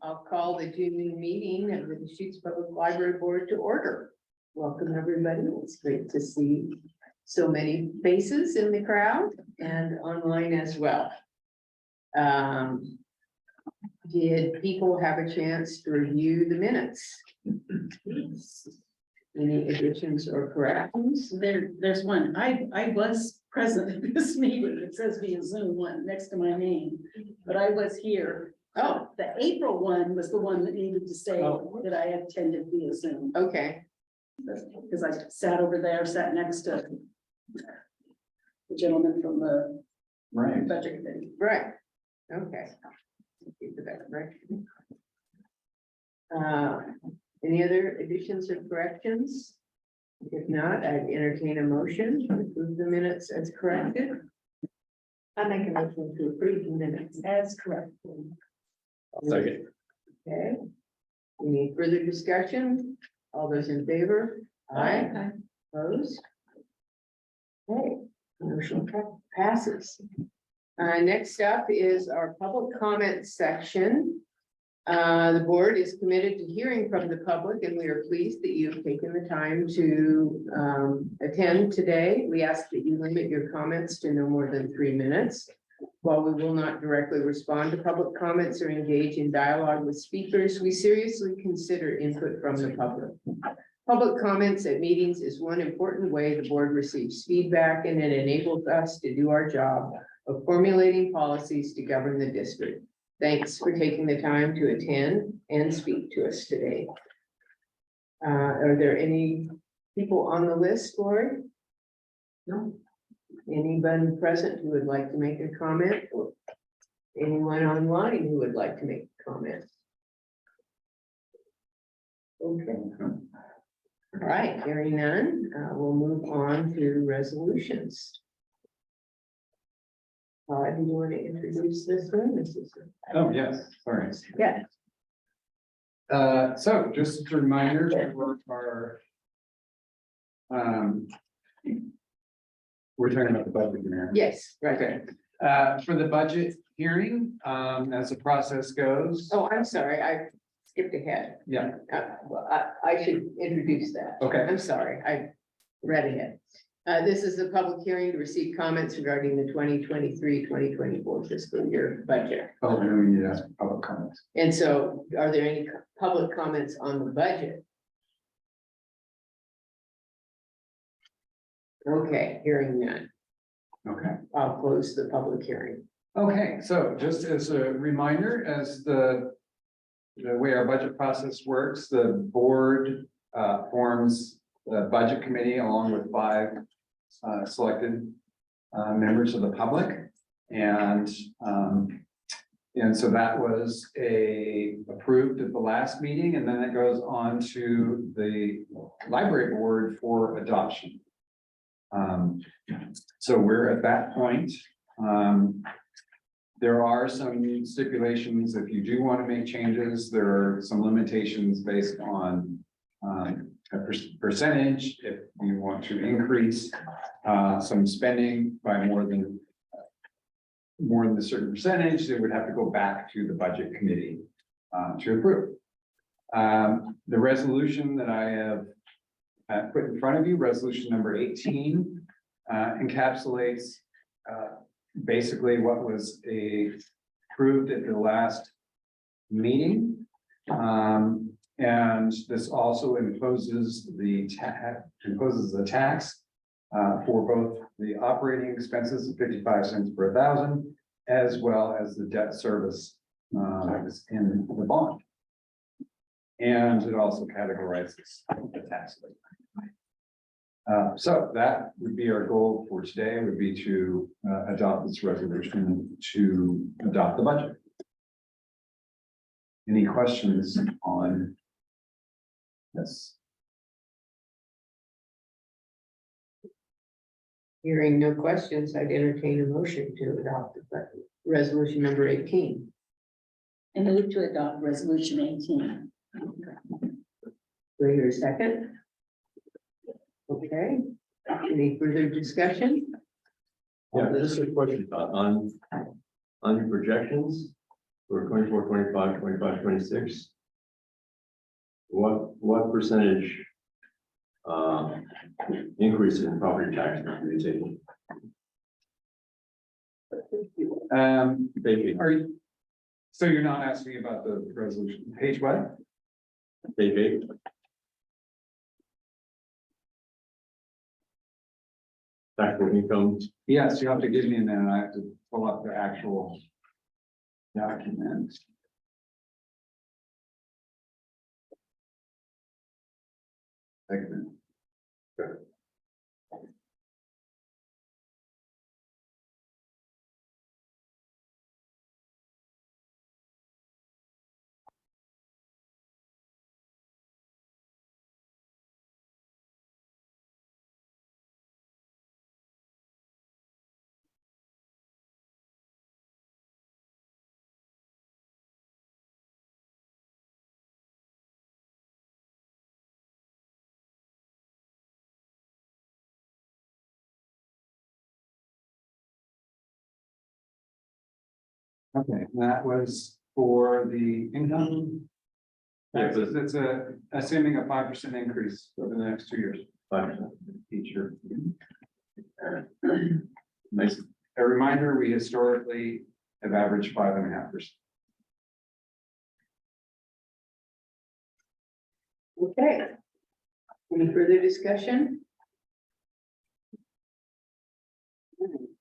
I'll call the June meeting of the Deschutes Public Library Board to order. Welcome, everybody. It's great to see so many faces in the crowd and online as well. Did people have a chance to review the minutes? Any additions or corrections? There's one. I was present at this meeting. It says via Zoom one next to my name, but I was here. Oh, The April one was the one that needed to say that I attended via Zoom. okay. Because I sat over there, sat next to the gentleman from the budget committee. Right. Okay. Thank you for that correction. Any other additions or corrections? If not, I'd entertain a motion to approve the minutes as corrected. I make a motion to approve the minutes as corrected. Second. Okay. Any further discussion? All those in favor? Aye. Opposed? Okay, motion passes. Next up is our public comment section. The board is committed to hearing from the public, and we are pleased that you've taken the time to attend today. We ask that you limit your comments to no more than 3 minutes. While we will not directly respond to public comments or engage in dialogue with speakers, we seriously consider input from the public. Public comments at meetings is one important way the board receives feedback, and it enables us to do our job of formulating policies to govern the district. Thanks for taking the time to attend and speak to us today. Are there any people on the list, Lori? No. Anyone present who would like to make a comment? Or anyone online who would like to make a comment? Okay. All right, hearing none, we'll move on to resolutions. Do you want to introduce this one? This is. Oh, yes, sorry. Yeah. So just a reminder for our, we're talking about the budget here. Yes, right. Okay, for the budget hearing, as the process goes. Oh, I'm sorry, I skipped ahead. Yeah, Well, I should introduce that. okay, I'm sorry, I read ahead. This is a public hearing to receive comments regarding the 2023-2024 fiscal year budget. oh, and we need to ask for public comments. And so are there any public comments on the budget? Okay, hearing none. Okay. I'll close the public hearing. Okay, so just as a reminder, as the way our budget process works, the board forms the budget committee along with 5 selected members of the public. And so that was approved at the last meeting, and then it goes on to the library board for adoption. So we're at that point. There are some stipulations. If you do want to make changes, there are some limitations based on a percentage. If you want to increase some spending by more than a certain percentage, it would have to go back to the budget committee to approve. The resolution that I have put in front of you, resolution number 18, encapsulates basically what was approved at the last meeting. And this also imposes the tax for both the operating expenses of 55 cents per thousand, as well as the debt service in the bond. And it also categorizes the tax rate. So that would be our goal for today, would be to adopt this resolution to adopt the budget. Any questions on this? Hearing no questions, I'd entertain a motion to adopt the budget. Resolution number 18. And move to adopt resolution 18. Do I hear a second? Okay, any further discussion? Yeah, this is a question on your projections. for 24, 25, 25, 26. What percentage increase in property tax are you taking? Page Are you? So you're not asking about the resolution, page what? 8. Taxable income. Yes, you have to give me a minute, I have to pull up the actual document. Segment. Okay, that was for the income. Yeah, but- That's assuming a 5% increase over the next 2 years 5%. each year. Nice. A reminder, we historically have averaged 5.5%. Okay. Any further discussion?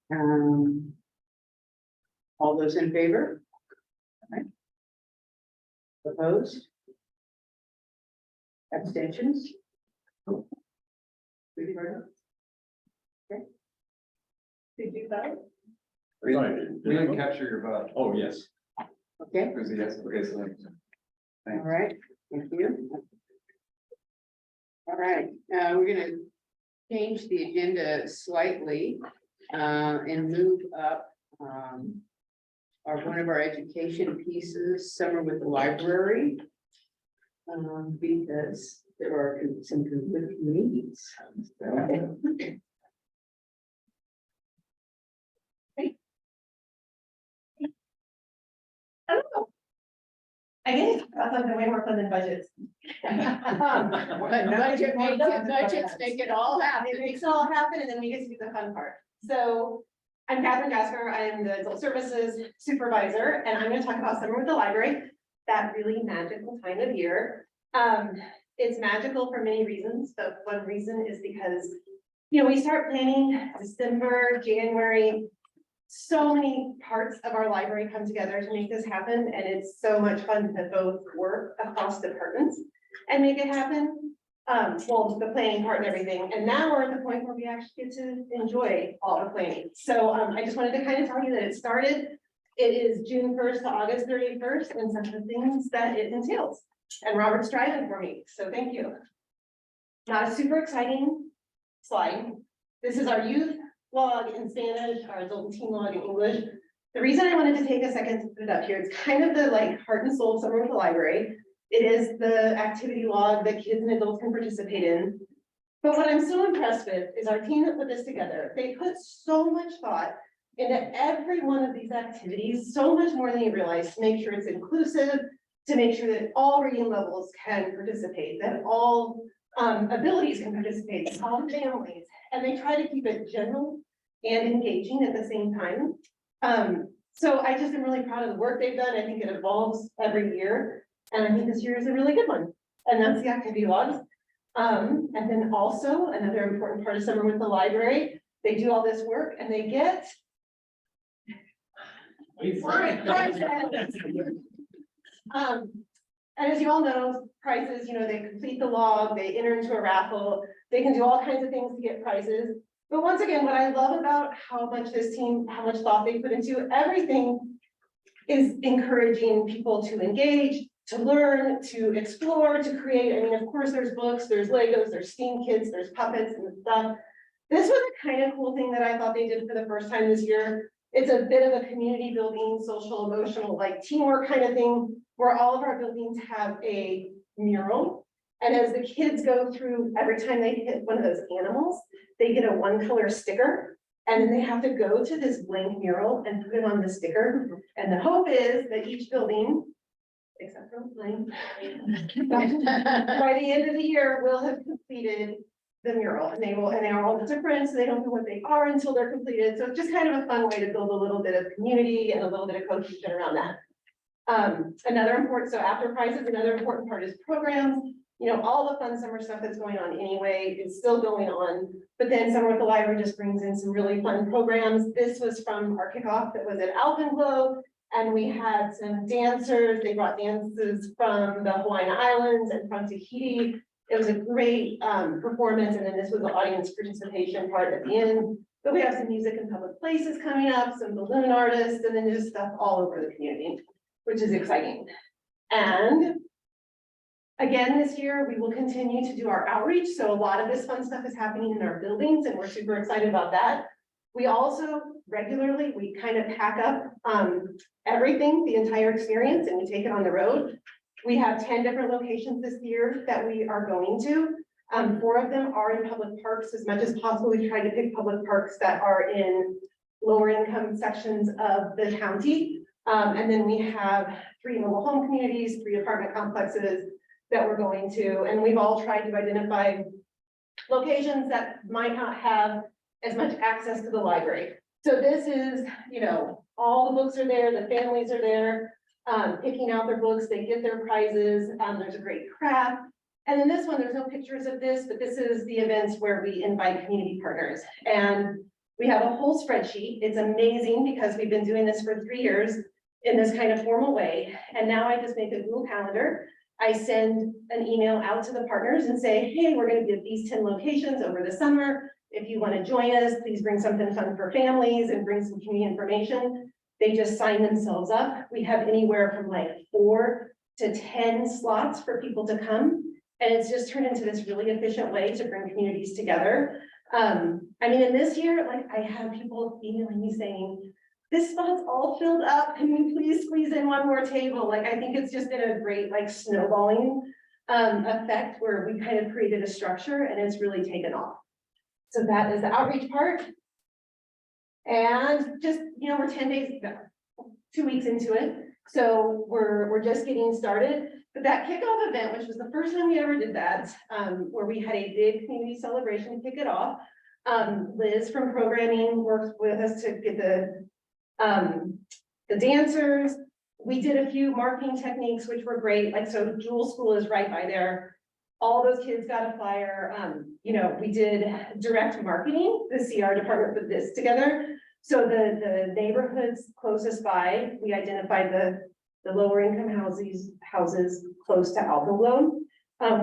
Um. All those in favor? Aye. Opposed? Abstentions? Did you vote? Okay. Did you vote? We didn't capture your vote. Oh, yes. Okay, It was a yes, okay, so. all Thanks. right, thank you. All right, we're gonna change the agenda slightly, and move up, one of our education pieces, summer with the library. Because there are some conflicting needs. I don't know. I guess that's something way more fun than budgets. Budgets make it all It happen. makes it all happen and then we get to do the fun part. So I'm Catherine Gasker. I am the adult services supervisor and I'm going to talk about summer with the library, that really magical time of year. It's magical for many reasons, but one reason is because, you know, we start planning December, January. So many parts of our library come together to make this happen, and it's so much fun to both work across departments and make it happen. Well, the planning part and everything, and now we're at the point where we actually get to enjoy all the planning. So I just wanted to kind of tell you that it started. It is June 1st to August 31st, and some of the things that it entails. And Robert's driving for me, so thank you. Not a super exciting slide. This is our youth log in Spanish, our adult and teen log in English. The reason I wanted to take a second to put it up here, it's kind of the like heart and soul of summer with the library. It is the activity log that kids and adults can participate in. But what I'm so impressed with is our team that put this together. They put so much thought into every one of these activities, so much more than you realize, to make sure it's inclusive, to make sure that all reading levels can participate, that all abilities can participate, all families, and they try to keep it general and engaging at the same time. So I just am really proud of the work they've done. I think it evolves every year, and I think this year is a really good one. And that's the activity logs. And then also another important part of summer with the library, they do all this work and they get and as you all know, prizes, you know, they complete the log, they enter into a raffle, they can do all kinds of things to get prizes. But once again, what I love about how much this team, how much thought they put into everything is encouraging people to engage, to learn, to explore, to create. I mean, of course, there's books, there's Legos, there's STEAM kits, there's puppets and stuff. This was a kind of cool thing that I thought they did for the first time this year. It's a bit of a community building, social, emotional, like teamwork kind of thing, where all of our buildings have a mural. And as the kids go through, every time they hit one of those animals, they get a one color sticker. And then they have to go to this blank mural and put it on the sticker. And the hope is that each building, except for mine, by the end of the year, will have completed the mural, and they are all different, so they don't know what they are until they're completed. So it's just kind of a fun way to build a little bit of community and a little bit of cohesion around that. Another important part is programs. You know, all the fun summer stuff that's going on anyway is still going on, but then Summer with the Library just brings in some really fun programs. This was from our kickoff that was at Alpenglow, and we had some dancers. They brought dances from the Hawaiian Islands and from Tahiti. It was a great performance, and then this was the audience participation part at the end. But we have some music in public places coming up, some balloon artists, and then just stuff all over the community, which is exciting. And again, this year, we will continue to do our outreach. So a lot of this fun stuff is happening in our buildings, and we're super excited about that. We also regularly, we kind of pack up everything, the entire experience, and we take it on the road. We have 10 different locations this year that we are going to. 4 of them are in public parks. As much as possible, we try to pick public parks that are in lower income sections of the county. And then we have 3 mobile home communities, 3 apartment complexes that we're going to, and we've all tried to identify locations that might not have as much access to the library. So this is, you know, all the books are there, the families are there, picking out their books, they get their prizes, there's a great craft. And then this one, there's no pictures of this, but this is the events where we invite community partners. And we have a whole spreadsheet. It's amazing because we've been doing this for 3 years in this kind of formal way. And now I just make a Google Calendar. I send an email out to the partners and say, hey, we're going to give these 10 locations over the summer. If you want to join us, please bring something fun for families and bring some community information. They just sign themselves up. We have anywhere from like 4 to 10 slots for people to come. And it's just turned into this really efficient way to bring communities together. I mean, in this year, like I had people emailing me saying, this spot's all filled up. Can we please squeeze in one more table? Like, I think it's just been a great like snowballing effect where we kind of created a structure and it's really taken off. So that is the outreach part. And just, you know, we're 10 days, 2 weeks into it. So we're just getting started. But that kickoff event, which was the first time we ever did that, where we had a big community celebration to kick it off. Liz from programming worked with us to get the dancers. We did a few marketing techniques, which were great. Like, so Jewel School is right by there. All those kids got a flyer. You know, we did direct marketing. The CR department put this together. So the neighborhoods closest by, we identified the lower income houses close to Alpenglow.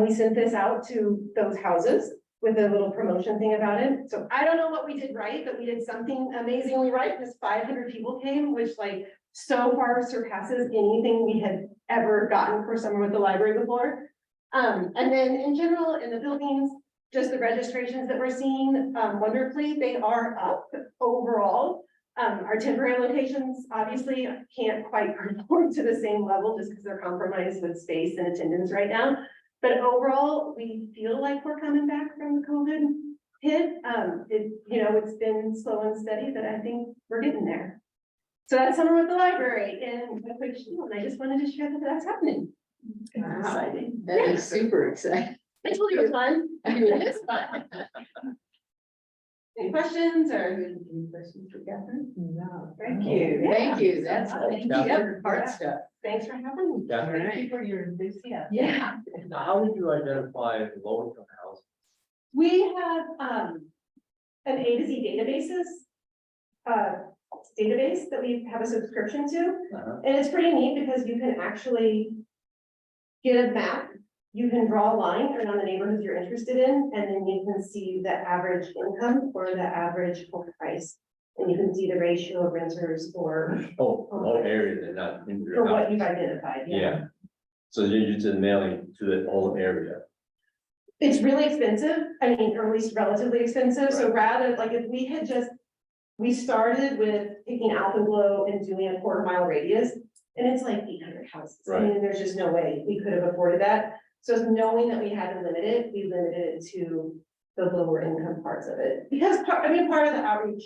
We sent this out to those houses with a little promotion thing about it. So I don't know what we did right, but we did something amazingly right because 500 people came, which like so far surpasses anything we had ever gotten for Summer with the Library before. And then in general, in the buildings, just the registrations that we're seeing wonderfully, they are up overall. Our temporary locations obviously can't quite perform to the same level just because they're compromised with space and attendance right now. But overall, we feel like we're coming back from the COVID hit. You know, it's been slow and steady, but I think we're getting there. So that's Summer with the Library and a quick spiel, and I just wanted to share that that's happening. Wow. Exciting. That is super exciting. I told you it was fun. It is fun. Any questions or? Any questions for Catherine? No. Thank you. Thank you. That's Thank you. hard stuff. Thanks for having me. All Catherine, right. For your enthusiasm. Yeah. now how would you identify low income housing? We have an A to Z database that we have a subscription to. And it's pretty neat because you can actually get a map. You can draw a line around the neighborhoods you're interested in, and then you can see the average income or the average home price. And you can see the ratio of renters or All areas and not in for your what house. you've identified. Yeah. So you're just mailing to the whole area. It's really expensive, I mean, or at least relatively expensive, so rather, like, if we had we started with picking Alpenglow and doing a 1/4 mile radius, and it's like 800 houses. I mean, there's just no way we could have afforded that. So knowing that we had to limit it, we limited it to the lower income parts of it. Because part of the outreach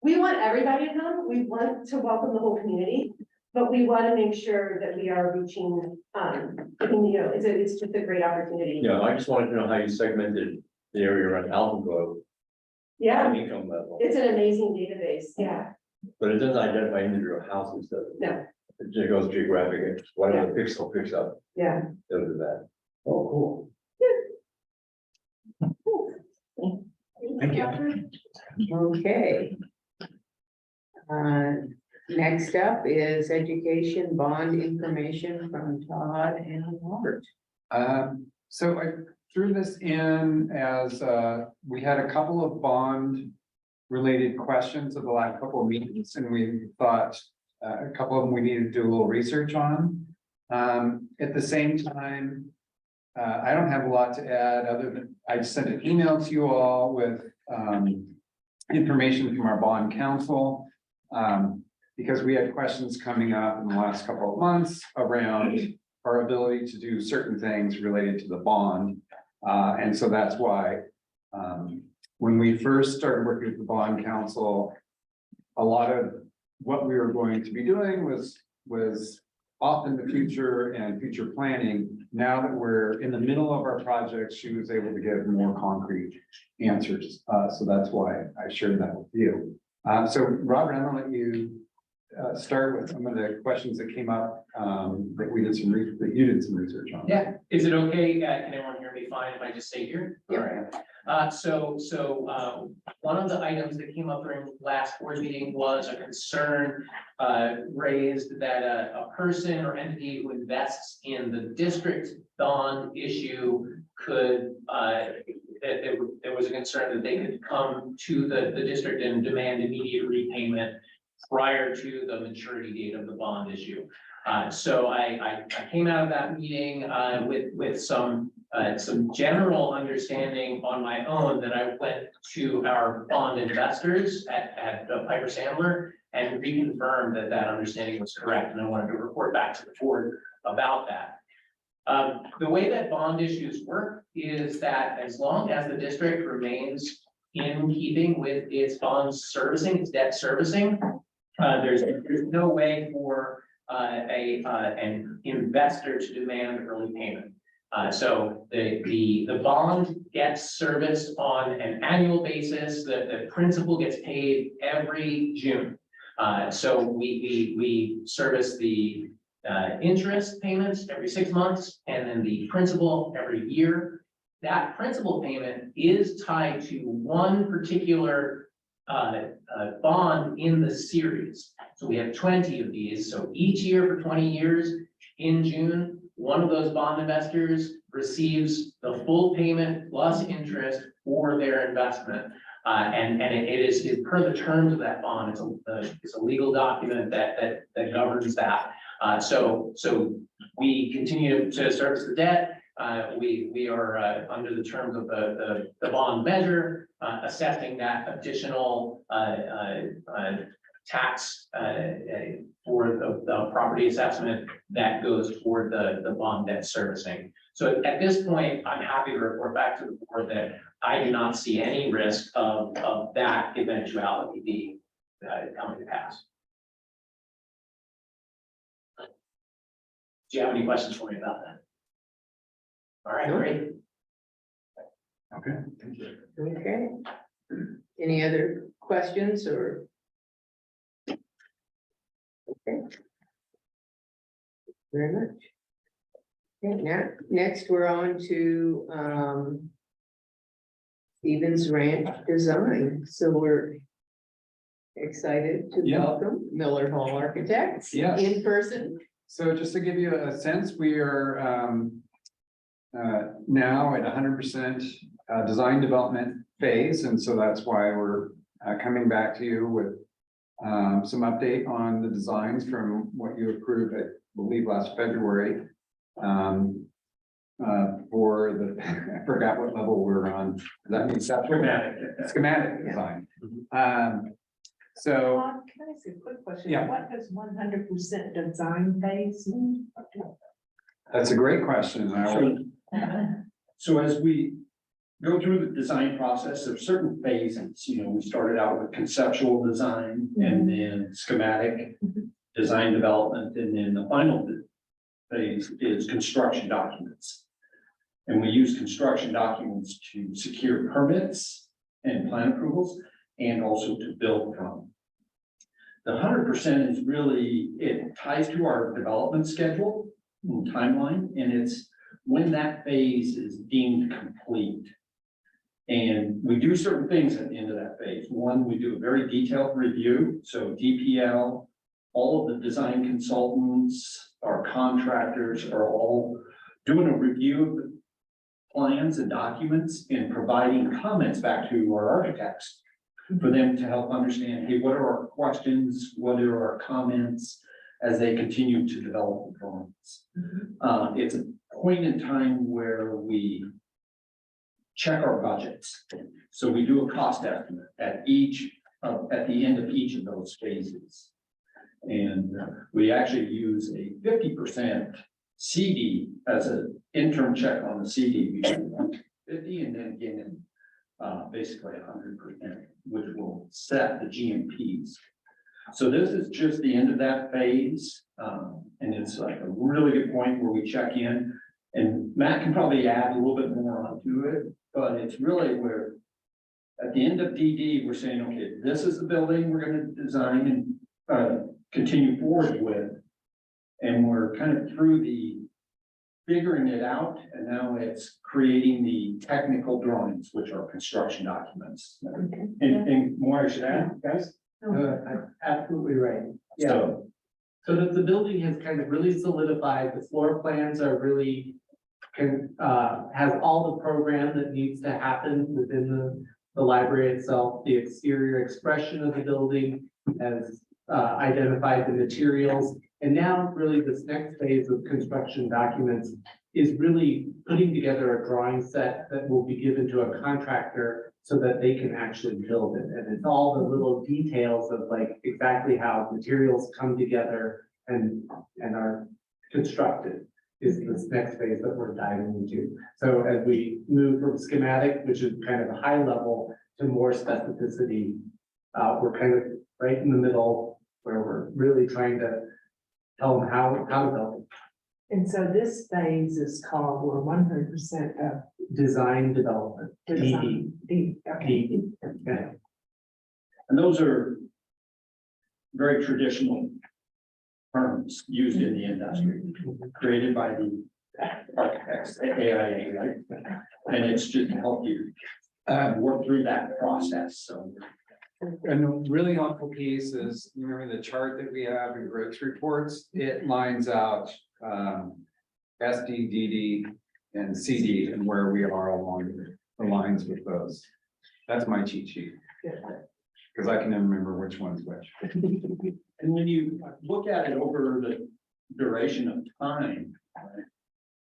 we want everybody to come, we want to welcome the whole community, but we want to make sure that we are reaching, it's just a great opportunity. Yeah, I just wanted to know how you segmented the area around Alpenglow. Yeah, Income level, it's an amazing database, yeah. but it doesn't identify individual houses, does it? No. It just goes geographic, whatever the pixel picks up, Yeah. those are that. Oh, cool. Thank you. Okay. Next up is education bond information from Todd and Robert. So I threw this in as, we had a couple of bond related questions of the last couple of meetings, and we thought a couple of them we needed to do a little research on. At the same time, I don't have a lot to add other than I sent an email to you all with information from our bond counsel. Because we had questions coming up in the last couple of months around our ability to do certain things related to the bond. And so that's why, when we first started working with the bond council, a lot of what we were going to be doing was off in the future and future planning. Now that we're in the middle of our project, she was able to give more concrete answers. So that's why I shared that with you. So Robert, I'm gonna let you start with some of the questions that came up that we did some that you did some research on. Yeah, is it okay? Can everyone hear me fine if I just stay here? Yep. All right. So one of the items that came up during last board meeting was a concern raised that a person or entity who invests in the district bond issue could there was a concern that they could come to the district and demand immediate repayment prior to the maturity date of the bond issue. So I came out of that meeting with some general understanding on my own that I went to our bond investors at Piper Sandler and reconfirmed that understanding was correct, and I wanted to report back to the board about that. The way that bond issues work is that as long as the district remains in keeping with its bond servicing, its debt servicing, there's no way for an investor to demand early payment. So the bond gets serviced on an annual basis. The principal gets paid every June. So we service the interest payments every 6 months, and then the principal every year. That principal payment is tied to one particular bond in the series. So we have 20 of these. So each year for 20 years in June, one of those bond investors receives the full payment plus interest for their investment. And it is per the terms of that bond. It's a legal document that governs that. So we continue to service the debt. We are under the terms of the bond measure, assessing that additional tax for the property assessment that goes toward the bond debt servicing. So at this point, I'm happy to report back to the board that I do not see any risk of that eventuality coming to pass. Do you have any questions for me about that? All right, great. Okay, thank you. Okay. Any other questions or? Okay. Very much. Okay, now, next we're on to Stevens Ranch Design. So we're excited to Yeah. welcome Miller Hall Architects Yes. in person. So just to give you a sense, we are now at 100% design development phase. And so that's why we're coming back to you with some update on the designs from what you approved, I believe, last February. For the, I forgot what level we're on. Does that mean schematic design? So Can I ask a quick question? Yeah. What does 100% design phase mean? that's a great question. And I will So as we go through the design process. There's certain phases, we started out with conceptual design and then schematic design development, and then the final phase is construction documents. And we use construction documents to secure permits and plan approvals and also to build from. The 100% is really, it ties to our development schedule and timeline, and it's when that phase is deemed complete. And we do certain things at the end of that phase. One, we do a very detailed review. So DPL, all of the design consultants, our contractors are all doing a review of the plans and documents and providing comments back to our architects for them to help understand, hey, what are our questions? What are our comments as they continue to develop the drawings? It's a point in time where we check our budgets. So we do a cost estimate at the end of each of those phases. And we actually use a 50% CD as an interim check on the CD. We do 50 and then again, basically 100%, which will set the GMPs. So this is just the end of that phase. And it's like a really good point where we check in, and Matt can probably add a little bit more onto it, but it's really where at the end of DD, we're saying, okay, this is the building we're going to design and continue forward with. And we're kind of through the figuring it out, and now it's creating the technical drawings, which are construction documents. And more I should add, guys? Absolutely right. Yeah. So that the building has kind of really solidified, the floor plans are really has all the program that needs to happen within the library itself. The exterior expression of the building has identified the materials. And now really this next phase of construction documents is really putting together a drawing set that will be given to a contractor so that they can actually build it. And it's all the little details of like exactly how materials come together and are constructed is this next phase that we're diving into. So as we move from schematic, which is kind of a high level, to more specificity, we're kind of right in the middle where we're really trying to tell them how to build. And so this phase is called, we're 100% of Design development. design. Okay. Yeah. And those are very traditional terms used in the industry, created by the architects, the AIA, right? And it's just to help you work through that process, so. And the really helpful piece is, you remember the chart that we have in growth reports, it lines out SD, DD, and CD and where we are along the lines with those. That's my cheat sheet. Because I can never remember which one's which. And when you look at it over the duration of time, right,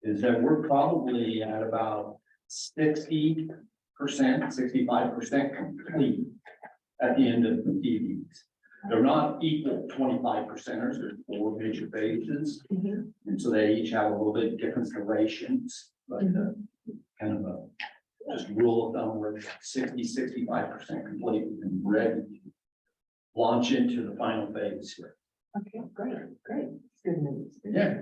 is that we're probably at about 60%, 65% complete at the end of the DVs. They're not equal 25%ers, there's 4 major phases. And so they each have a little bit different durations, but kind of a just rule of thumb, we're 60-65% complete and ready to launch into the final phase here. Okay, great. Good news. Yeah.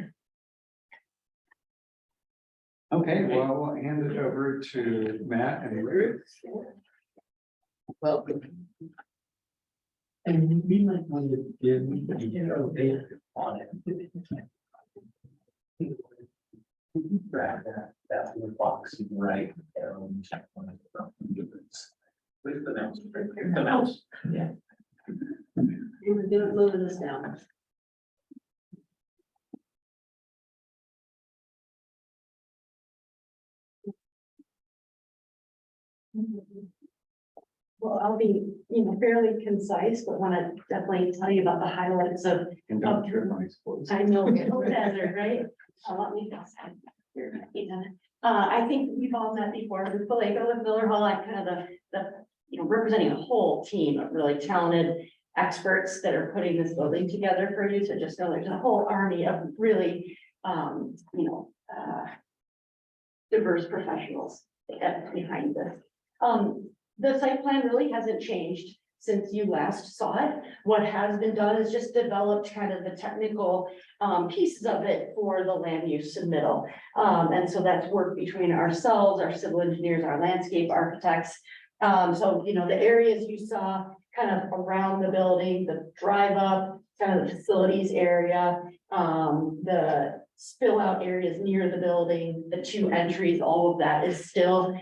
Okay, well, we'll hand it over to Matt and Ruth. Well. And we might want to give, date on it. Grab that little box and write down. Where's the mouse? The mouse. Yeah. Moving this down. Well, I'll be, fairly concise, but want to definitely tell you about the highlights of. And don't trip my sports. I know, desert, right? Let me go. I think we've all met before with Vallejo with Miller Hall. I'm kind of the representing a whole team of really talented experts that are putting this building together for you. So just know there's a whole army of really, diverse professionals behind this. The site plan really hasn't changed since you last saw it. What has been done is just developed kind of the technical pieces of it for the land use submittal. And so that's work between ourselves, our civil engineers, our landscape architects. So, you know, the areas you saw kind of around the building, the drive up, kind of the facilities area, the spill out areas near the building, the two entries, all of that is still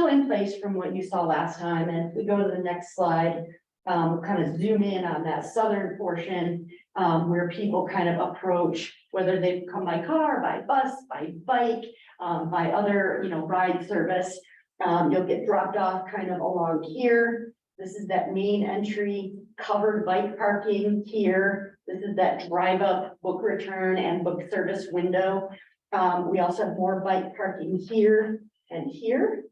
in place from what you saw last time. And if we go to the next slide, kind of zoom in on that southern portion, where people kind of approach, whether they come by car, by bus, by bike, by other, you know, ride service. You'll get dropped off kind of along here. This is that main entry, covered bike parking here. This is that drive up, book return and book service window. We also have more bike parking here and here.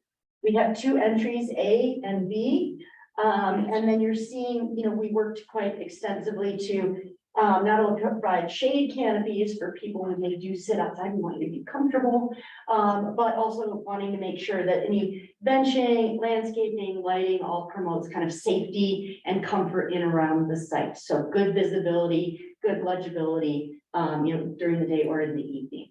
We have two entries, A and B. And then you're seeing, you know, we worked quite extensively to not only provide shade canopies for people when they do sit outside and want to be comfortable, but also wanting to make sure that any benching, landscaping, lighting all promotes kind of safety and comfort in around the site. So good visibility, good legibility, you know, during the day or in the evening.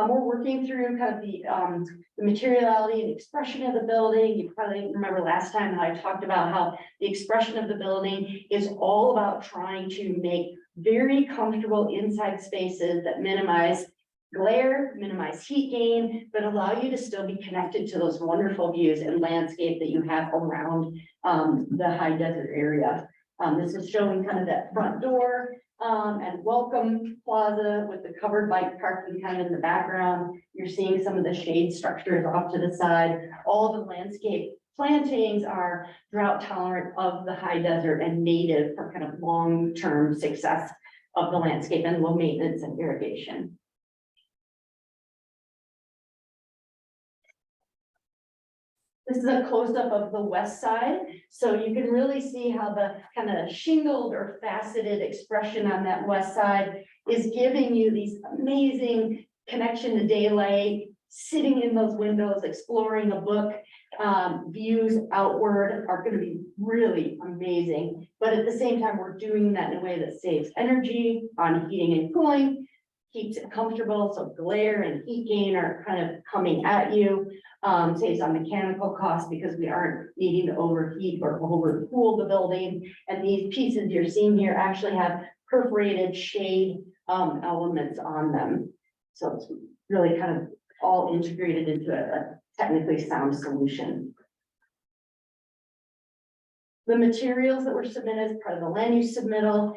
We're working through kind of the materiality and expression of the building. You probably remember last time how I talked about how the expression of the building is all about trying to make very comfortable inside spaces that minimize glare, minimize heat gain, but allow you to still be connected to those wonderful views and landscape that you have around the high desert area. This is showing kind of that front door. And welcome plaza with the covered bike parking kind of in the background. You're seeing some of the shade structures off to the side. All the landscape plantings are drought tolerant of the high desert and native for kind of long-term success of the landscape and low maintenance and irrigation. This is a close-up of the west side. So you can really see how the kind of shingled or faceted expression on that west side is giving you these amazing connection to daylight, sitting in those windows, exploring a book. Views outward are going to be really amazing. But at the same time, we're doing that in a way that saves energy on heating and cooling, keeps it comfortable, so glare and heat gain are kind of coming at you. Saves on mechanical costs because we aren't needing to overheat or overcool the building. And these pieces you're seeing here actually have perforated shade elements on them. So it's really kind of all integrated into a technically sound solution. The materials that were submitted as part of the land use submittal,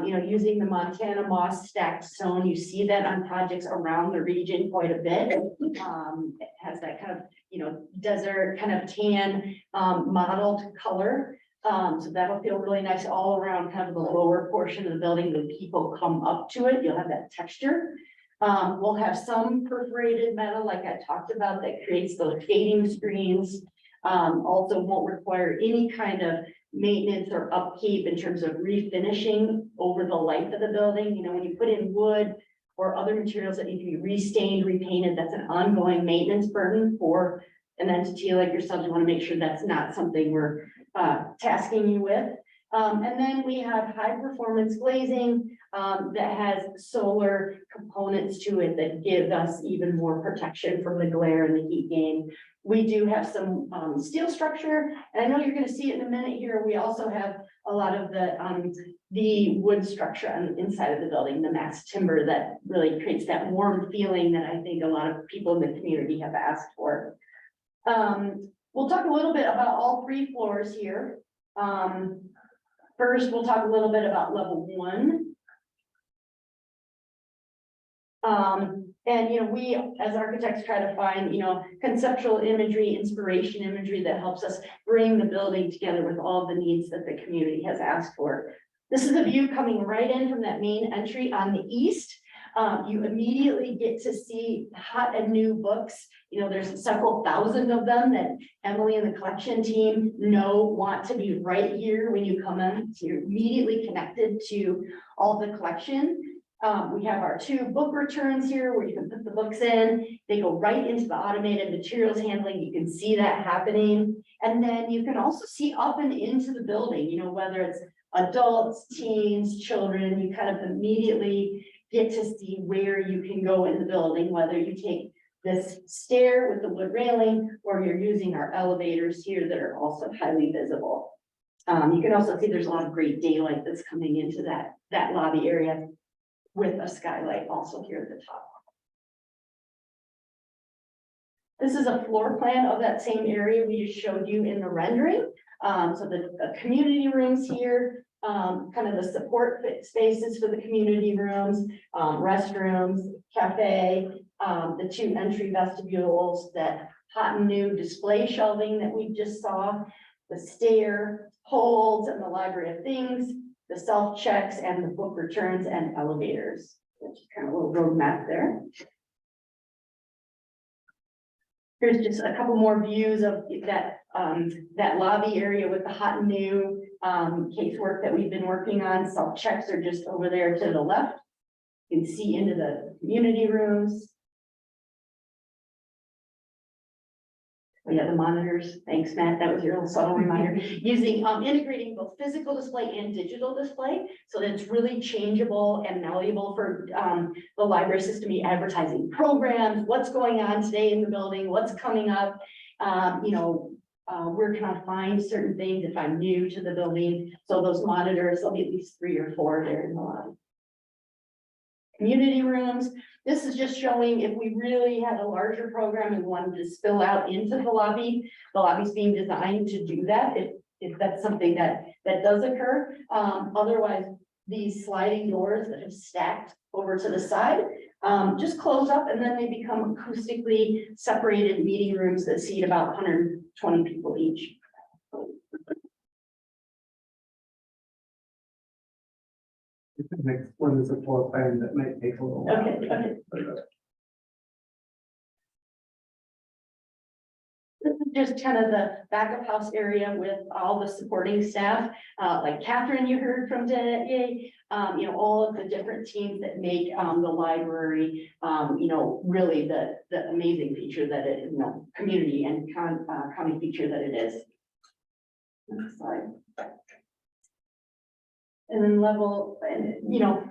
you know, using the Montana moss stacked stone, you see that on projects around the region quite a bit. It has that kind of, you know, desert kind of tan mottled color. So that'll feel really nice all around kind of the lower portion of the building when people come up to it. You'll have that texture. We'll have some perforated metal like I talked about that creates those shading screens. Also won't require any kind of maintenance or upkeep in terms of refinishing over the life of the building. You know, when you put in wood or other materials that need to be restained, repainted, that's an ongoing maintenance burden for an entity like yourselves. You want to make sure that's not something we're tasking you with. And then we have high performance glazing that has solar components to it that give us even more protection from the glare and the heat gain. We do have some steel structure, and I know you're going to see it in a minute here. We also have a lot of the wood structure on the inside of the building, the mass timber that really creates that warm feeling that I think a lot of people in the community have asked for. We'll talk a little bit about all three floors here. First, we'll talk a little bit about level 1. And, you know, we as architects try to find, you know, conceptual imagery, inspiration imagery that helps us bring the building together with all the needs that the community has asked for. This is a view coming right in from that main entry on the east. You immediately get to see hot and new books. You know, there's several thousand of them that Emily and the collection team want to be right here when you come in. So you're immediately connected to all the collection. We have our 2 book returns here where you can put the books in. They go right into the automated materials handling. You can see that happening. And then you can also see up and into the building, you know, whether it's adults, teens, children, you kind of immediately get to see where you can go in the building, whether you take this stair with the wood railing, or you're using our elevators here that are also highly visible. You can also see there's a lot of great daylight that's coming into that lobby area with a skylight also here at the top. This is a floor plan of that same area we just showed you in the rendering. So the community rooms here, kind of the support spaces for the community rooms, restrooms, cafe, the 2 entry vestibules, that hot and new display shelving that we just saw, the stair holds and the library of things, the self-checks and the book returns and elevators, which is kind of a little roadmap there. Here's just a couple more views of that, that lobby area with the hot and new casework that we've been working on. Self-checks are just over there to the left. You can see into the community rooms. Oh yeah, the monitors. Thanks, Matt. That was your little subtle reminder. Using integrating both physical display and digital display, so that it's really changeable and malleable for the library system advertising programs, what's going on today in the building, what's coming up. You know, where can I find certain things if I'm new to the building? So those monitors, there'll be at least 3 or 4 there in the lobby. Community rooms. This is just showing if we really had a larger program and wanted to spill out into the lobby. The lobby's being designed to do that if that's something that does occur. Otherwise, these sliding doors that have stacked over to the side just close up, and then they become acoustically separated meeting rooms that seat about 120 people each. Next one is a floor plan that might take a little while. Okay. This is just kind of the back of house area with all the supporting staff, like Catherine, you heard from today, you know, all of the different teams that make the library, you know, really the amazing feature that it, you know, community and county feature that it is. Next slide. And then level, and you know,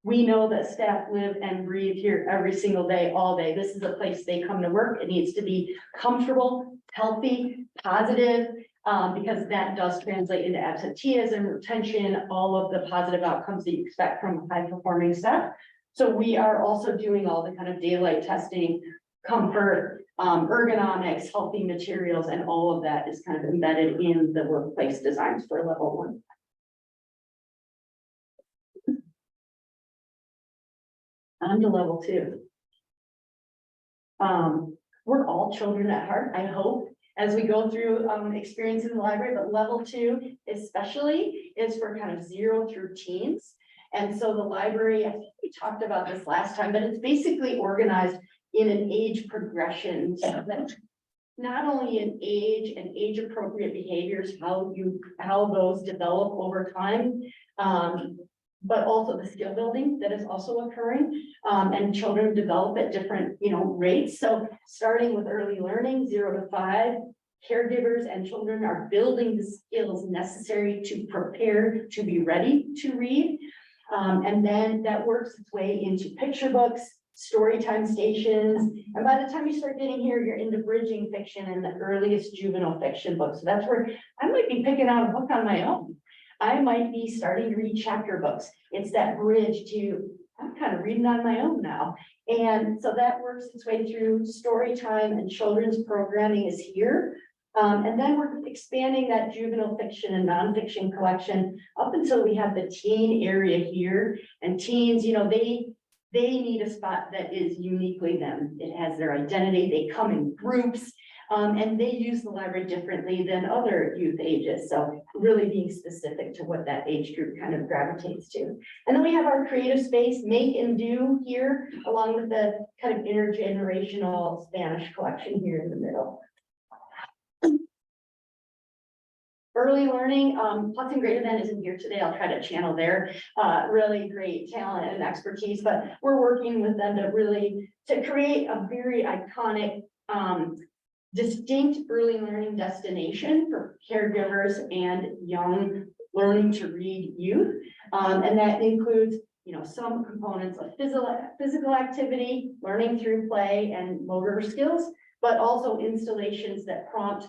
we know that staff live and breathe here every single day, all day. This is a place they come to work. It needs to be comfortable, healthy, positive, because that does translate into absenteeism, retention, all of the positive outcomes that you expect from high performing staff. So we are also doing all the kind of daylight testing, comfort, ergonomics, healthy materials, and all of that is kind of embedded in the workplace designs for level 1. On to level 2. We're all children at heart, I hope, as we go through experience in the library, but level 2 especially is for kind of 0 through teens. And so the library, I think we talked about this last time, but it's basically organized in an age progression. So that not only in age and age appropriate behaviors, how those develop over time, but also the skill building that is also occurring, and children develop at different, you know, rates. So starting with early learning, 0 to 5, caregivers and children are building the skills necessary to prepare to be ready to read. And then that works its way into picture books, story time stations. And by the time you start getting here, you're into bridging fiction and the earliest juvenile fiction books. So that's where I might be picking out a book on my own. I might be starting to read chapter books. It's that bridge to, I'm kind of reading on my own now. And so that works its way through story time, and children's programming is here. And then we're expanding that juvenile fiction and nonfiction collection up until we have the teen area here. And teens, you know, they need a spot that is uniquely them. It has their identity. They come in groups. And they use the library differently than other youth ages. So really being specific to what that age group kind of gravitates to. And then we have our creative space, make and do here, along with the kind of intergenerational Spanish collection here in the middle. Early learning, plus and greater than isn't here today. I'll try to channel their really great talent and expertise, but we're working with them to create a very iconic, distinct early learning destination for caregivers and young learning to read youth. And that includes, some components of physical activity, learning through play and motor skills, but also installations that prompt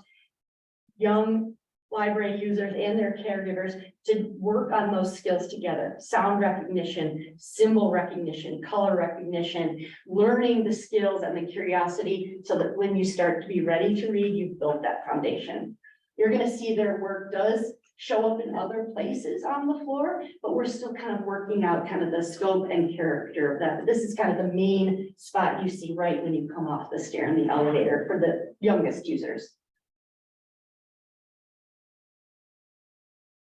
young library users and their caregivers to work on those skills together. Sound recognition, symbol recognition, color recognition, learning the skills and the curiosity so that when you start to be ready to read, you've built that foundation. You're going to see their work does show up in other places on the floor, but we're still kind of working out kind of the scope and character of that. But this is kind of the main spot you see right when you come off the stair in the elevator for the youngest users.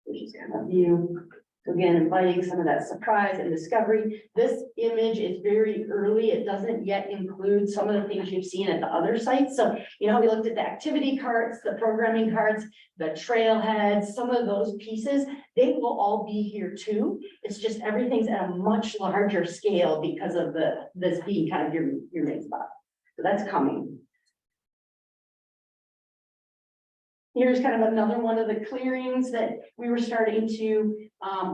Which is kind of view. So again, inviting some of that surprise and discovery. This image is very early. It doesn't yet include some of the things you've seen at the other sites. So, we looked at the activity carts, the programming carts, the trailheads, some of those pieces, they will all be here too. It's just everything's at a much larger scale because of this being kind of your main spot. So that's coming. Here's kind of another one of the clearings that we were starting to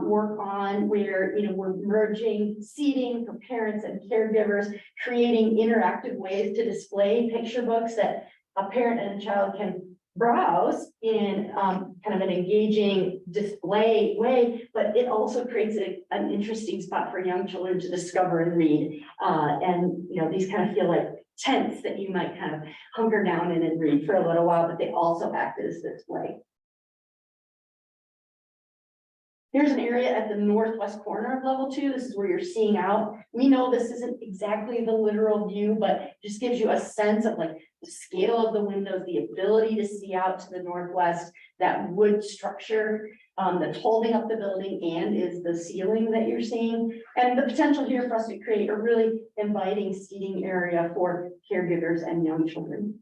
work on where, we're merging seating for parents and caregivers, creating interactive ways to display picture books that a parent and a child can browse in kind of an engaging display way, but it also creates an interesting spot for young children to discover and read. And, these kind of feel like tents that you might kind of hunker down in and read for a little while, but they also act as display. Here's an area at the northwest corner of level 2. This is where you're seeing out. We know this isn't exactly the literal view, but just gives you a sense of like the scale of the windows, the ability to see out to the northwest, that wood structure that's holding up the building and is the ceiling that you're seeing. And the potential here for us to create a really inviting seating area for caregivers and young children.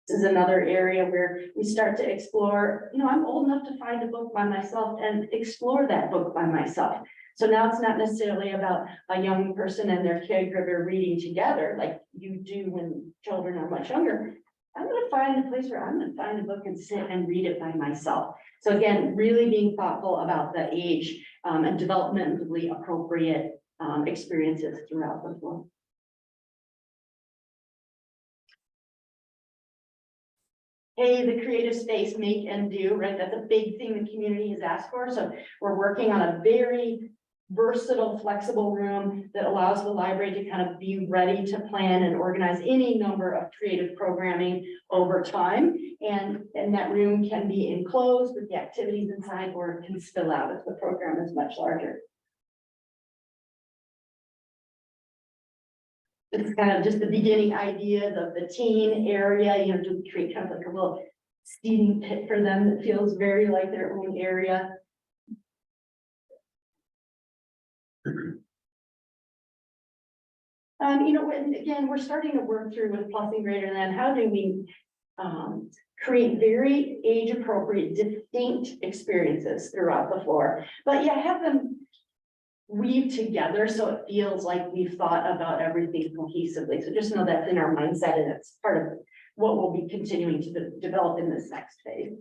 This is another area where we start to explore, I'm old enough to find a book by myself and explore that book by myself. So now it's not necessarily about a young person and their caregiver reading together like you do when children are much younger. I'm going to find a place where I'm going to find a book and sit and read it by myself. So again, really being thoughtful about the age and developmentally appropriate experiences throughout the floor. Hey, the creative space, make and do, right? That's a big thing the community has asked for. So we're working on a very versatile, flexible room that allows the library to kind of be ready to plan and organize any number of creative programming over time. And that room can be enclosed with the activities inside, or it can spill out if the program is much larger. It's kind of just the beginning ideas of the teen area, to create kind of like a little seating pit for them that feels very like their own area. And again, we're starting to work through with plus and greater than, how do we create very age appropriate, distinct experiences throughout the floor, but have them weave together so it feels like we've thought about everything cohesively. So just know that's in our mindset, and it's part of what we'll be continuing to develop in this next phase.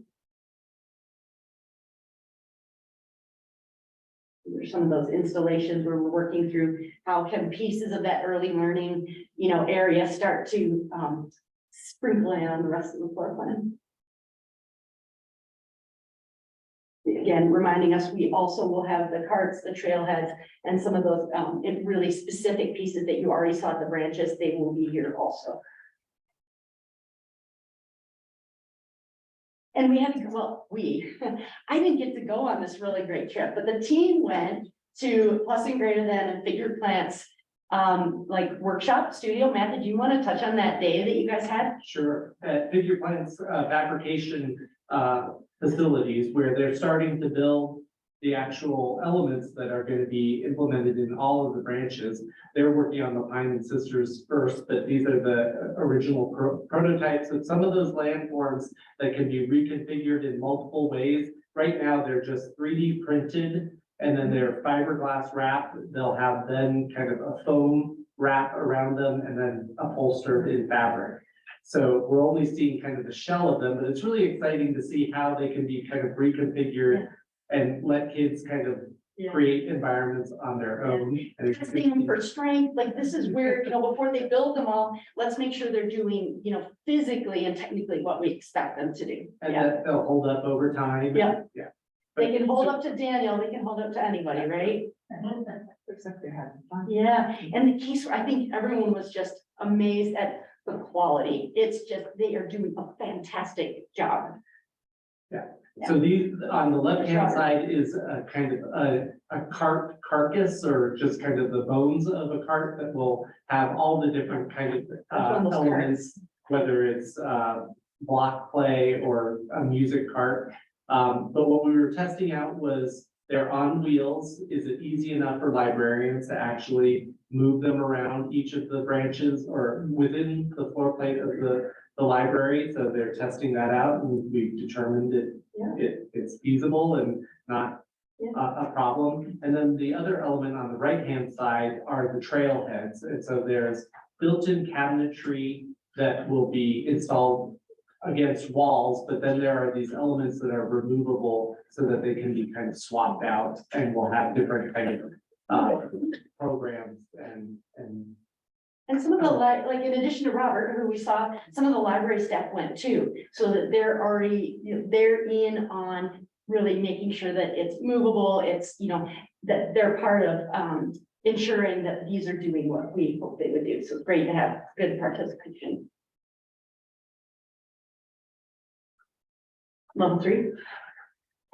There's some of those installations where we're working through how can pieces of that early learning, area start to sprinkle in on the rest of the floor plan. Again, reminding us, we also will have the carts, the trailheads, and some of those really specific pieces that you already saw at the branches, they will be here also. And we had to go, I didn't get to go on this really great trip, but the team went to plus and greater than and Figure Plants like workshop studio. Matt, did you want to touch on that day that you guys had? Sure. At Figure Plants fabrication facilities where they're starting to build the actual elements that are going to be implemented in all of the branches. They're working on the Pine and Sisters first, but these are the original prototypes of some of those landforms that can be reconfigured in multiple ways. Right now, they're just 3D printed, and then they're fiberglass wrap. They'll have then kind of a foam wrap around them and then upholstered in fabric. So we're only seeing kind of the shell of them, but it's really exciting to see how they can be kind of reconfigured and let kids kind of create environments on their own. And it's Testing them for strength, like this is where, before they build them all, let's make sure they're doing, physically and technically what we expect them to do. and that they'll hold up over time. Yeah. Yeah. They can hold up to Daniel, they can hold up to anybody, right? Looks like they're having fun. Yeah, and the case, I think everyone was just amazed at the quality. It's just, they are doing a fantastic job. So these, on the left-hand side is a kind of a cart carcass, or just kind of the bones of a cart that will have all the different kind of one of those elements, whether it's block play or a music cart. But what we were testing out was they're on wheels. Is it easy enough for librarians to actually move them around each of the branches or within the floor plate of the library? So they're testing that out, and we've determined it's feasible and not a problem. And then the other element on the right-hand side are the trailheads. And so there's built-in cabinetry that will be installed against walls, but then there are these elements that are removable so that they can be kind of swapped out, and we'll have different kind of programs And some of the, like in addition to Robert, who we saw, some of the library staff went too, so that they're already, they're in on really making sure that it's movable, it's, that they're part of ensuring that these are doing what we hope they would do. So it's great to have good participation. Level 3.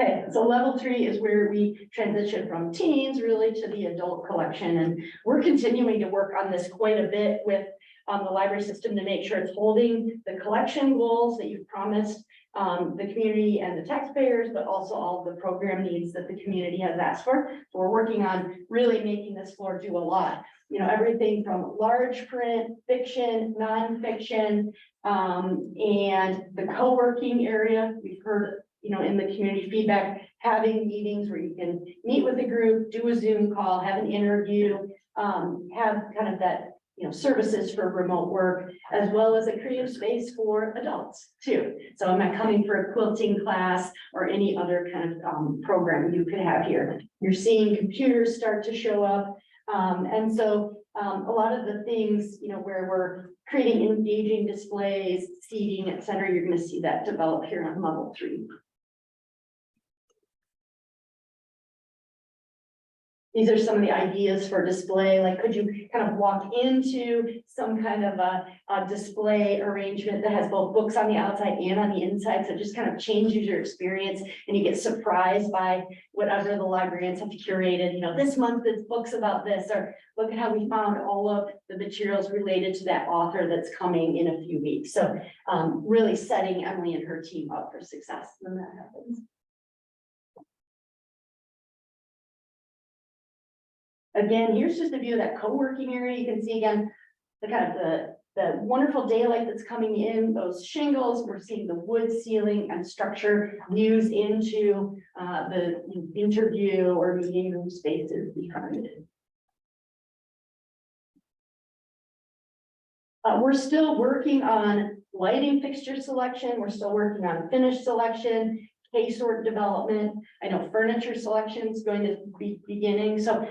Okay, so level 3 is where we transition from teens really to the adult collection, and we're continuing to work on this quite a bit with the library system to make sure it's holding the collection goals that you've promised the community and the taxpayers, but also all the program needs that the community has asked for. So we're working on really making this floor do a lot. Everything from large print, fiction, nonfiction, and the co-working area. We've heard, in the community feedback, having meetings where you can meet with a group, do a Zoom call, have an interview, have kind of that, services for remote work, as well as a creative space for adults too. So I'm not coming for a quilting class or any other kind of program you could have here. You're seeing computers start to show up. And so a lot of the things, where we're creating engaging displays, seating, et cetera, you're going to see that develop here on level 3. These are some of the ideas for display, like could you kind of walk into some kind of a display arrangement that has both books on the outside and on the inside, so it just kind of changes your experience and you get surprised by whatever the librarians have curated. This month it's books about this, or look at how we found all of the materials related to that author that's coming in a few weeks. So really setting Emily and her team up for success when that happens. Again, here's just a view of that co-working area. You can see again, the kind of the wonderful daylight that's coming in, those shingles. We're seeing the wood ceiling and structure used into the interview or meeting room spaces behind it. We're still working on lighting fixture selection. We're still working on finish selection, case-sort development. I know furniture selection is going to be beginning. So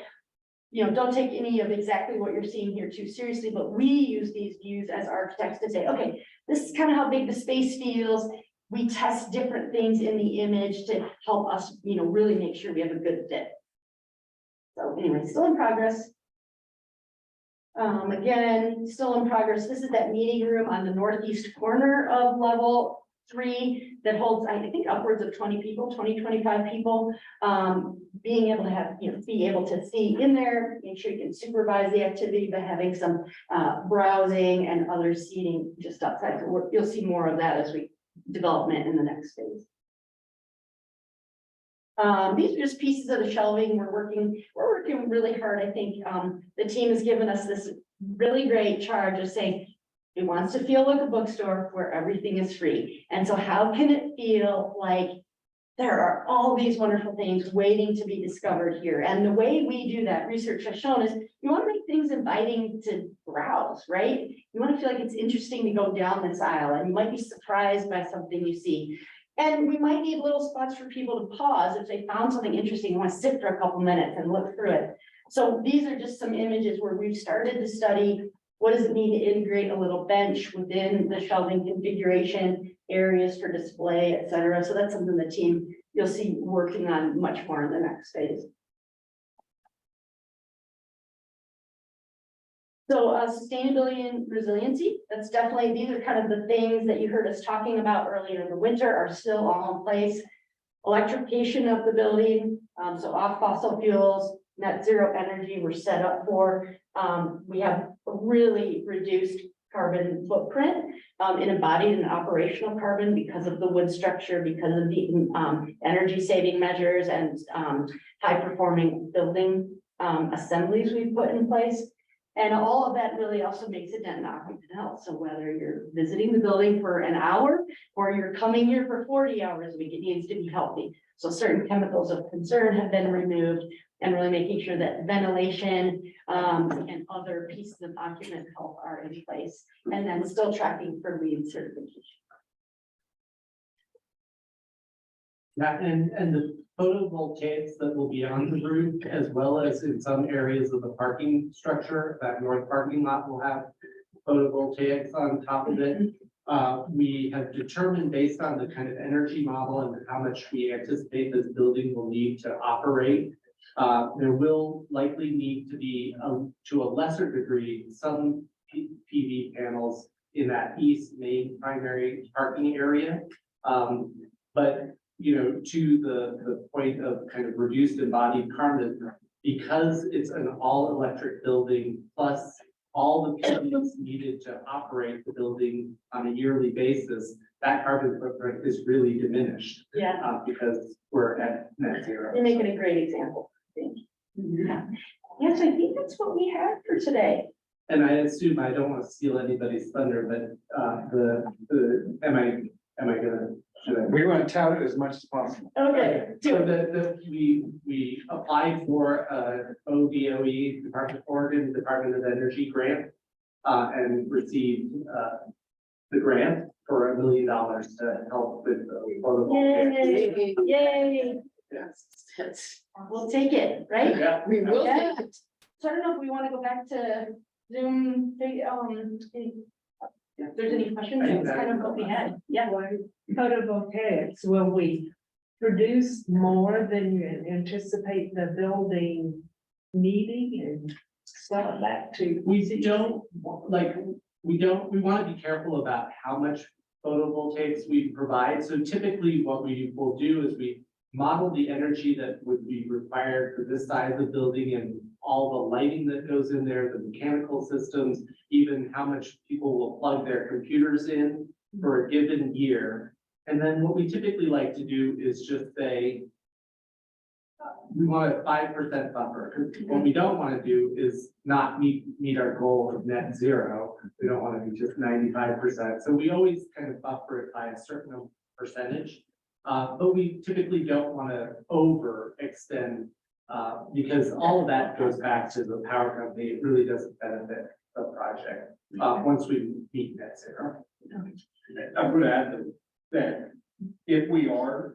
don't take any of exactly what you're seeing here too seriously, but we use these views as architects to say, okay, this is kind of how big the space feels. We test different things in the image to help us, really make sure we have a good fit. So anyway, still in progress. Again, still in progress. This is that meeting room on the northeast corner of level 3 that holds, I think, upwards of 20 people, 25 people. Being able to have, be able to see in there, make sure you can supervise the activity, but having some browsing and other seating just outside. So you'll see more of that as we development in the next phase. These are just pieces of the shelving. We're working really hard. I think, the team has given us this really great charge of saying, it wants to feel like a bookstore where everything is free. And so how can it feel like there are all these wonderful things waiting to be discovered here? And the way we do that, research has shown, is you want to make things inviting to browse, right? You want to feel like it's interesting to go down this aisle, and you might be surprised by something you see. And we might need little spots for people to pause if they found something interesting, and want to sit for a couple minutes and look through it. So these are just some images where we've started to study what does it mean to integrate a little bench within the shelving configuration, areas for display, et cetera. So that's something the team you'll see working on much more in the next phase. So sustainability and resiliency, that's definitely, these are kind of the things that you heard us talking about earlier in the winter are still all in place. Electrification of the building, so off fossil fuels, net zero energy we're set up for. We have a really reduced carbon footprint in embodied and operational carbon because of the wood structure, because of the energy saving measures and high performing building assemblies we've put in place. And all of that really also makes a dent in occupant health. So whether you're visiting the building for an hour or you're coming here for 40 hours a week, it needs to be healthy. So certain chemicals of concern have been removed, and really making sure that ventilation and other pieces of occupant health are in place, and then still tracking for LEED certification. Yeah, and the photovoltaics that will be on the roof, as well as in some areas of the parking structure, that north parking lot will have photovoltaics on top of it. We have determined, based on the kind of energy model and how much we anticipate this building will need to operate, there will likely need to be, to a lesser degree, some PV panels in that east main primary parking area. But, you know, to the point of kind of reduced embodied carbon, because it's an all-electric building, plus all the PVs needed to operate the building on a yearly basis, that carbon footprint is really diminished. Yeah, Because we're at net zero. you're making a great example, I think. Yeah. Yes, I think that's what we had for today. And I assume, I don't want to steal anybody's thunder, but am I gonna, should I? We want to tout it as much as possible. Okay, do So it. we applied for ODOE, Oregon Department of Energy grant, and received the grant for $1 million to help with the photovoltaic. Yay, yay. Yes. We'll take it, right? Yeah. We will Yeah. take it. So I don't know if we want to go back to Zoom, if there's any questions, that's kind of what we had. Yeah. Photovoltaics, will we produce more than you anticipate the building needing and sell that to? We don't, we want to be careful about how much photovoltaics we provide. So typically what we will do is we model the energy that would be required for this size of building and all the lighting that goes in there, the mechanical systems, even how much people will plug their computers in for a given year. And then what we typically like to do is just say, we want a 5% buffer, because what we don't want to do is not meet our goal of net zero. We don't want to be just 95%. So we always kind of buffer it by a certain percentage. But we typically don't want to overextend, because all of that goes back to the power company. It really doesn't benefit the project once we meet net zero. I would add that if we are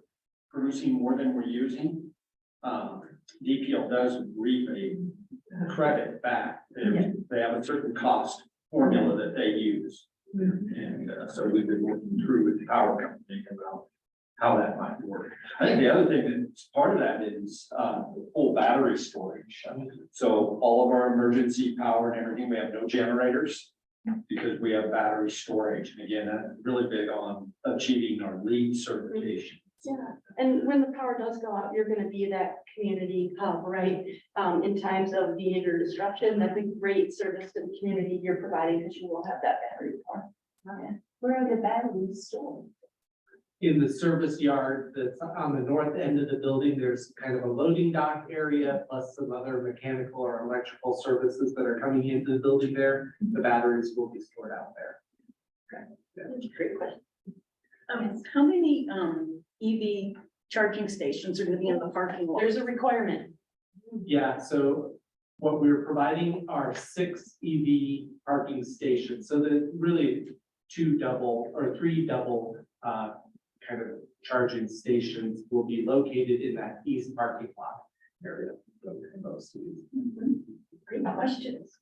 producing more than we're using, DPL does reap a credit back. They have a certain cost formula that they use. And so we've been working through with the power company about how that might work. I think the other thing that's part of that is full battery storage. So all of our emergency power and everything, we have no generators because we have battery storage. And again, that's really big on achieving our LEED certification. Yeah, and when the power does go out, you're gonna be that community hub, right? In times of need or disruption, that's a great service to the community you're providing, because you will have that battery power. Okay. Where are the batteries stored? in the service yard that's on the north end of the building, there's kind of a loading dock area plus some other mechanical or electrical services that are coming into the building there. The batteries will be stored out there. That's a great question. How many, EV charging stations are gonna be in the parking lot? There's a requirement. Yeah, so what we're providing are 6 EV parking stations, so that really 2 double or 3 double kind of charging stations will be located in that east parking lot area. Most of these. Great questions.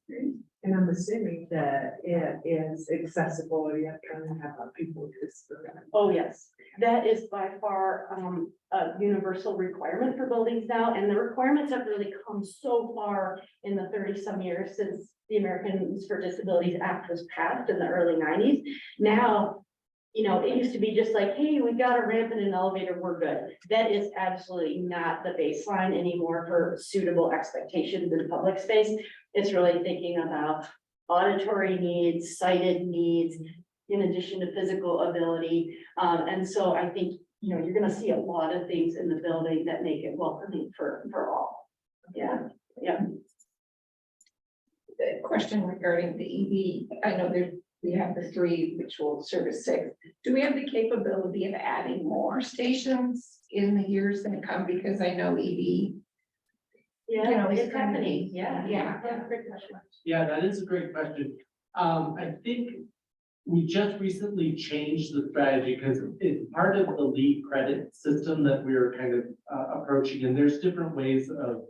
And I'm assuming that it is accessible, you have to kind of have people with disabilities. Oh, yes, that is by far a universal requirement for buildings now, and the requirements have really come so far in the 30-some years since the Americans for Disabilities Act was passed in the early 90s. Now, you know, it used to be just like, hey, we got a ramp and an elevator, we're good. That is absolutely not the baseline anymore for suitable expectations in public space. It's really thinking about auditory needs, sighted needs, in addition to physical ability. And so I think, you know, you're gonna see a lot of things in the building that make it welcoming for all. Yeah, yeah. The question regarding the EV, I know there, we have the 3, which will service 6. Do we have the capability of adding more stations in the years that come? Because I know EV. Yeah, it's it's happening. Yeah. Yeah. Great question. Yeah, that is a great question. I think we just recently changed the strategy because it's part of the LEED credit system that we're kind of approaching, and there's different ways of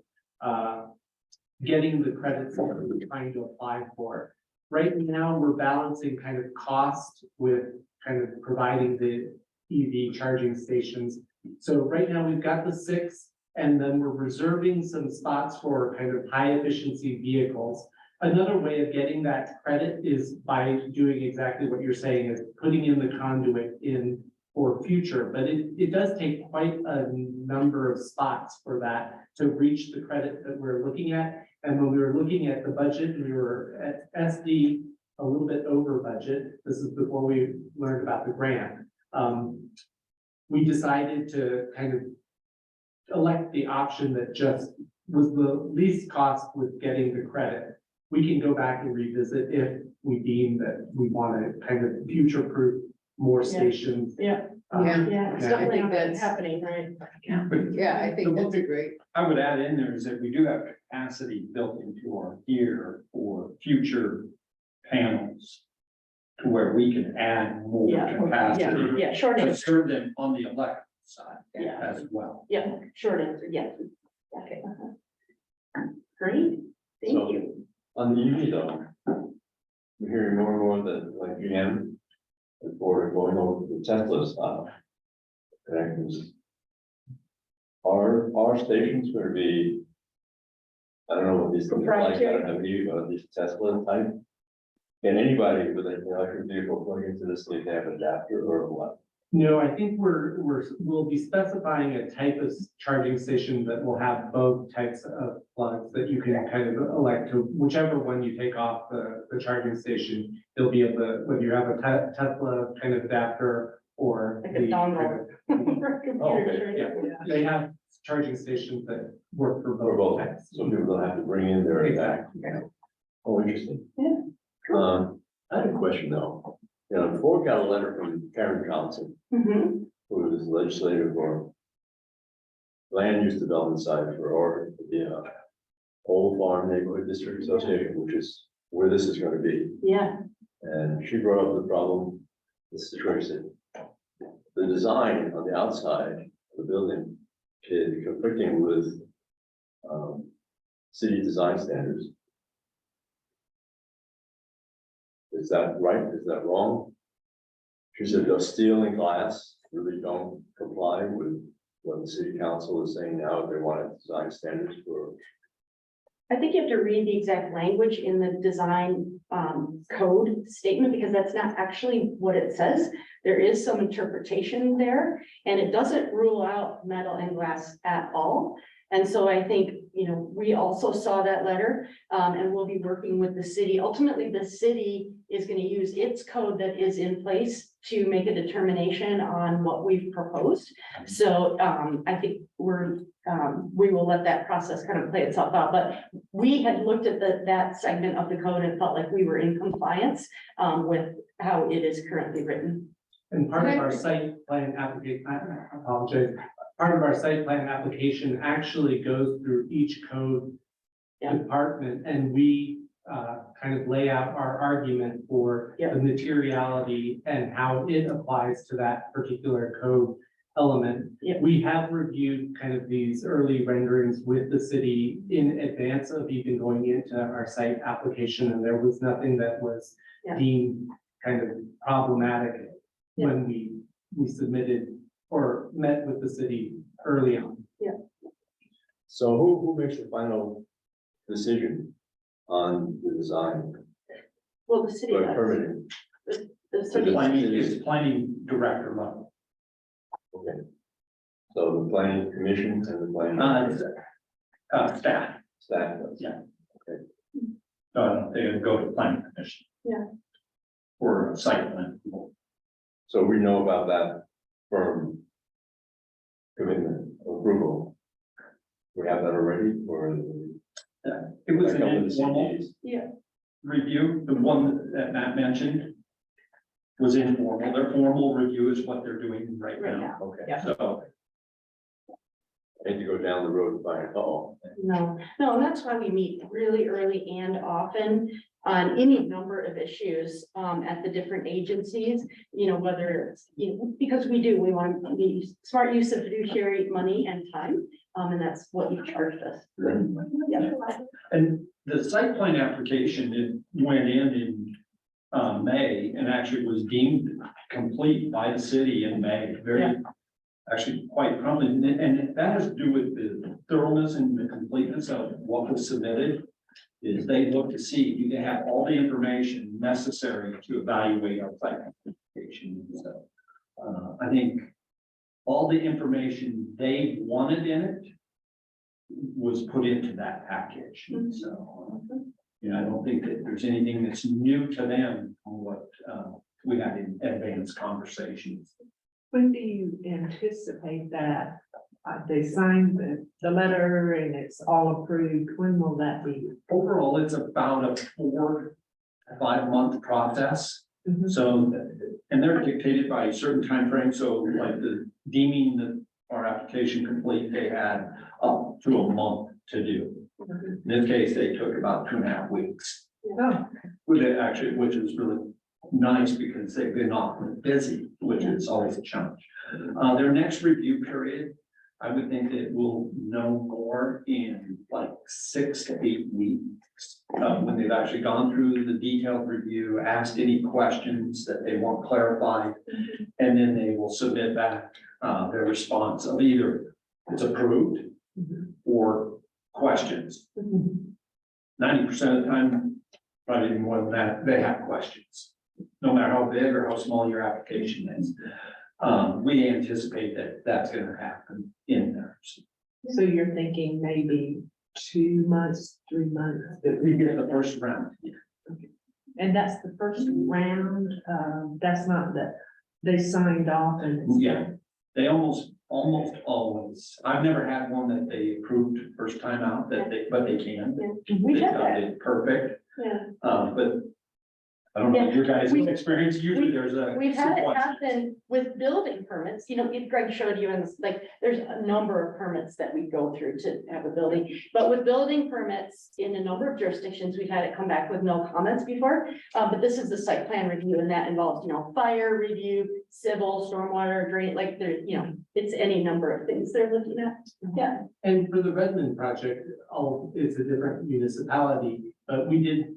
getting the credits that we're trying to apply for. Right now, we're balancing kind of cost with kind of providing the EV charging stations. So right now, we've got the 6, and then we're reserving some spots for kind of high efficiency vehicles. Another way of getting that credit is by doing exactly what you're saying, is putting in the conduit in for future, but it does take quite a number of spots for that to reach the credit that we're looking at. And when we were looking at the budget, we were at SD a little bit over budget. This is before we learned about the grant. We decided to kind of elect the option that just was the least cost with getting the credit. We can go back and revisit if we deem that we want to kind of future-proof more stations. Yeah. Yeah, it's Yeah, I definitely think that's- happening, right? Yeah, I think that's a great, I would add in there is that we do have capacity built into our gear for future panels to where we can add more Yeah, capacity Yeah, short to answer, serve them on the electric side Yeah. as well. yeah, short answer, yes. Okay. Great, thank So- you. On the EV though, we're hearing more and more that like GM, or going over to the Tesla style connectors. Are stations going to be, I don't know what these things are like, I don't have any, these Tesla type? Can anybody with an electric vehicle plug into this, they have an adapter or what? No, I think we'll be specifying a type of charging station that will have both types of plugs that you can kind of elect to whichever one you take off the charging station. They'll be able to, whether you have a Tesla kind of adapter or Like a the dongle. kind Okay, yeah, they have charging stations that work for Or both both, types. so people don't have to bring in their. Exactly. Oh, interesting. Yeah. I have a question though. You know, before got a letter from Karen Johnson, Mhm. who was legislator for land use development side for the Old Farm Neighborhood District Association, which is where this is going to be. Yeah, And she brought up the problem, the situation. The design on the outside of the building is conflicting with city design standards. Is that right? Is that wrong? She said the steel and glass really don't comply with what the city council is saying now. They want design standards for. I think you have to read the exact language in the design code statement, because that's not actually what it says. There is some interpretation there, and it doesn't rule out metal and glass at all. And so I think, we also saw that letter, and we'll be working with the city. Ultimately, the city is gonna use its code that is in place to make a determination on what we've proposed. So, I think we will let that process kind of play itself out, but we had looked at that segment of the code and felt like we were in compliance, with how it is currently written. And part of our site plan application, I apologize, part of our site plan application actually goes through each code Yeah. department, and we kind of lay out our argument for Yeah. the materiality and how it applies to that particular code element. Yeah. We have reviewed kind of these early renderings with the city in advance of even going into our site application, and there was nothing that was Yeah. deemed kind of problematic Yeah. when we submitted or met with the city early on. So who makes the final decision on the design Well, the city for does. permitting? The city, It's planning director level. Okay. So the planning commission and the planning Staff. staff. does. Yeah. They go to planning commission. Yeah. For a site plan. So we know about that firm commitment approval. We have that already, or? It was an Like over the informal CDs? review, the one that Matt mentioned was informal. Their formal review is what they're doing right right now. now, Okay. Yeah. So, I hate to go down the road and find, no, and that's why we meet really early and often on any number of issues, at the different agencies, whether it's, because we want to be smart use of fiduciary money and time, and that's what you charged us. Yeah. and the site plan application, it went in May and actually was deemed complete by the city in May, actually quite promptly. And that has to do with the thoroughness and the completeness of what was submitted. Is they look to see, do they have all the information necessary to evaluate our plan application? So, I think all the information they wanted in it was put into that package. And so, I don't think that there's anything that's new to them on what, we had in advanced conversations. When do you anticipate that they signed the letter and it's all approved? When will that be? Overall, it's about a 4 to 5 month process. Mhm. So, and they're dictated by a certain time frame. So like the deeming that our application complete, they had up to a month to do. In this case, they took about 2.5 weeks. Oh, With it actually, which is really nice because they've been awfully busy, which is always a challenge. Their next review period, I would think that we'll know more in like 6 to 8 weeks. When they've actually gone through the detailed review, asked any questions that they want clarified, and then they will submit back their response of either it's approved or questions. 90% of the time, probably even more than that, they have questions. No matter how big or how small your application is. We anticipate that that's gonna happen in there. so you're thinking maybe 2 months, 3 months? We get the first round. And that's the first round, that's not that they signed off and. it's- Yeah, they almost always, I've never had one that they approved first time out but they can. We They had found that, it perfect, yeah. But I don't know, Yeah, your guys' we- experience, usually there's a. We've had it sequence. happen with building permits, if Greg showed you, and like, there's a number of permits that we go through to have a building. But with building permits in a number of jurisdictions, we've had it come back with no comments before. But this is the site plan review, and that involves, fire review, civil, stormwater, drain, like there, it's any number of things they're looking at. Yeah, And for the Redmond project, it's a different municipality, but we did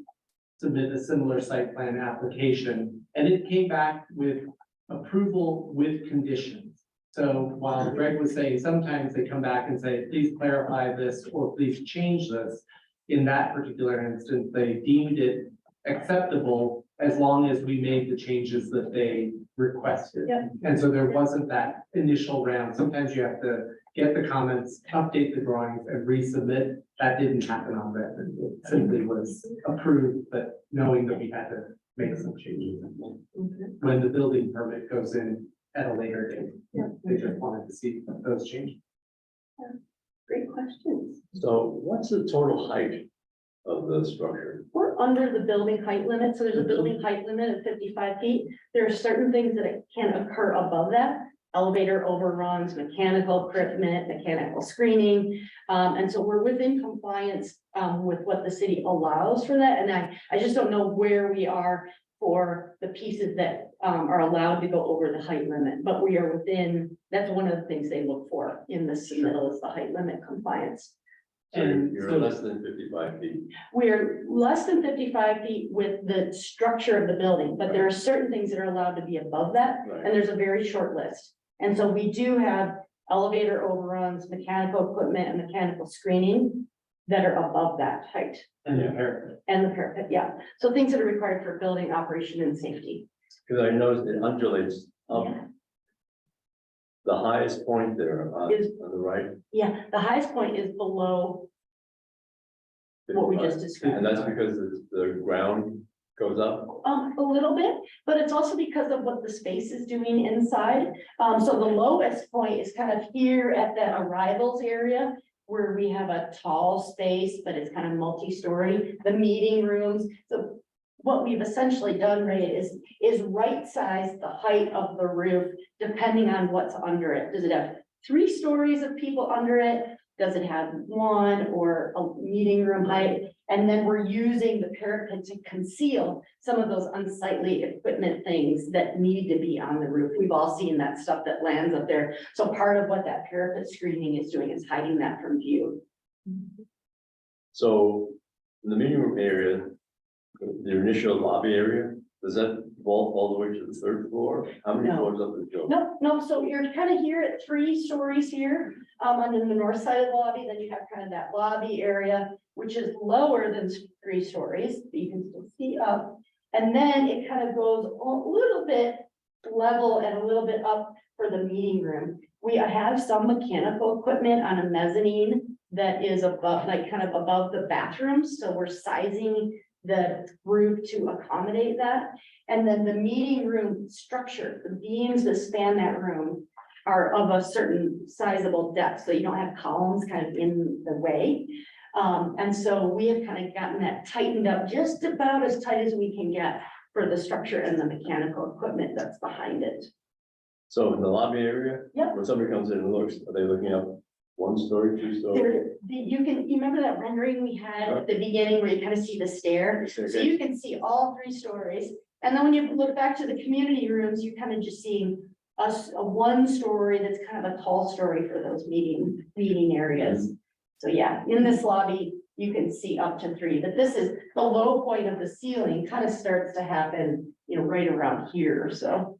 submit a similar site plan application, and it came back with approval with conditions. So while Greg was saying, sometimes they come back and say, please clarify this, or please change this. In that particular instance, they deemed it acceptable as long as we made the changes that they requested. Yeah. And so there wasn't that initial round. Sometimes you have to get the comments, update the drawings and resubmit. That didn't happen on that. It simply was approved, but knowing that we had to make some changes. When the building permit goes in at a later date. Yeah. They just wanted to see those changes. Great questions. So what's the total height of the structure? We're under the building height limit, so there's a building height limit of 55 feet. There are certain things that can occur above that. Elevator overruns, mechanical equipment, mechanical screening. And so we're within compliance with what the city allows for that. And I just don't know where we are for the pieces that are allowed to go over the height limit, but we are within, that's one of the things they look for in the submittal is the height limit compliance. So And you're so- less than 55 feet. We're less than 55 feet with the structure of the building, but there are certain things that are allowed to be above that. Right. And there's a very short list. And so we do have elevator overruns, mechanical equipment and mechanical screening that are above that height And the parapet. and the parapet, yeah. So things that are required for building operation and safety. Because I noticed it undulates up. Yeah. The highest point there on the right. Yeah, the highest point is below what we 55. just described. And that's because the ground goes up. A little bit, but it's also because of what the space is doing inside. So the lowest point is kind of here at the arrivals area where we have a tall space, but it's kind of multi-story, the meeting rooms. So what we've essentially done, Ray, is right size the height of the roof depending on what's under it. Does it have 3 stories of people under it? Does it have 1 or a meeting room height? And then we're using the parapet to conceal some of those unsightly equipment things that need to be on the roof. We've all seen that stuff that lands up there. So part of what that parapet screening is doing is hiding that from view. So in the meeting room area, the initial lobby area, does that vault all the way to the 3rd floor? How many No. floors up is Joe? No, so you're kind of here at 3 stories here, on the north side of the lobby, then you have kind of that lobby area, which is lower than 3 stories, but you can still see up. And then it kind of goes a little bit level and a little bit up for the meeting room. We have some mechanical equipment on a mezzanine that is above, like kind of above the bathrooms, so we're sizing the roof to accommodate that. And then the meeting room structure, the beams that span that room are of a certain sizable depth, so you don't have columns kind of in the way. And so we have kind of gotten that tightened up just about as tight as we can get for the structure and the mechanical equipment that's behind it. So in the lobby area? Yep. When somebody comes in and looks, are they looking up 1 story, 2 story? You remember that rendering we had at the beginning where you kind of see the stair? So you can see all 3 stories. And then when you look back to the community rooms, you kind of just seeing a 1 story that's kind of a tall story for those meeting areas. So yeah, in this lobby, you can see up to 3, but this is the low point of the ceiling kind of starts to happen, right around here, so,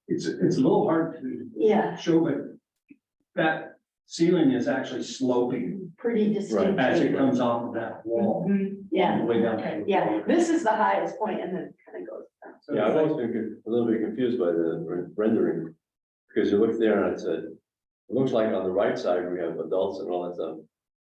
It's a little hard to yeah, show, but that ceiling is actually sloping pretty distinct. as it comes off of that wall. Mhm, yeah, all the way down to the yeah, floor. this is the highest point and then it kind of goes down. So Yeah, it's I've like- always been a little bit confused by the rendering. Because you look there and it said, it looks like on the right side, we have adults and all that stuff.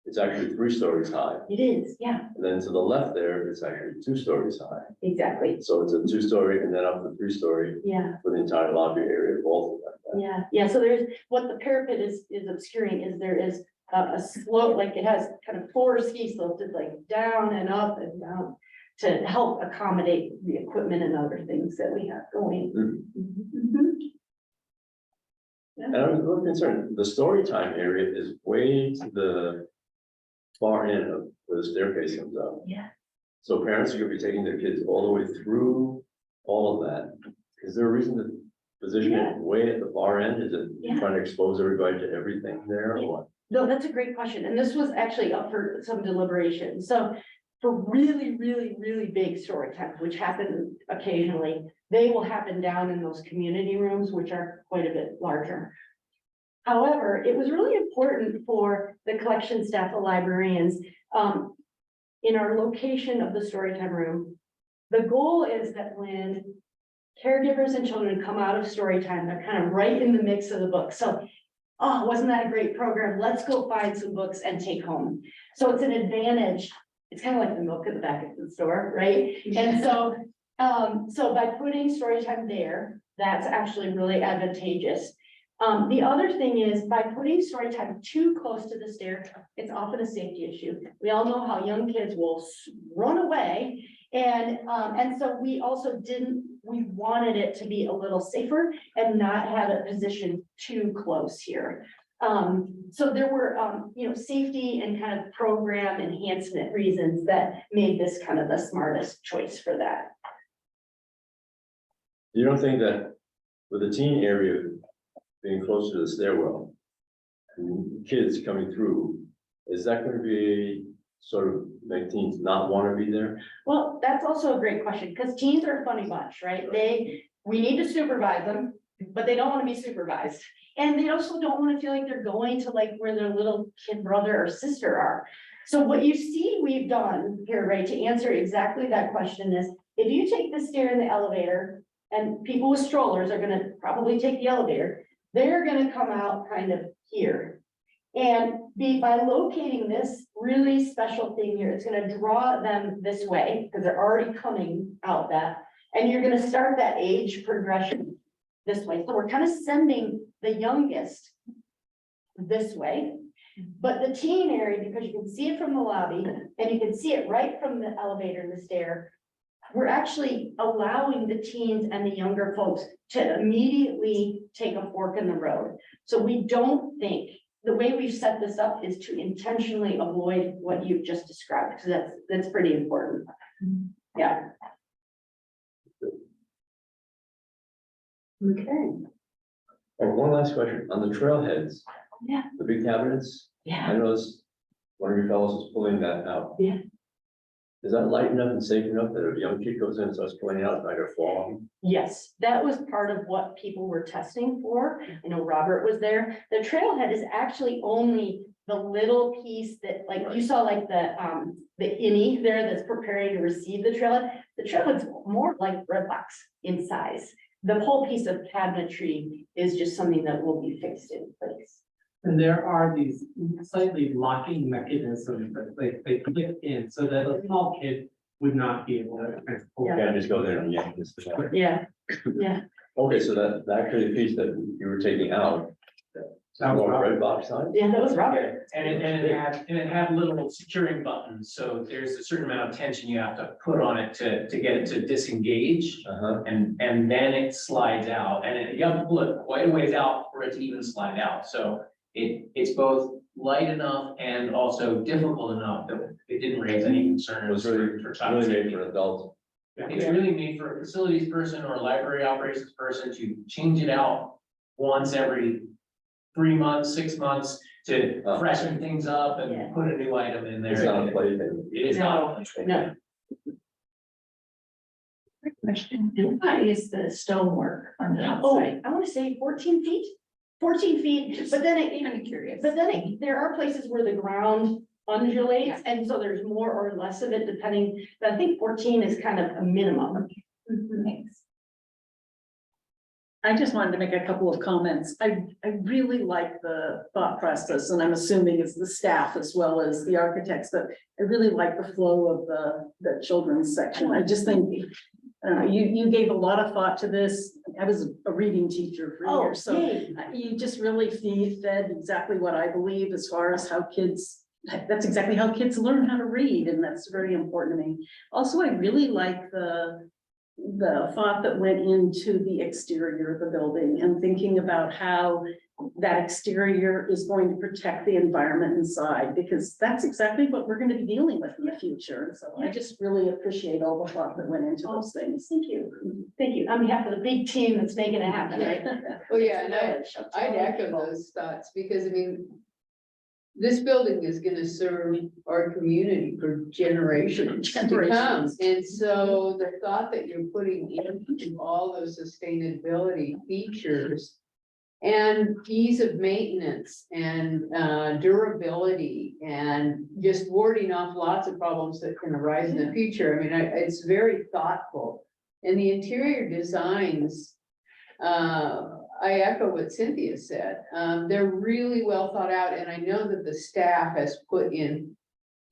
It's actually 3 stories high. It is, yeah, And then to the left there, it's actually 2 stories high. exactly, So it's a 2 story and then up to 3 story yeah. for the entire lobby area, vaulted like that. Yeah, so there's, what the parapet is obscuring is there is a slope, like it has kind of 4 ski slopes, it's like down and up and down to help accommodate the equipment and other things that we have going. Mhm. And I was a little concerned, the story time area is way to the far end of where the staircase comes up. Yeah, So parents are gonna be taking their kids all the way through all of that. Is there a reason to position Yeah. it way at the far end? Is it Yeah. trying to expose everybody to everything there or what? no, that's a great question, and this was actually up for some deliberation, so. For really, really, really big story times, which happen occasionally, they will happen down in those community rooms, which are quite a bit larger. However, it was really important for the collection staff, the librarians, in our location of the storytime room. The goal is that when caregivers and children come out of story time, they're kind of right in the mix of the book. So oh, wasn't that a great program? Let's go find some books and take home. So it's an advantage. It's kind of like the milk at the back of the store, right? And so, so by putting story time there, that's actually really advantageous. The other thing is by putting story time too close to the stair, it's often a safety issue. We all know how young kids will run away. And so we also we wanted it to be a little safer and not have it positioned too close here. So there were, safety and kind of program enhancement reasons that made this kind of the smartest choice for that. You don't think that with the teen area being closer to the stairwell, and kids coming through, is that going to be sort of make teens not want to be there? Well, that's also a great question, because teens are a funny bunch, right? We need to supervise them, but they don't want to be supervised. And they also don't want to feel like they're going to like where their little kid brother or sister are. So what you see we've done here, right, to answer exactly that question is, if you take the stair and the elevator, and people with strollers are gonna probably take the elevator, they're gonna come out kind of here. And by locating this really special thing here, it's gonna draw them this way, because they're already coming out that, and you're gonna start that age progression this way. So we're kind of sending the youngest this way, but the teen area, because you can see it from the lobby, and you can see it right from the elevator and the stair, we're actually allowing the teens and the younger folks to immediately take a fork in the road. So we don't think, the way we've set this up is to intentionally avoid what you've just described, because that's pretty important. Yeah. Okay. And one last question, on the trailheads. Yeah. The big cabinets, Yeah. I noticed one of your fellows was pulling that out. Yeah. Is that light enough and safe enough that if a young kid goes in and starts pulling out, it's not gonna fall on him? Yes, that was part of what people were testing for. You know, Robert was there. The trailhead is actually only the little piece that, like, you saw like the innie there that's preparing to receive the trailhead. The trailhead's more like bread box in size. The whole piece of cabinetry is just something that will be fixed in place. And there are these slightly locking mechanisms that they clip in so that a small kid would not be able to. kind of pull. Yeah. Can't just go there and yank this. Yeah, yeah. Okay, so that actually the piece that you were taking out. That was More Robert. red box size? Yeah, that was Robert. And it had little securing buttons, so there's a certain amount of tension you have to put on it to get it to disengage. Uh-huh. And then it slides out, and you have to pull it quite a ways out for it to even slide out, so it's both light enough and also difficult enough that it didn't raise any It concerns was really, for child really made safety. for adults. It's really made for a facilities person or a library operations person to change it out once every 3 months, 6 months to freshen things up Yeah. and put a new item in there. It's not a plaything. It is not. No. Question, why is the stonework on the Oh, outside? I want to say 14 feet, 14 feet, but then Kind of curious. there are places where the ground undulates, and so there's more or less of it depending, but I think 14 is kind of a minimum. Thanks. I just wanted to make a couple of comments. I really like the thought process, and I'm assuming it's the staff as well as the architects, but I really like the flow of the children's section. I just think, you gave a lot of thought to this. I was a reading teacher for Oh, years, so yay. you just really fed exactly what I believe as far as how kids, that's exactly how kids learn how to read, and that's very important to me. Also, I really like the thought that went into the exterior of the building and thinking about how that exterior is going to protect the environment inside, because that's exactly what we're going to be dealing with in the future. So I just really appreciate all the thought that went into those things. Thank you. Thank you. On behalf of the big team that's making it happen, right? Oh, yeah, and I'd echo those thoughts, because I mean, this building is gonna serve our community for generations to come. Generations. And so the thought that you're putting into all those sustainability features and ease of maintenance and durability and just warding off lots of problems that can arise in the future. I mean, it's very thoughtful. And the interior designs, I echo what Cynthia said. They're really well thought out, and I know that the staff has put in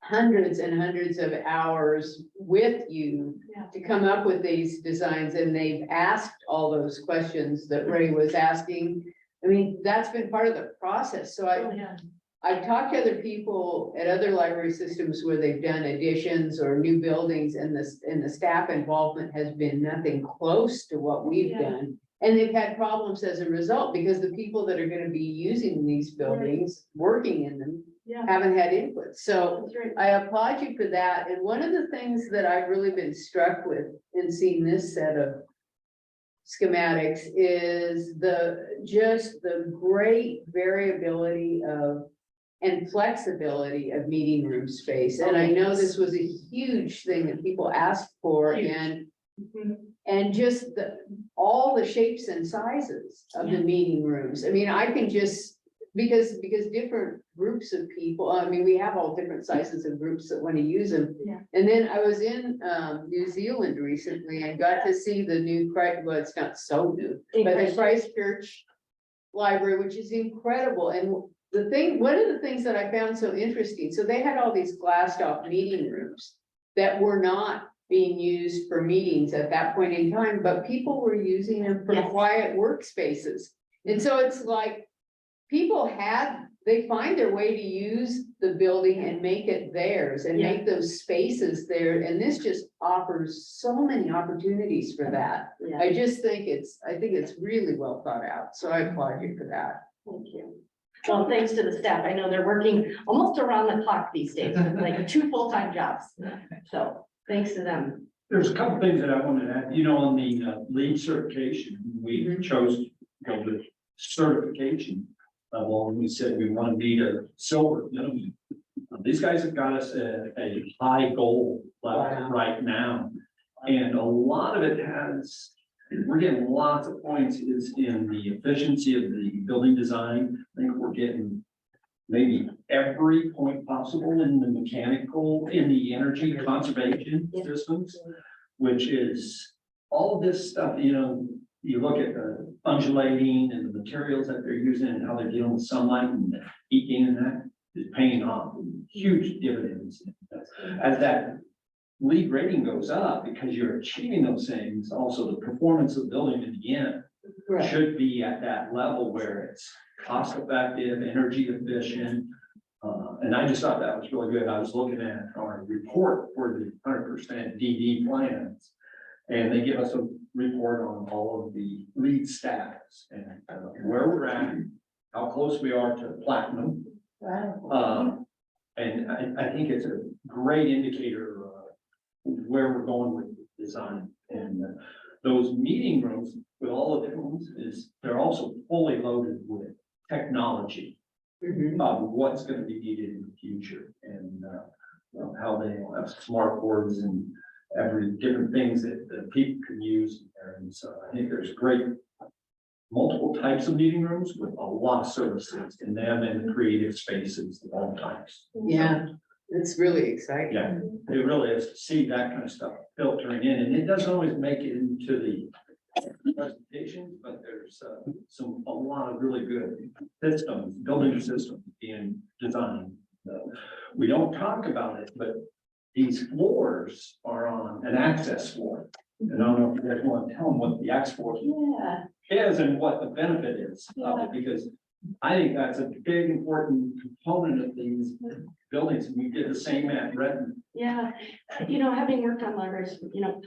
hundreds and hundreds of hours with you Yeah. to come up with these designs, and they've asked all those questions that Ray was asking. I mean, that's been part of the process, so Oh, yeah. I've talked to other people at other library systems where they've done additions or new buildings, and the staff involvement has been nothing close to what we've Yeah. done. And they've had problems as a result, because the people that are gonna be using these buildings, working in them, Yeah. haven't had input. So That's right. I applaud you for that. And one of the things that I've really been struck with in seeing this set of schematics is just the great variability of and flexibility of meeting room space. And I know this was a huge thing that people asked for, Huge. and just all the shapes and sizes of the meeting rooms. I mean, I can just, because different groups of people, I mean, we have all different sizes of groups that want to use them. Yeah. And then I was in New Zealand recently and got to see the new, well, it's not so new, but the Christchurch Library, which is incredible. And one of the things that I found so interesting, so they had all these glassed off meeting rooms that were not being used for meetings at that point in time, but people were using them for Yes. quiet workspaces. And so it's like, they find their way to use the building and make it theirs and Yeah. make those spaces there. And this just offers so many opportunities for that. Yeah, I just think I think it's really well thought out. So I applaud you for that. thank you. Well, thanks to the staff. I know they're working almost around the clock these days, like 2 full-time jobs. So thanks to them. There's a couple things that I wanted to add, on the lead certification, we chose to go with certification level, and we said we want to be a silver. These guys have got us a high goal level Wow. right now, and a lot of it we're getting lots of points is in the efficiency of the building design. I think we're getting maybe every point possible in the mechanical, in the energy conservation systems, which is all of this stuff, you look at the undulating and the materials that they're using and how they're dealing with sunlight and the heat gain and that is paying off huge dividends. As that lead rating goes up, because you're achieving those things, also the performance of the building in the end should be at that level where it's cost effective, energy efficient. And I just thought that was really good. I was looking at our report for the 100% DD plans, and they give us a report on all of the lead status and where we're at, how close we are to platinum. And I think it's a great indicator of where we're going with the design. And those meeting rooms with all of them they're also fully loaded with technology. What's going to be needed in the future, and how they have smart boards and every different things that people can use there. And so I think there's great multiple types of meeting rooms with a lot of services in them and creative spaces at all times. Yeah, it's really exciting. Yeah, it really is to see that kind of stuff filtering in, and it doesn't always make it into the presentations, but there's a lot of really good systems, building systems being designed. We don't talk about it, but these floors are on an access floor. And I don't know if you guys want to tell them what the access floor is and what the benefit is of it, because I think that's a big important component of these buildings, and we did the same at Redmond. Yeah, having worked on libraries,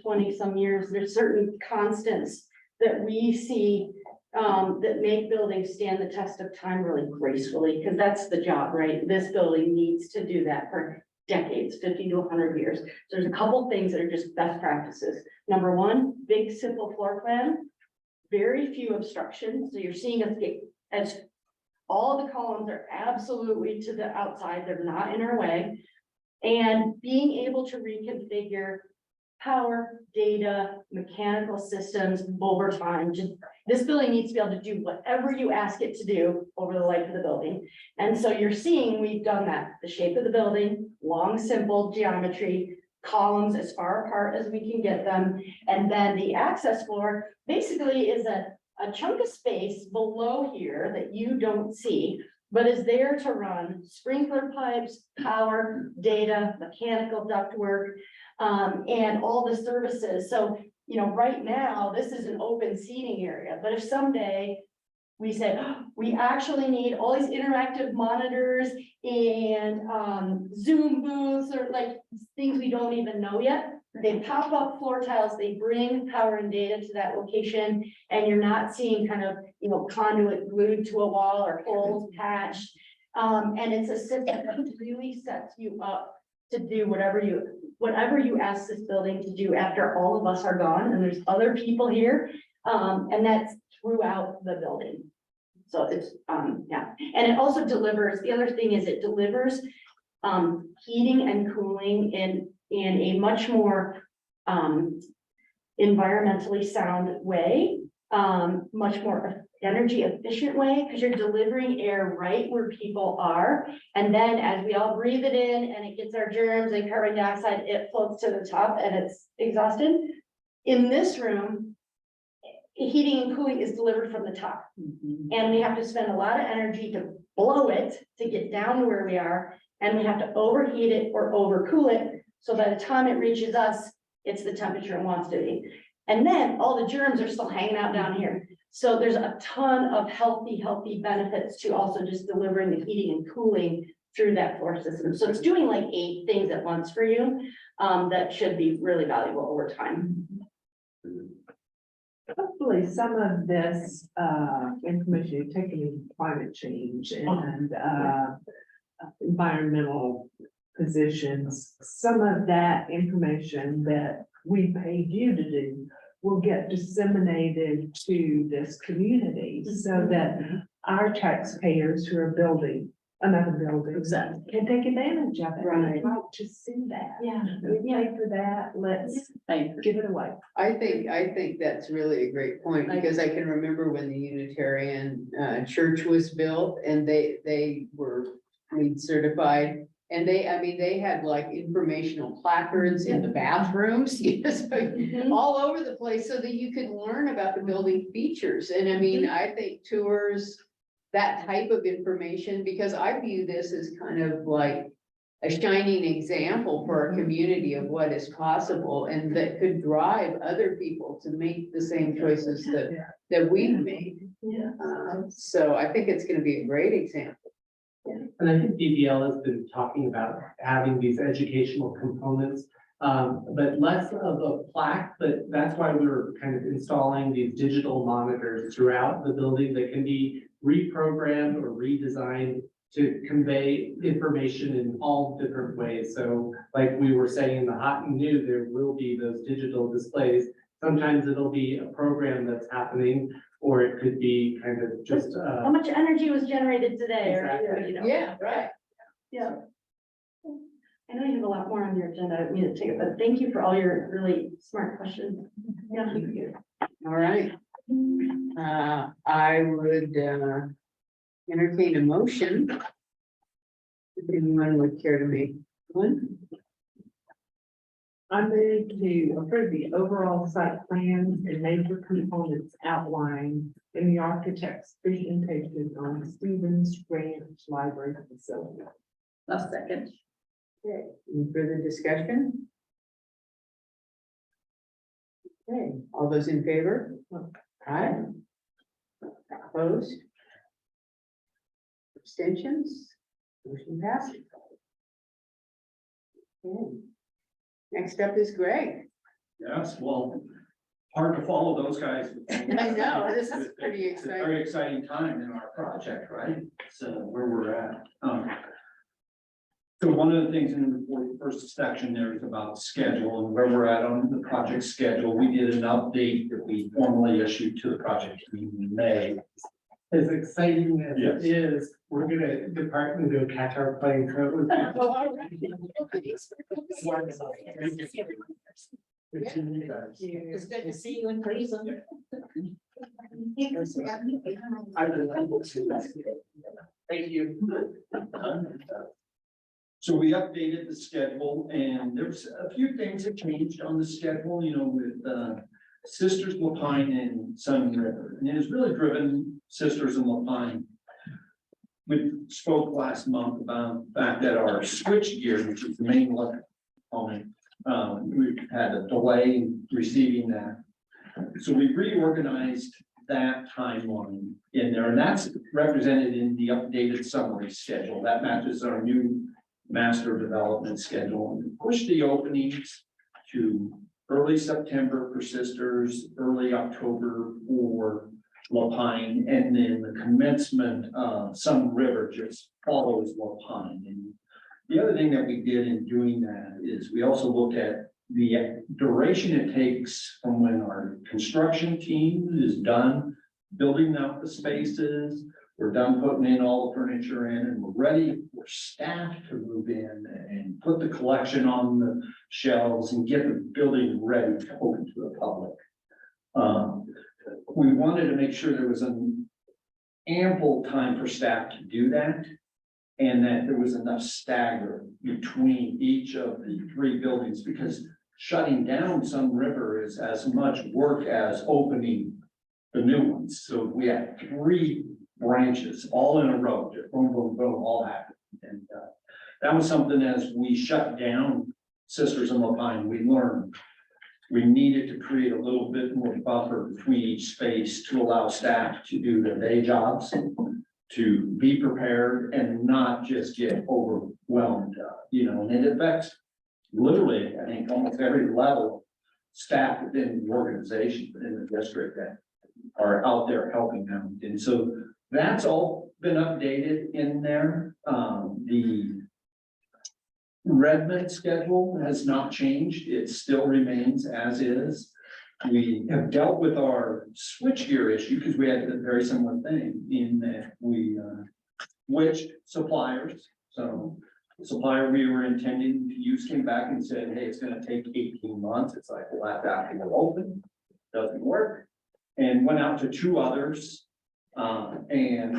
20 some years, there's certain constants that we see that make buildings stand the test of time really gracefully, because that's the job, right? This building needs to do that for decades, 50 to 100 years. So there's a couple things that are just best practices. Number one, big, simple floor plan, very few obstructions. So you're seeing us get as all the columns are absolutely to the outside. They're not in our way. And being able to reconfigure power, data, mechanical systems over time. This building needs to be able to do whatever you ask it to do over the life of the building. And so you're seeing we've done that. The shape of the building, long, simple geometry, columns as far apart as we can get them. And then the access floor basically is a a chunk of space below here that you don't see, but is there to run sprinkler pipes, power, data, mechanical ductwork, and all the services. So, you know, right now, this is an open seating area, but if someday we said, "Oh, we actually need all these interactive monitors and Zoom booths or like things we don't even know yet," they pop up floor tiles, they bring power and data to that location, and you're not seeing kind of, you know, conduit glued to a wall or holes patched. And it's a system that really sets you up to do whatever you ask this building to do after all of us are gone, and there's other people here. And that's throughout the building. So it's, yeah, and it also delivers, the other thing is it delivers heating and cooling in a much more environmentally sound way, much more energy efficient way, because you're delivering air right where people are. And then as we all breathe it in and it gets our germs and carbon dioxide, it floats to the top and it's exhausted. In this room, heating and cooling is delivered from the top. And we have to spend a lot of energy to blow it to get down to where we are. And we have to overheat it or overcool it. So by the time it reaches us, it's the temperature it wants to be. And then all the germs are still hanging out down here. So there's a ton of healthy benefits to also just delivering the heating and cooling through that floor system. So it's doing like 8 things at once for you, that should be really valuable over time. Hopefully, some of this information you're taking in climate change and environmental positions, some of that information that we paid you to do will get disseminated to this community so that our taxpayers who are building another building Exactly. can take advantage of it. Right. We'd like to see that. Yeah. We pay for that, let's give it away. I think that's really a great point, because I can remember when the Unitarian church was built and they were LEED certified. And they had like informational placards in the bathrooms, you know, so all over the place so that you could learn about the building features. And I mean, I think tours, that type of information, because I view this as kind of like a shining example for our community of what is possible and that could drive other people to make the same choices that we've made. Yeah. So I think it's gonna be a great example. And I think DPL has been talking about having these educational components, but less of a plaque, but that's why we were kind of installing these digital monitors throughout the building that can be reprogrammed or redesigned to convey information in all different ways. So like we were saying in the hot and new, there will be those digital displays. Sometimes it'll be a program that's happening, or it could be kind of just, How much energy was generated today, or, Exactly. you know? Yeah, right. Yeah. I know you have a lot more on your agenda, I don't mean to take it, but thank you for all your really smart questions. Yeah. All right. I would entertain a motion. If anyone would care to make one. I move to approve the overall site plans and major components outlined in the architect's presentation on Stevens Ranch Library facility. A second. Okay, any further discussion? Okay, all those in favor? Aye. Opposed? Abstentions? Motion passes. Okay. Next up is Greg. Yes, well, hard to follow those guys. I know, this is pretty It's a exciting. very exciting time in our project, right? So where we're at. So one of the things in the first section there is about schedule and where we're at on the project schedule. We did an update that we formally issued to the project team in May. as exciting as Yes. it is, we're gonna depart and go catch our plane. It's good to see you in person. Thank you. So we updated the schedule and there's a few things that changed on the schedule, you know, with Sisters Lapine and Sunriver, and it has really driven Sisters and Lapine. We spoke last month about the fact that our switch gear, which is the main electric component, we had a delay in receiving that. So we reorganized that timeline in there, and that's represented in the updated summary schedule. That matches our new master development schedule, and pushed the openings to early September for Sisters, early October for Lapine, and then the commencement of Sunriver just follows Lapine. And the other thing that we did in doing that is we also looked at the duration it takes from when our construction team is done building out the spaces, we're done putting in all the furniture in, and we're ready for staff to move in and put the collection on the shelves and get the building ready to open to the public. We wanted to make sure there was an ample time for staff to do that, and that there was enough stagger between each of the three buildings, because shutting down Sunriver is as much work as opening the new ones. So we had three branches all in a row, just boom, boom, boom, all happened. And that was something as we shut down Sisters and Lapine, we learned we needed to create a little bit more buffer between each space to allow staff to do their day jobs, to be prepared and not just get overwhelmed, and it affects literally, I think, almost every level staff within the organization, within the district that are out there helping them. And so that's all been updated in there. The Redmond schedule has not changed. It still remains as is. We have dealt with our switchgear issue because we had a very similar thing in that we switched suppliers. So the supplier we were intending to use came back and said, hey, it's going to take 18 months. It's like, well, that's after we're open. Doesn't work. And went out to two others and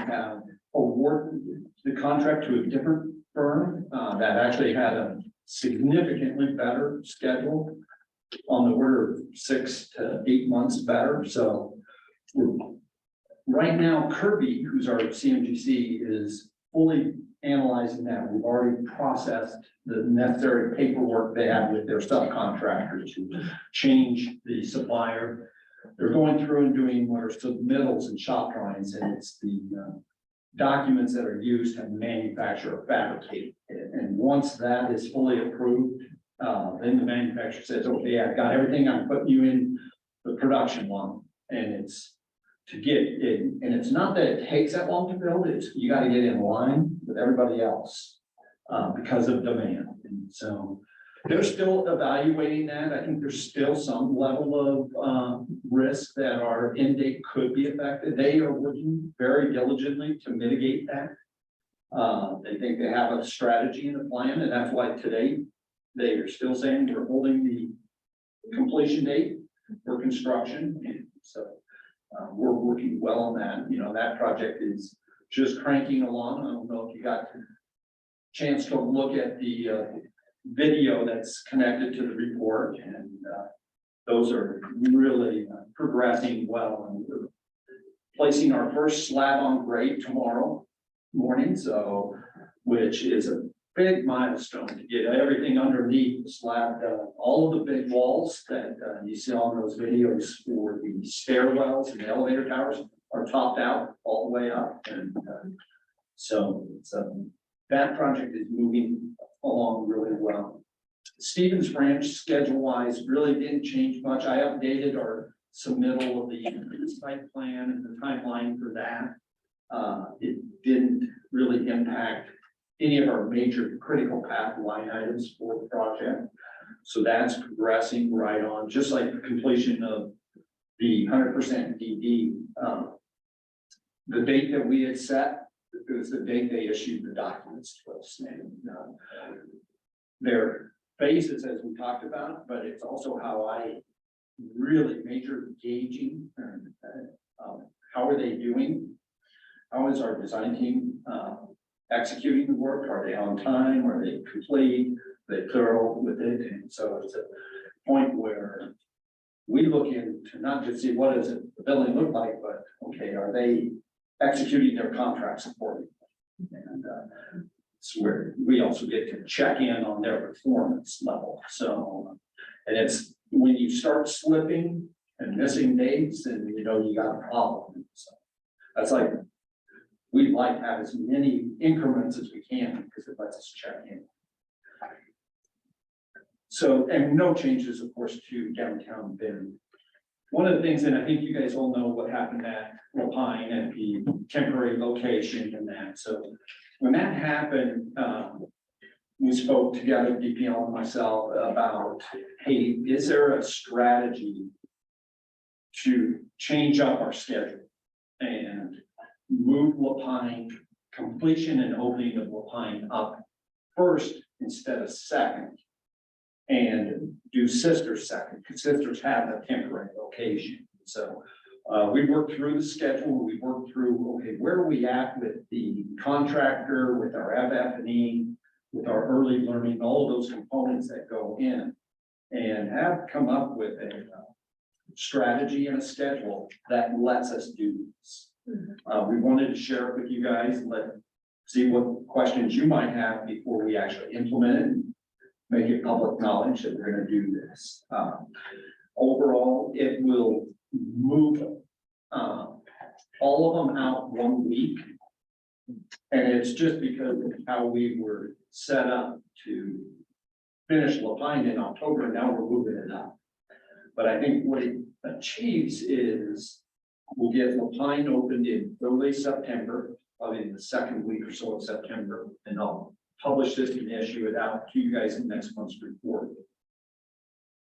awarded the contract to a different firm that actually had a significantly better schedule, on the order of 6 to 8 months better. So right now, Kirby, who's our CMGC, is fully analyzing that. We've already processed the necessary paperwork they have with their subcontractors to change the supplier. They're going through and doing what are submittals and shop drawings, and it's the documents that are used to manufacture or fabricate it. And once that is fully approved, then the manufacturer says, okay, I've got everything, I'm putting you in the production line. And it's to get it, and it's not that it takes that long to build, it's you got to get in line with everybody else because of demand. And so they're still evaluating that. I think there's still some level of risk that our end date could be affected. They are working very diligently to mitigate that. They think they have a strategy and a plan, and that's why today they are still saying we're holding the completion date for construction. And so we're working well on that. That project is just cranking along. I don't know if you got a chance to look at the video that's connected to the report, and those are really progressing well. And we're placing our first slab on grade tomorrow morning, so which is a big milestone to get everything underneath the slab done. All of the big walls that you see on those videos for the stairwells and the elevator towers are topped out all the way up, and so it's that project is moving along really well. Stevens Ranch schedule-wise really didn't change much. I updated our submittal of the site plan and the timeline for that. It didn't really impact any of our major critical path line items for the project. So that's progressing right on, just like the completion of the 100% DD. The date that we had set, it was the date they issued the documents to us. And their phases, as we talked about, but it's also how I really major gauging how are they doing? How is our design team executing the work? Are they on time? Are they complete? Are they thorough with it? And so it's a point where we look into not just see what does the building look like, but okay, are they executing their contracts accordingly? And it's where we also get to check in on their performance level. So, and it's when you start slipping and missing dates, and you know you got a problem. So that's like we'd like to have as many increments as we can because it lets us check in. So, and no changes, of course, to downtown Bend. One of the things, and I think you guys all know what happened at Lapine at the temporary location and that. So when that happened, we spoke together, DPL and myself, about, hey, is there a strategy to change up our schedule and move Lapine completion and opening of Lapine up first instead of second? And do Sisters second, because Sisters have a temporary location. So we worked through the schedule, we worked through, okay, where are we at with the contractor, with our FF&E, with our early learning, all of those components that go in, and have come up with a strategy and a schedule that lets us do this. We wanted to share it with you guys, see what questions you might have before we actually implement it. Make it public knowledge that we're going to do this. Overall, it will move all of them out 1 week. And it's just because of how we were set up to finish Lapine in October. Now we're moving it up. But I think what it achieves is we'll get Lapine opened in early September, probably in the second week or so of September, and I'll publish this and issue it out to you guys in next month's report.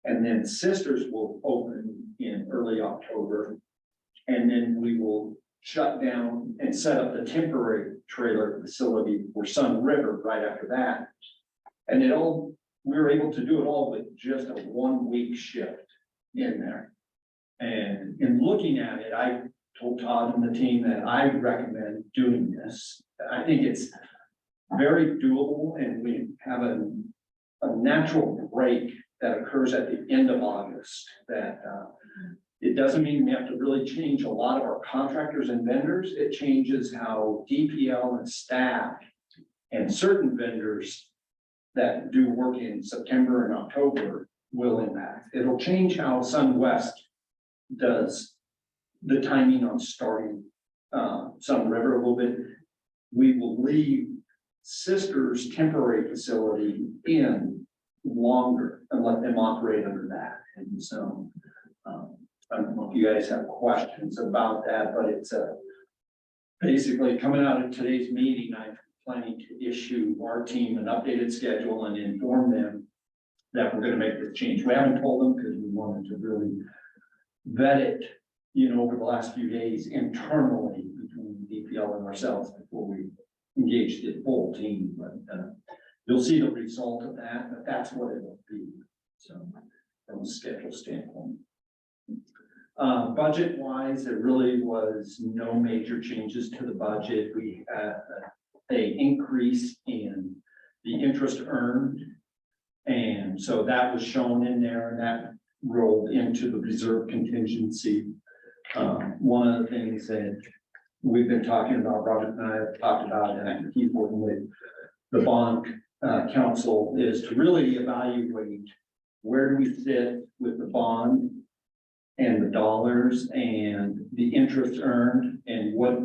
And then Sisters will open in early October. And then we will shut down and set up the temporary trailer facility for Sunriver right after that. And we were able to do it all with just a 1 week shift in there. And in looking at it, I told Todd and the team that I recommend doing this. I think it's very doable, and we have a natural break that occurs at the end of August that it doesn't mean we have to really change a lot of our contractors and vendors. It changes how DPL and staff and certain vendors that do work in September and October will impact. It'll change how SunWest does the timing on starting Sunriver a little bit. We will leave Sisters temporary facility in longer and let them operate under that. And so I don't know if you guys have questions about that, but it's basically coming out of today's meeting, I'm planning to issue our team an updated schedule and inform them that we're going to make this change. We haven't told them because we wanted to really vet it, over the last few days internally between DPL and ourselves before we engage the full team. But you'll see the result of that, but that's what it will be. So from a schedule standpoint. Budget wise, there really was no major changes to the budget. We had an increase in the interest earned. And so that was shown in there, and that rolled into the reserve contingency. One of the things that we've been talking about, Robert and I have talked about, and I can keep working with the bond council, is to really evaluate where do we sit with the bond and the dollars and the interest earned, and what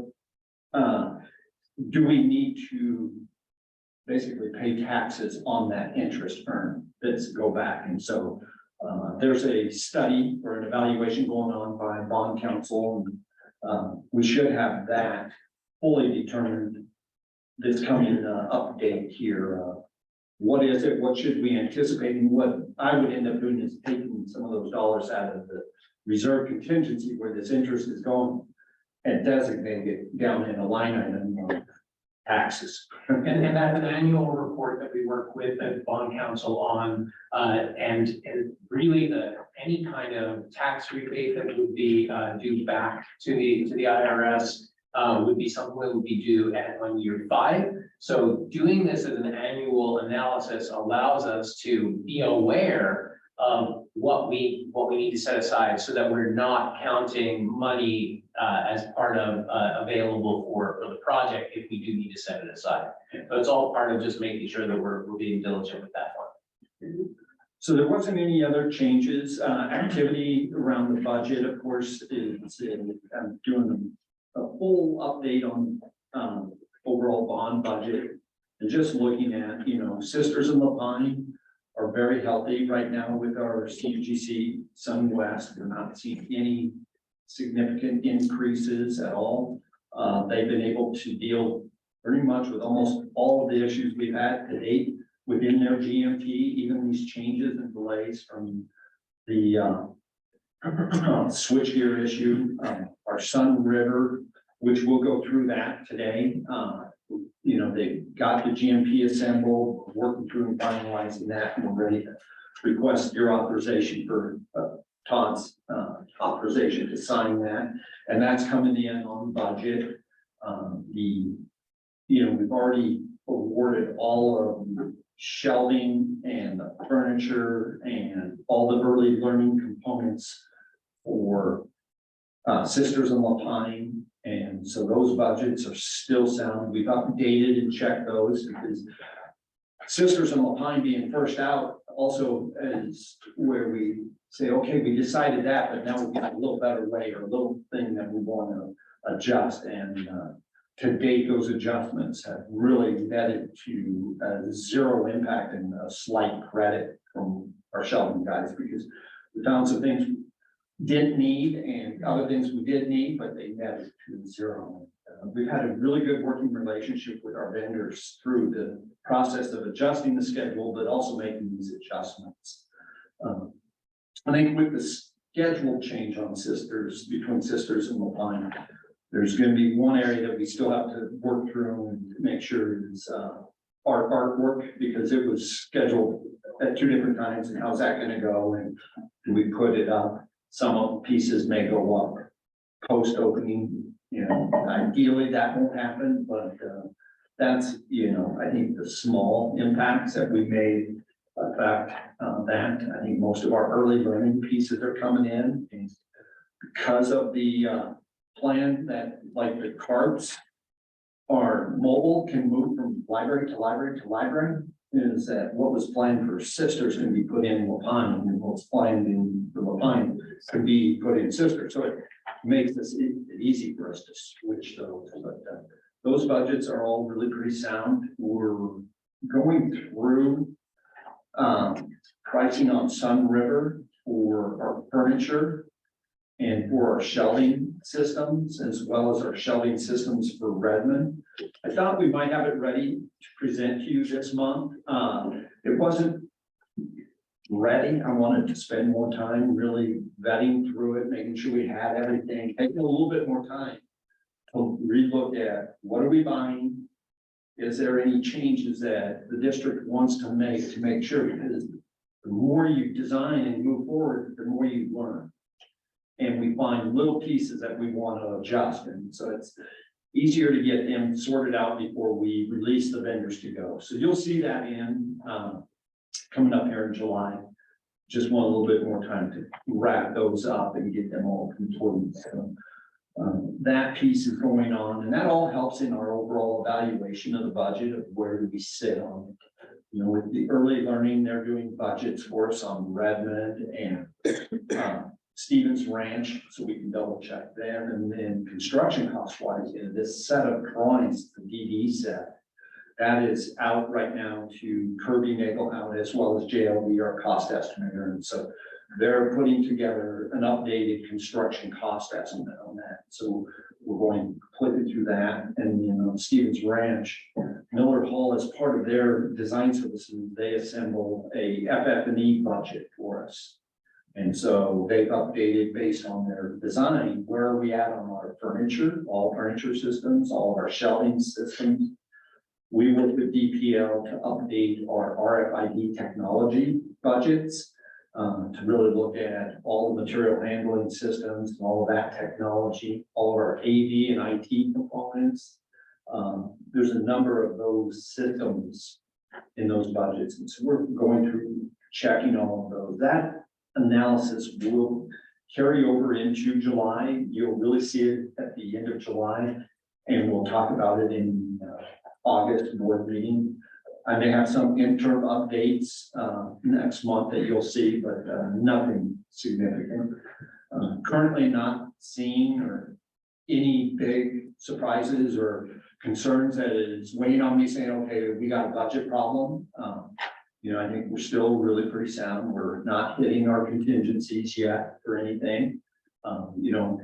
do we need to basically pay taxes on that interest earned that's go back. And so there's a study or an evaluation going on by bond council, and we should have that fully determined this coming update here. What is it? What should we anticipate? And what I would end up doing is taking some of those dollars out of the reserve contingency where this interest is going and designating it down in a line item of taxes. And that's an annual report that we work with the bond council on, and really any kind of tax rebate that would be due back to the IRS would be something that would be due on year 5. So doing this as an annual analysis allows us to be aware of what we need to set aside so that we're not counting money as part of available for the project if we do need to set it aside. So it's all part of just making sure that we're being diligent with that one. So there wasn't any other changes, activity around the budget, of course, is doing a full update on overall bond budget. And just looking at, Sisters in La Pine are very healthy right now with our CUGC Sunwest. We're not seeing any significant increases at all. They've been able to deal pretty much with almost all of the issues we've had to date within their GMP, even these changes and delays from the switchgear issue, our Sunriver, which we'll go through that today. They got the GMP assembled, working through and finalizing that, and we're ready to request your authorization for Todd's authorization to sign that, and that's coming in on budget. We've already awarded all of the shelving and the furniture and all the early learning components for Sisters in La Pine. And so those budgets are still sound. We've updated and checked those because Sisters in La Pine being first out also is where we say, okay, we decided that, but now we've got a little better way or a little thing that we want to adjust. And to date, those adjustments have really netted to zero impact and a slight credit from our shelving guys, because we found some things we didn't need and other things we did need, but they netted to zero. We've had a really good working relationship with our vendors through the process of adjusting the schedule, but also making these adjustments. I think with the schedule change on Sisters, between Sisters and La Pine, there's going to be one area that we still have to work through and make sure is our artwork, because it was scheduled at 2 different times, and how's that going to go, and do we put it up? Some of the pieces may go up post-opening, ideally that won't happen, but that's, I think the small impacts that we made affect that. I think most of our early learning pieces are coming in, and because of the plan that, like, the carts are mobile, can move from library to library to library, is that what was planned for Sisters can be put in La Pine, and what's planned in the La Pine could be put in Sisters. So it makes this easy for us to switch those. But those budgets are all really pretty sound. We're going through pricing on Sunriver for our furniture and for our shelving systems, as well as our shelving systems for Redmond. I thought we might have it ready to present to you this month. It wasn't ready. I wanted to spend more time really vetting through it, making sure we had everything, taking a little bit more time to relook at what are we buying? Is there any changes that the district wants to make sure? Because the more you design and move forward, the more you learn. And we find little pieces that we want to adjust. And so it's easier to get them sorted out before we release the vendors to go. So you'll see that coming up here in July. Just want a little bit more time to wrap those up and get them all complete. So that piece is going on, and that all helps in our overall evaluation of the budget of where do we sit on it. With the early learning, they're doing budgets for us on Redmond and Stevens Ranch, so we can double check them. And then construction cost wise, this set of drawings, the DD set, that is out right now to Kirby Nagelhout as well as JLB, our cost estimator. And so they're putting together an updated construction cost estimate on that. So we're going completely through that. And then on Stevens Ranch, Miller Hall, as part of their design services, they assemble a FF&E budget for us. And so they've updated based on their design, where are we at on our furniture, all furniture systems, all of our shelving systems. We work with DPL to update our RFID technology budgets, to really look at all the material handling systems, and all of that technology, all of our AV and IT components. There's a number of those systems in those budgets. And so we're going through checking all of those. That analysis will carry over into July. You'll really see it at the end of July. And we'll talk about it in August board meeting. I may have some interim updates next month that you'll see, but nothing significant. Currently not seeing or any big surprises or concerns that is weighing on me saying, okay, we got a budget problem. You know, I think we're still really pretty sound. We're not hitting our contingencies yet or anything. You know,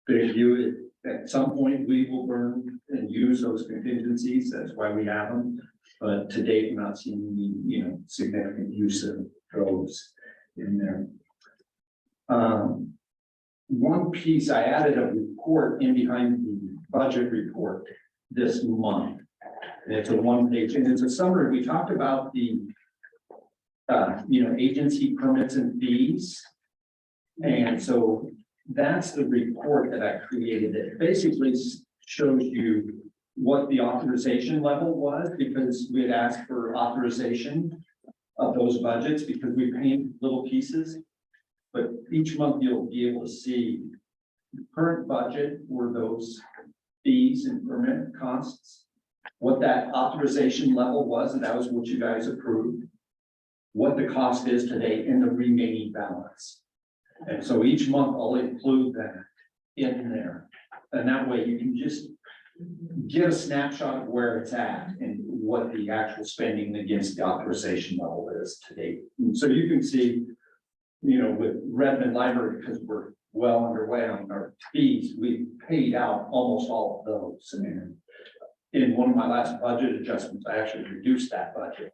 big view, at some point we will burn and use those contingencies. That's why we have them. But to date, we're not seeing any, you know, significant use of those in there. One piece, I added a report in behind the budget report this month. And it's a one-page, and it's a summary. We talked about the, you know, agency permits and fees. And so that's the report that I created. It basically shows you what the authorization level was, because we had asked for authorization of those budgets because we paint little pieces. But each month you'll be able to see the current budget were those fees and permit costs, what that authorization level was, and that was what you guys approved, what the cost is today, and the remaining balance. And so each month I'll include that in there. And that way you can just get a snapshot of where it's at and what the actual spending against the authorization level is today. And so you can see, you know, with Redmond Library, because we're well underway on our fees, we paid out almost all of those. And in one of my last budget adjustments, I actually reduced that budget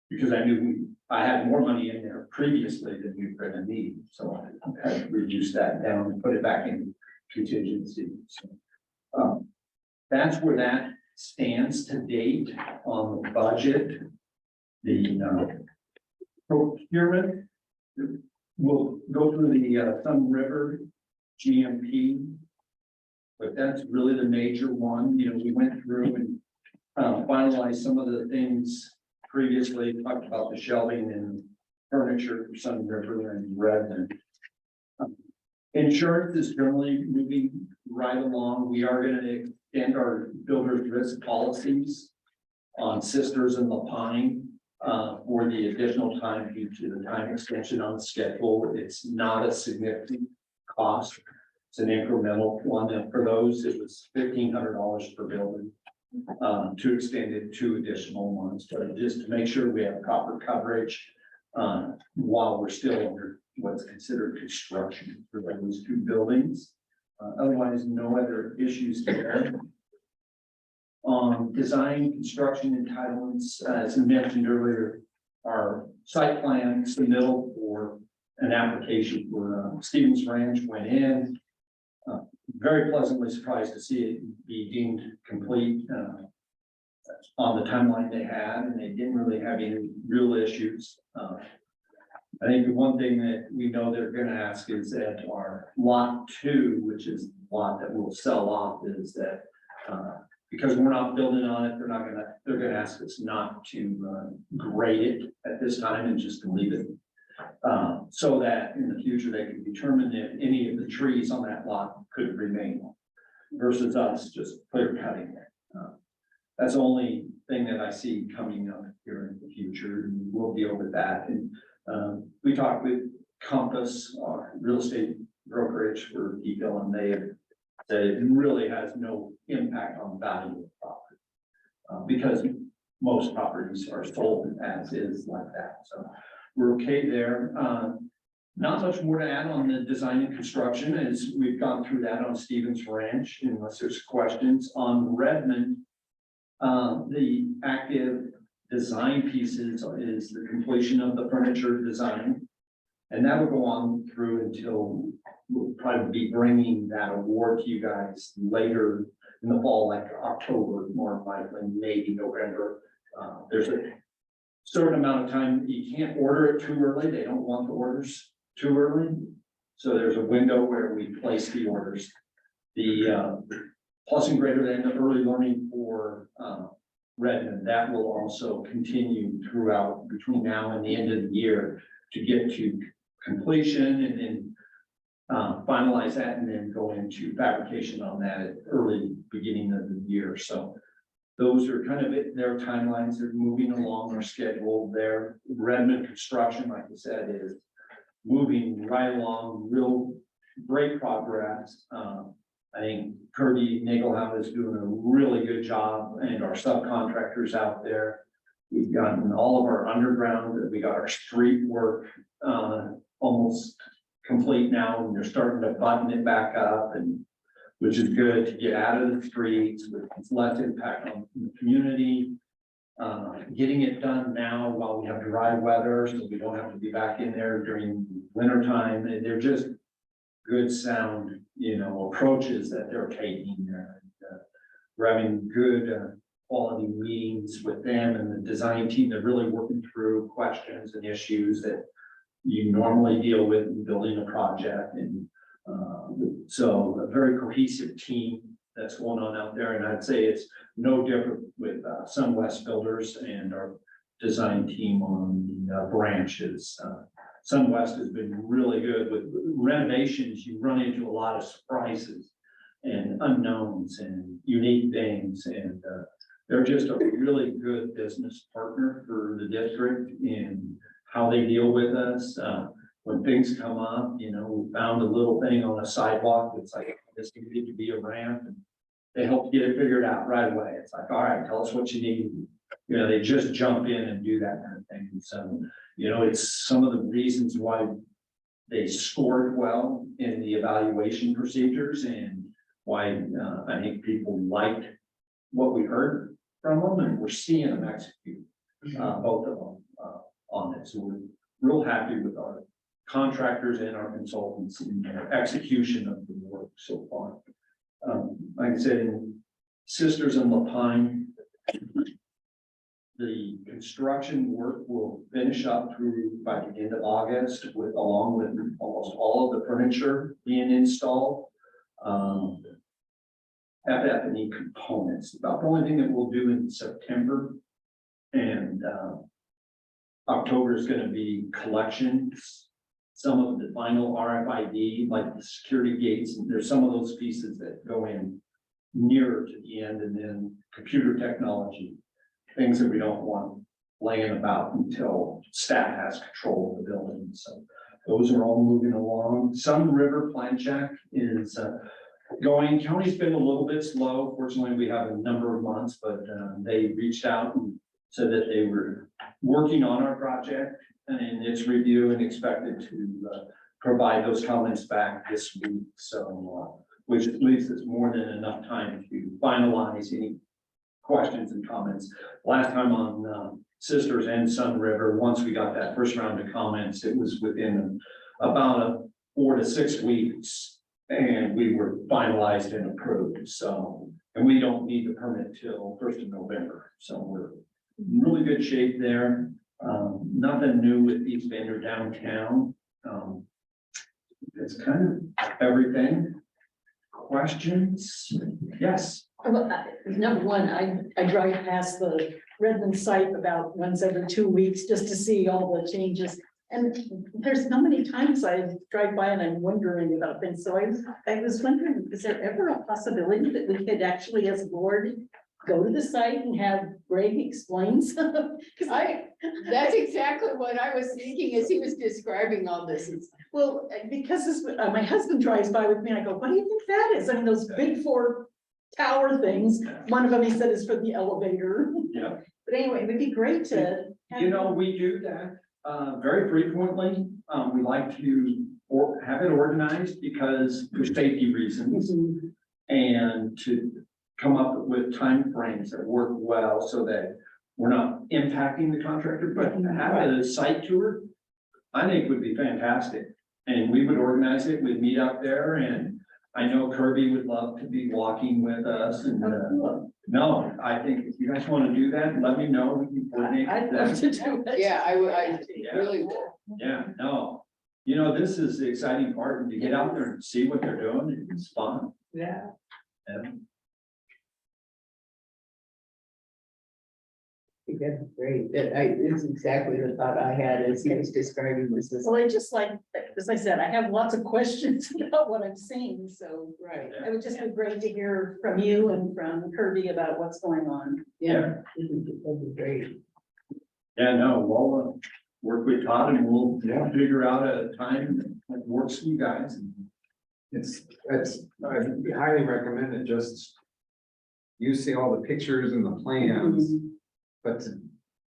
because I knew I had more money in there previously than we were going to need. So I had to reduce that down and put it back in contingency. So that's where that stands to date on the budget. The procurement, we'll go through the Sunriver GMP, but that's really the major one. You know, we went through and finalized some of the things previously, talked about the shelving and furniture for Sunriver and Redmond. Insurance is generally moving right along. We are going to extend our builder's risk policies on Sisters and La Pine for the additional time due to the time extension on the schedule. It's not a significant cost. It's an incremental one. And for those, it was $1,500 per building to extend it 2 additional months, but just to make sure we have proper coverage while we're still under what's considered construction for those 2 buildings. Otherwise, no other issues there. Design, construction, entitlements, as mentioned earlier, our site plan submittal for an application for Stevens Ranch went in. Very pleasantly surprised to see it be deemed complete on the timeline they had, and they didn't really have any real issues. I think the one thing that we know they're gonna ask is that our lot 2, which is the lot that will sell off, is that because we're not building on it, they're gonna ask us not to grade it at this time and just to leave it. So that in the future, they can determine if any of the trees on that lot could remain versus us just clear cutting it. That's the only thing that I see coming up here in the future, and we'll deal with that. And we talked with Compass, our real estate brokerage for Eagle, and they said it really has no impact on the value of the property because most properties are sold as is like that. So we're okay there. Not much more to add on the design and construction as we've gone through that on Stevens Ranch, unless there's questions on Redmond. The active design pieces is the completion of the furniture design. And that will go on through until we'll probably be bringing that award to you guys later in the fall, like October, more likely, maybe November. There's a certain amount of time you can't order it too early. They don't want the orders too early. So there's a window where we place the orders. The plus and greater than the early learning for Redmond, that will also continue throughout between now and the end of the year to get to completion and then finalize that and then go into fabrication on that at early beginning of the year. So those are kind of their timelines. They're moving along their schedule. Their Redmond construction, like I said, is moving right along, real great progress. I think Kirby Nagelhout is doing a really good job and our subcontractors out there. We've gotten all of our underground, we got our street work almost complete now, and they're starting to button it back up, and which is good to get out of the streets with less impact on the community. Getting it done now while we have dry weather, so we don't have to be back in there during winter time. And they're just good sound, approaches that they're taking there. We're having good quality meetings with them and the design team. They're really working through questions and issues that you normally deal with in building a project. And so a very cohesive team that's going on out there. And I'd say it's no different with SunWest Builders and our design team on the branches. SunWest has been really good with renovations. You run into a lot of surprises and unknowns and unique things. And they're just a really good business partner for the district in how they deal with us. When things come up, we found a little thing on a sidewalk that's like, this needed to be a ramp, and they help get it figured out right away. It's like, all right, tell us what you need. They just jump in and do that kind of thing. And so, it's some of the reasons why they scored well in the evaluation procedures and why I think people liked what we heard from them, and we're seeing them execute both of them on it. So we're real happy with our contractors and our consultants in their execution of the work so far. Like I said, in Sisters and Lapine, the construction work will finish up through by the end of August along with almost all of the furniture being installed. FF&E components, about the only thing that we'll do in September and October is going to be collections. Some of the final RFID, like the security gates, and there's some of those pieces that go in nearer to the end, and then computer technology, things that we don't want laying about until staff has control of the building. So those are all moving along. Sunriver Plan Check is going. County's been a little bit slow. Fortunately, we have a number of months, but they reached out and said that they were working on our project and its review and expected to provide those comments back this week. So, which leaves us more than enough time to finalize any questions and comments. Last time on Sisters and Sunriver, once we got that first round of comments, it was within about 4 to 6 weeks, and we were finalized and approved. So, and we don't need the permit till 1st of November. So we're in really good shape there. Nothing new with East Bender downtown. It's kind of everything. Questions? Yes. Number one, I drive past the Redmond site about once every 2 weeks just to see all the changes. And there's so many times I drive by and I'm wondering about things. So I was wondering, is there ever a possibility that we could actually, as a board, go to the site and have Greg explain some? That's exactly what I was thinking as he was describing all this. Well, because my husband drives by with me, and I go, what do you think that is? I mean, those big 4 tower things, one of them he said is for the elevator. Yeah. But anyway, it would be great to. We do that very frequently. We like to have it organized because for safety reasons and to come up with timeframes that work well so that we're not impacting the contractor, but have a site tour, I think would be fantastic. And we would organize it, we'd meet up there, and I know Kirby would love to be walking with us. And no, I think if you guys want to do that, let me know. We can coordinate. I'd love to do it. Yeah, I really would. Yeah, no, this is the exciting part, and to get out there and see what they're doing, it's fun. Yeah. Yeah. think that's great. It's exactly the thought I had as he was describing this. Well, I just like, as I said, I have lots of questions about what I'm seeing, so Right, it would just be great to hear from you and from Kirby about what's going on. yeah, that'd be great. Yeah, no, we'll work with Todd and we'll Yeah. figure out a time that works for you guys. I highly recommend it, just. You see all the pictures and the plans, but to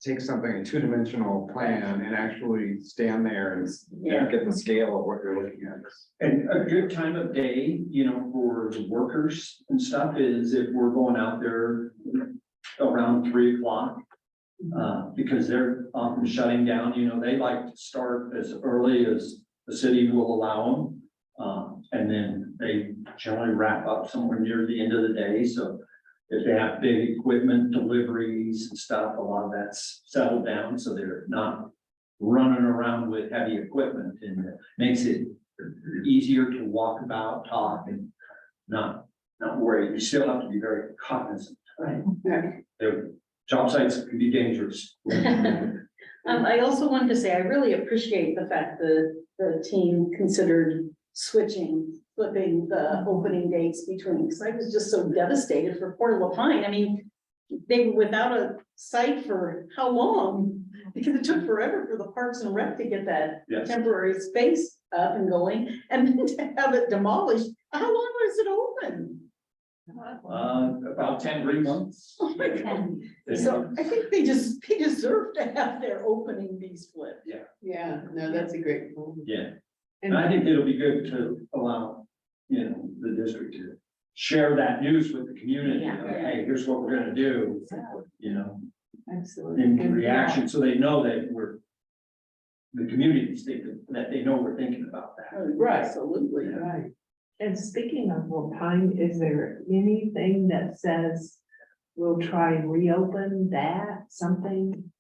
take something, a two-dimensional plan and actually stand there and Yeah. get the scale of what you're looking at. And a good time of day, you know, for the workers and stuff is if we're going out there around 3 o'clock. Because they're often shutting down, you know, they like to start as early as the city will allow them. And then they generally wrap up somewhere near the end of the day, so if they have big equipment deliveries and stuff, a lot of that's settled down, so they're not running around with heavy equipment, and it makes it easier to walk about, talk, and not worry. You still have to be very cognizant. Right. The job sites can be dangerous. I also wanted to say, I really appreciate the fact that the team considered flipping the opening dates between, because I was just so devastated for Port La Pine. I mean, they were without a site for how long? Because it took forever for the Parks and Rec to get that Yes. temporary space up and going, and then to have it demolished. How long was it open? About 10 months. Oh my God. So I think they deserve to have their opening be split. Yeah, no, that's a great point. Yeah, and I think it'll be good to allow, you know, the district to share that news with the community. Yeah. Like, hey, here's what we're gonna do, you know, Absolutely. in reaction, so they know that the communities think that they know we're thinking about that. Right. Absolutely. Right. And speaking of La Pine, is there anything that says we'll try and reopen that, something?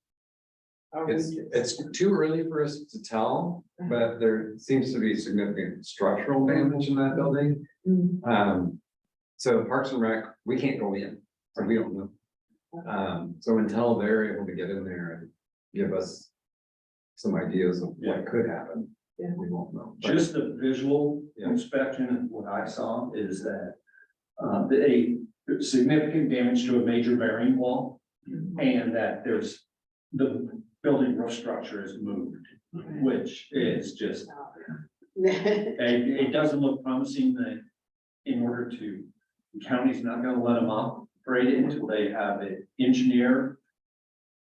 Or we just- It's too early for us to tell, but there seems to be significant structural damage in that building. Mm, So Parks and Rec, we can't go in, or we don't know. So until they're able to get in there and give us some ideas of what could happen, Yeah. we won't know. But Just the visual Yeah. inspection of what I saw is that a significant damage to a major bearing wall, and that there's the building roof structure is moved, which is just, it doesn't look promising that in order to, the county's not gonna let them operate it until they have it engineered,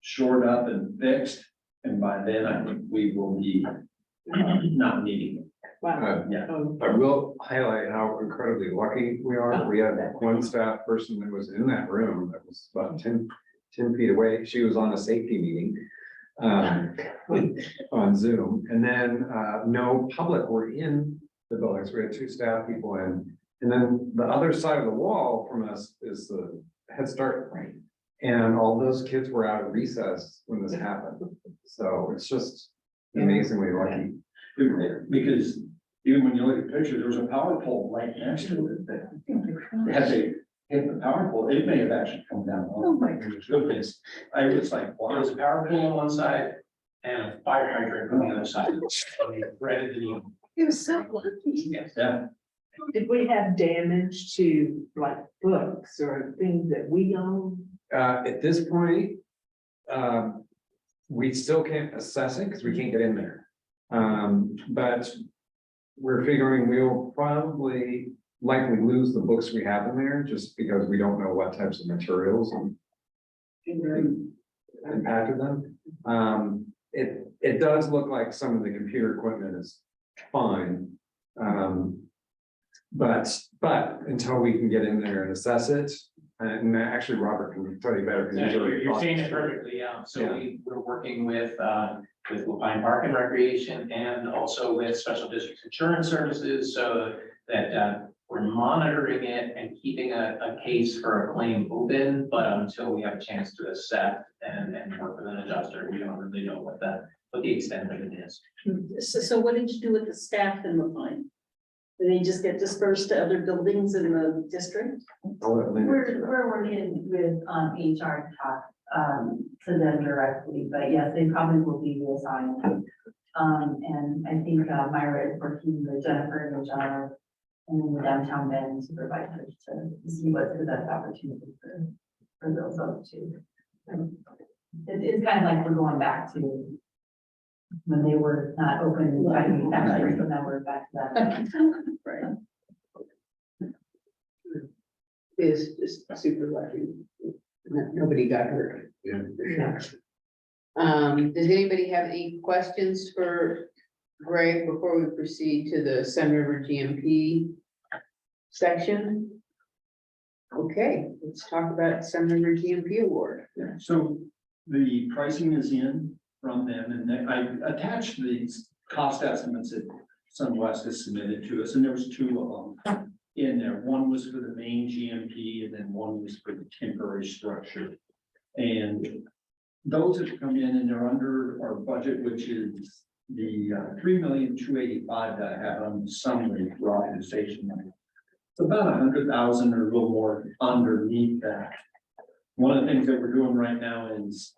shored up and fixed, and by then I think we will be not needing it. Wow. Yeah. Oh, I will highlight how incredibly lucky we are. We had one staff person that was in that room that was about 10 feet away. She was on a safety meeting on Zoom, and then no public were in the building. So we had 2 staff people in. And then the other side of the wall from us is the Head Start. And all those kids were out of recess when this happened. So it's just amazingly lucky. Because even when you look at pictures, there was a power pole right next to it that had they hit the power pole, it may have actually come down. Oh my goodness. I was like, There was a power pole on one side and a fire hydrant on the other side. Right at the end. It was so lucky. Yes. Yeah, did we have damage to like books or things that we own? At this point, we still can't assess it because we can't get in there. But we're figuring we'll probably likely lose the books we have in there just because we don't know what types of materials impacted them. It does look like some of the computer equipment is fine. But until we can get in there and assess it, and actually Robert can tell you better. 'cause he's already You're talked saying to it perfectly, yeah. So Yeah. we're working with Lupine Park and Recreation and also with Special Districts Insurance Services, so that we're monitoring it and keeping a case for a claim open, but until we have a chance to assess and work with an adjuster, we don't really know what the extent of it is. So what did you do with the staff in the line? Did they just get dispersed to other buildings in the district? I'll let Linda- We're working with HR to talk to them directly, but yes, they probably will be reassigned. And I think Myra is working with Jennifer and John and then the downtown band supervisors to see what's the best opportunity for those other two. It's kind of like we're going back to when they were not open, so now we're back to that. Right. Is just super lucky. Nobody got hurt. Yeah. Does anybody have any questions for Greg before we proceed to the Sunriver GMP section? Okay, let's talk about Sunriver GMP award. So the pricing is in from them, and then I attached these cost estimates that Sunwest has submitted to us, and there was two of them in there. One was for the main GMP, and then one was for the temporary structure. And those have come in and they're under our budget, which is the $3,285,000 that I have on the summary for organization. It's about 100,000 or a little more underneath that. One of the things that we're doing right now is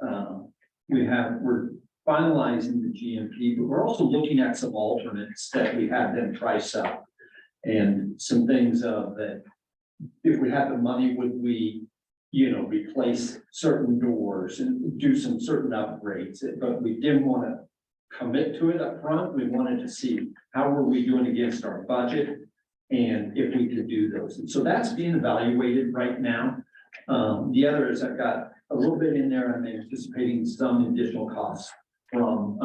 we're finalizing the GMP, but we're also looking at some alternates that we have them price up. And some things that if we had the money, would we, replace certain doors and do some certain upgrades, but we didn't want to commit to it up front. We wanted to see how were we doing against our budget and if we could do those. And so that's being evaluated right now. The other is I've got a little bit in there. I'm anticipating some additional costs from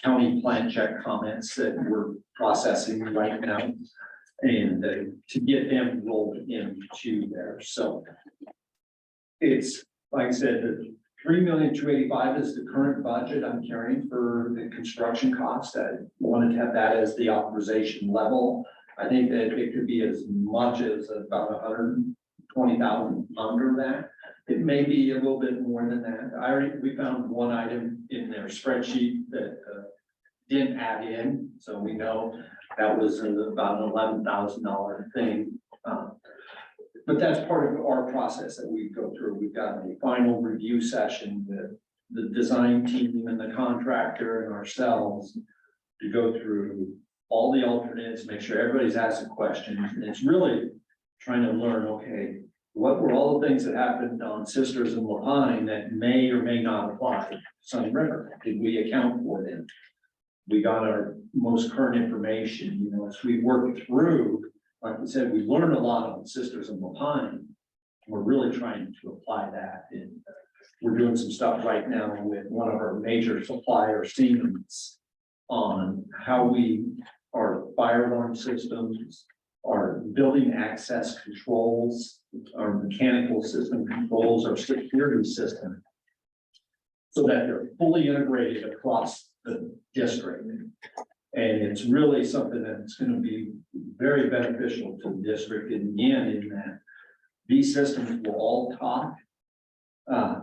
county plan check comments that we're processing right now and to get them rolled into there. So it's, like I said, the $3,285,000 is the current budget I'm carrying for the construction cost. I wanted to have that as the authorization level. I think that it could be as much as about 120,000 under that. It may be a little bit more than that. We found one item in their spreadsheet that didn't add in, so we know that was about an $11,000 thing. But that's part of our process that we go through. We've got a final review session with the design team and the contractor and ourselves to go through all the alternates, make sure everybody's asking questions. And it's really trying to learn, okay, what were all the things that happened on Sisters and Lapine that may or may not apply to Sunriver? Did we account for them? We got our most current information, as we work through, like we said, we learned a lot on Sisters and Lapine. We're really trying to apply that, and we're doing some stuff right now with one of our major suppliers, Siemens, on how our fire alarm systems, our building access controls, our mechanical system controls, our security system, so that they're fully integrated across the district. And it's really something that's going to be very beneficial to the district in the end, in that these systems will all talk.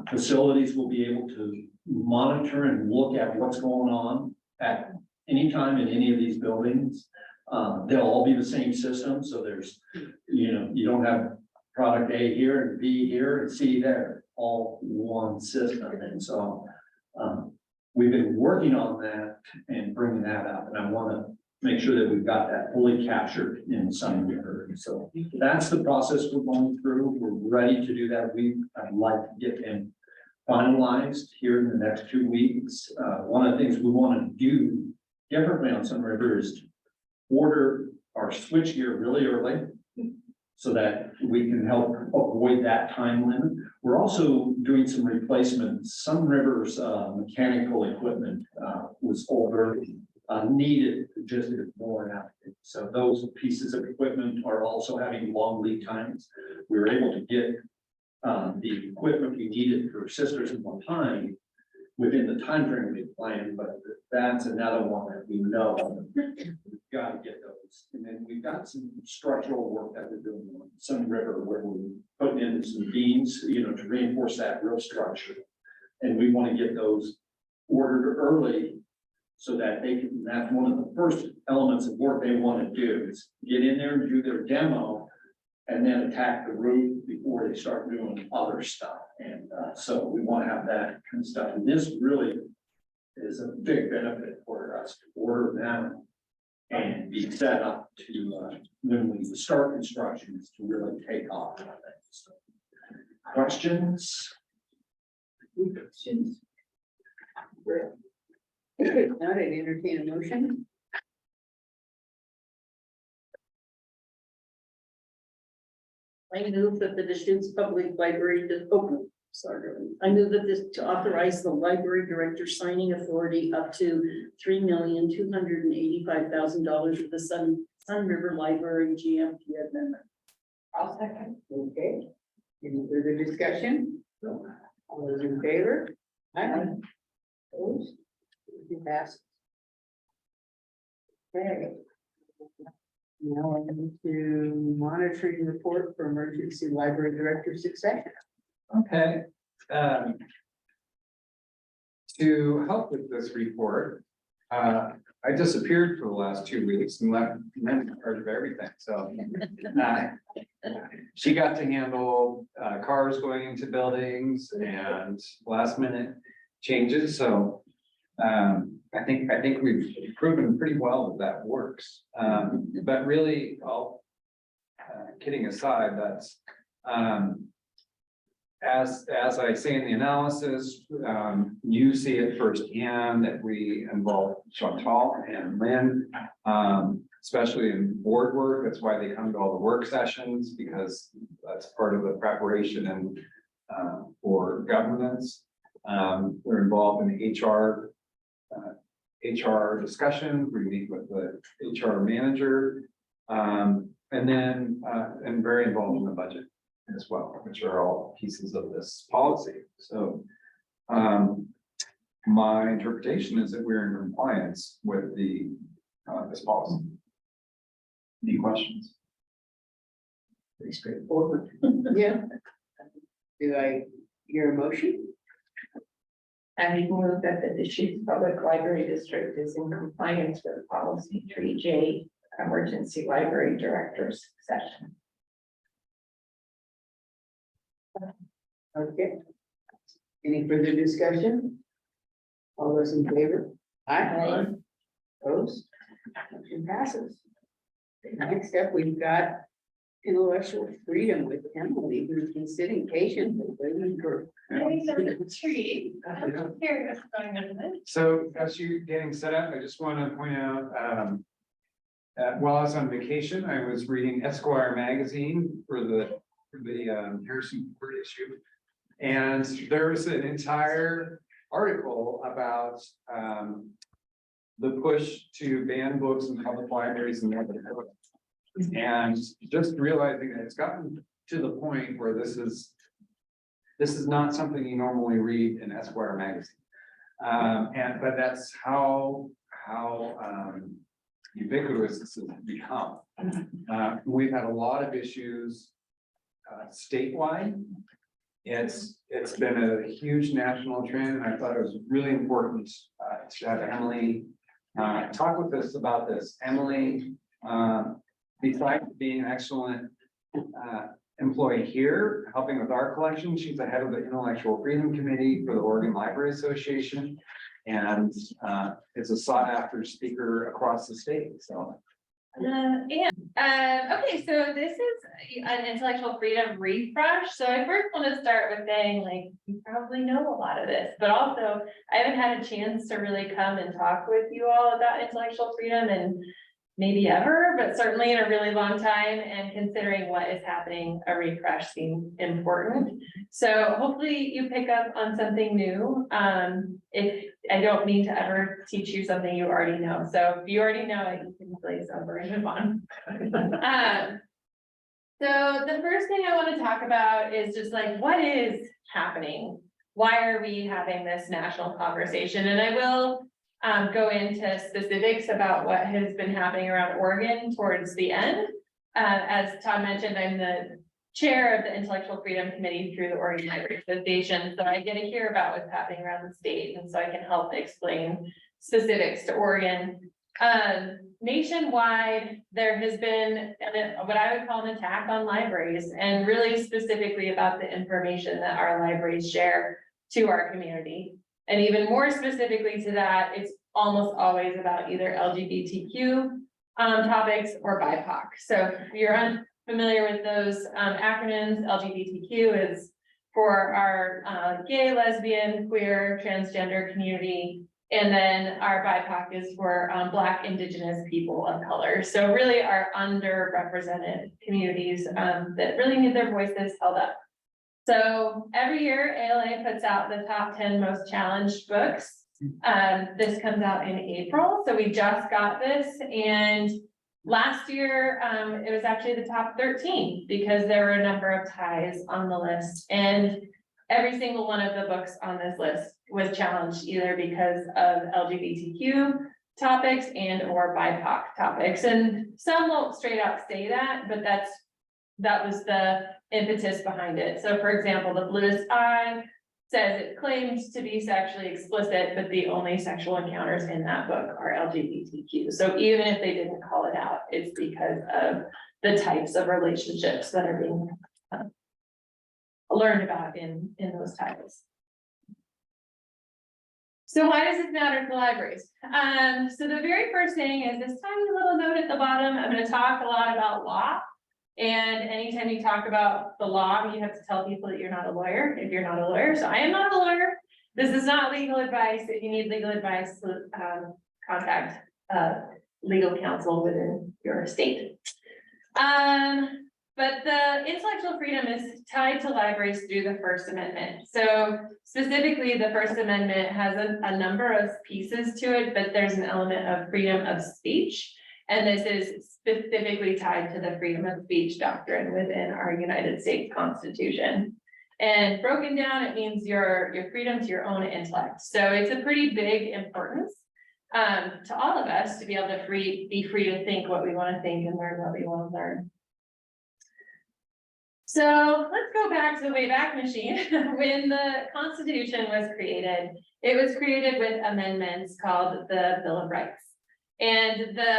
Facilities will be able to monitor and look at what's going on at any time in any of these buildings. They'll all be the same system. So there's, you don't have product A here and B here and C there, all one system. And so we've been working on that and bringing that up. And I want to make sure that we've got that fully captured in Sunriver. So that's the process we're going through. We're ready to do that. I'd like to get them finalized here in the next 2 weeks. One of the things we want to do differently on Sunriver is to order our switchgear really early so that we can help avoid that time limit. We're also doing some replacements. Sunriver's mechanical equipment was older, needed just to get more out. So those pieces of equipment are also having long lead times. We were able to get the equipment we needed for Sisters and Lapine within the time frame we planned, but that's another one that we know we've got to get those. And then we've got some structural work that we're doing on Sunriver where we're putting in some beams, to reinforce that roof structure. And we want to get those ordered early so that they can, that's one of the first elements of work they want to do is get in there and do their demo and then attack the roof before they start doing other stuff. And so we want to have that kind of stuff. And this really is a big benefit for us to order them and be set up to, when we start construction, is to really take off. So, questions? Questions? If not, I'd entertain a motion. I move that the Deschutes Public Library I move that this to authorize the library director signing authority up to $3,285,000 of the Sunriver Library GMP amendment. I'll second. Okay. Any further discussion? All those in favor? Aye. Opposed? Motion passes. Okay. Now I'm going to monitoring report for emergency library director succession. Okay. To help with this report, I disappeared for the last 2 weeks and left in charge of everything, so. She got to handle cars going into buildings and last minute changes, so. I think we've proven pretty well that works, but really, all kidding aside, that's as I say in the analysis, you see it firsthand that we involve Chantal and Lynn, especially in board work. That's why they come to all the work sessions, because that's part of the preparation and for governance. We're involved in the HR discussion. We meet with the HR manager, and then and very involved in the budget as well, which are all pieces of this policy. So my interpretation is that we're in compliance with the this policy. Any questions? Pretty straightforward. Yeah. Do I hear a motion? And move that the Deschutes Public Library District is in compliance with policy 3J, emergency library director succession. Okay. Any further discussion? All those in favor? Aye. Opposed? Motion passes. Next up, we've got intellectual freedom with Emily, who's been sitting patiently waiting for. So as you're getting set up, I just want to point out, while I was on vacation, I was reading Esquire magazine for the Harrison Ford issue. And there was an entire article about the push to ban books in public libraries in North Dakota. And just realizing that it's gotten to the point where this is not something you normally read in Esquire magazine. But that's how ubiquitous this has become. We've had a lot of issues statewide. It's been a huge national trend, and I thought it was really important to have Emily talk with us about this. Emily, besides being an excellent employee here, helping with our collection, she's the head of the Intellectual Freedom Committee for the Oregon Library Association, and is a sought-after speaker across the state. So. Okay, so this is an intellectual freedom refresh. So I first want to start with saying, like, you probably know a lot of this, but also I haven't had a chance to really come and talk with you all about intellectual freedom and maybe ever, but certainly in a really long time. And considering what is happening, a refresh seems important. So hopefully you pick up on something new. If I don't mean to ever teach you something you already know. So if you already know it, you can glaze over and move on. So the first thing I want to talk about is just like, what is happening? Why are we having this national conversation? And I will go into specifics about what has been happening around Oregon towards the end. As Todd mentioned, I'm the chair of the Intellectual Freedom Committee through the Oregon Library Association. So I get to hear about what's happening around the state. And so I can help explain specifics to Oregon. Nationwide, there has been what I would call an attack on libraries, and really specifically about the information that our libraries share to our community. And even more specifically to that, it's almost always about either LGBTQ topics or BIPOC. So if you're unfamiliar with those acronyms, LGBTQ is for our gay, lesbian, queer, transgender community. And then our BIPOC is for Black, Indigenous people of color. So really our underrepresented communities that really need their voices held up. So every year ALA puts out the top 10 most challenged books. This comes out in April. So we just got this, and last year it was actually the top 13 because there were a number of ties on the list, and every single one of the books on this list was challenged either because of LGBTQ topics and or BIPOC topics. And some won't straight out say that, but that was the impetus behind it. So for example, The Bluest Eye says it claims to be sexually explicit, but the only sexual encounters in that book are LGBTQ. So even if they didn't call it out, it's because of the types of relationships that are being learned about in those titles. So why does this matter to libraries? So the very first thing is this tiny little note at the bottom. I'm going to talk a lot about law. And anytime you talk about the law, you have to tell people that you're not a lawyer if you're not a lawyer. So I am not a lawyer. This is not legal advice. If you need legal advice, contact legal counsel within your state. But the intellectual freedom is tied to libraries through the First Amendment. So specifically, the First Amendment has a number of pieces to it, but there's an element of freedom of speech. And this is specifically tied to the freedom of speech doctrine within our United States Constitution. And broken down, it means your freedom to your own intellect. So it's a pretty big importance to all of us to be able to be free to think what we want to think and learn what we want to learn. So let's go back to the Wayback Machine. When the Constitution was created, it was created with amendments called the Bill of Rights. And the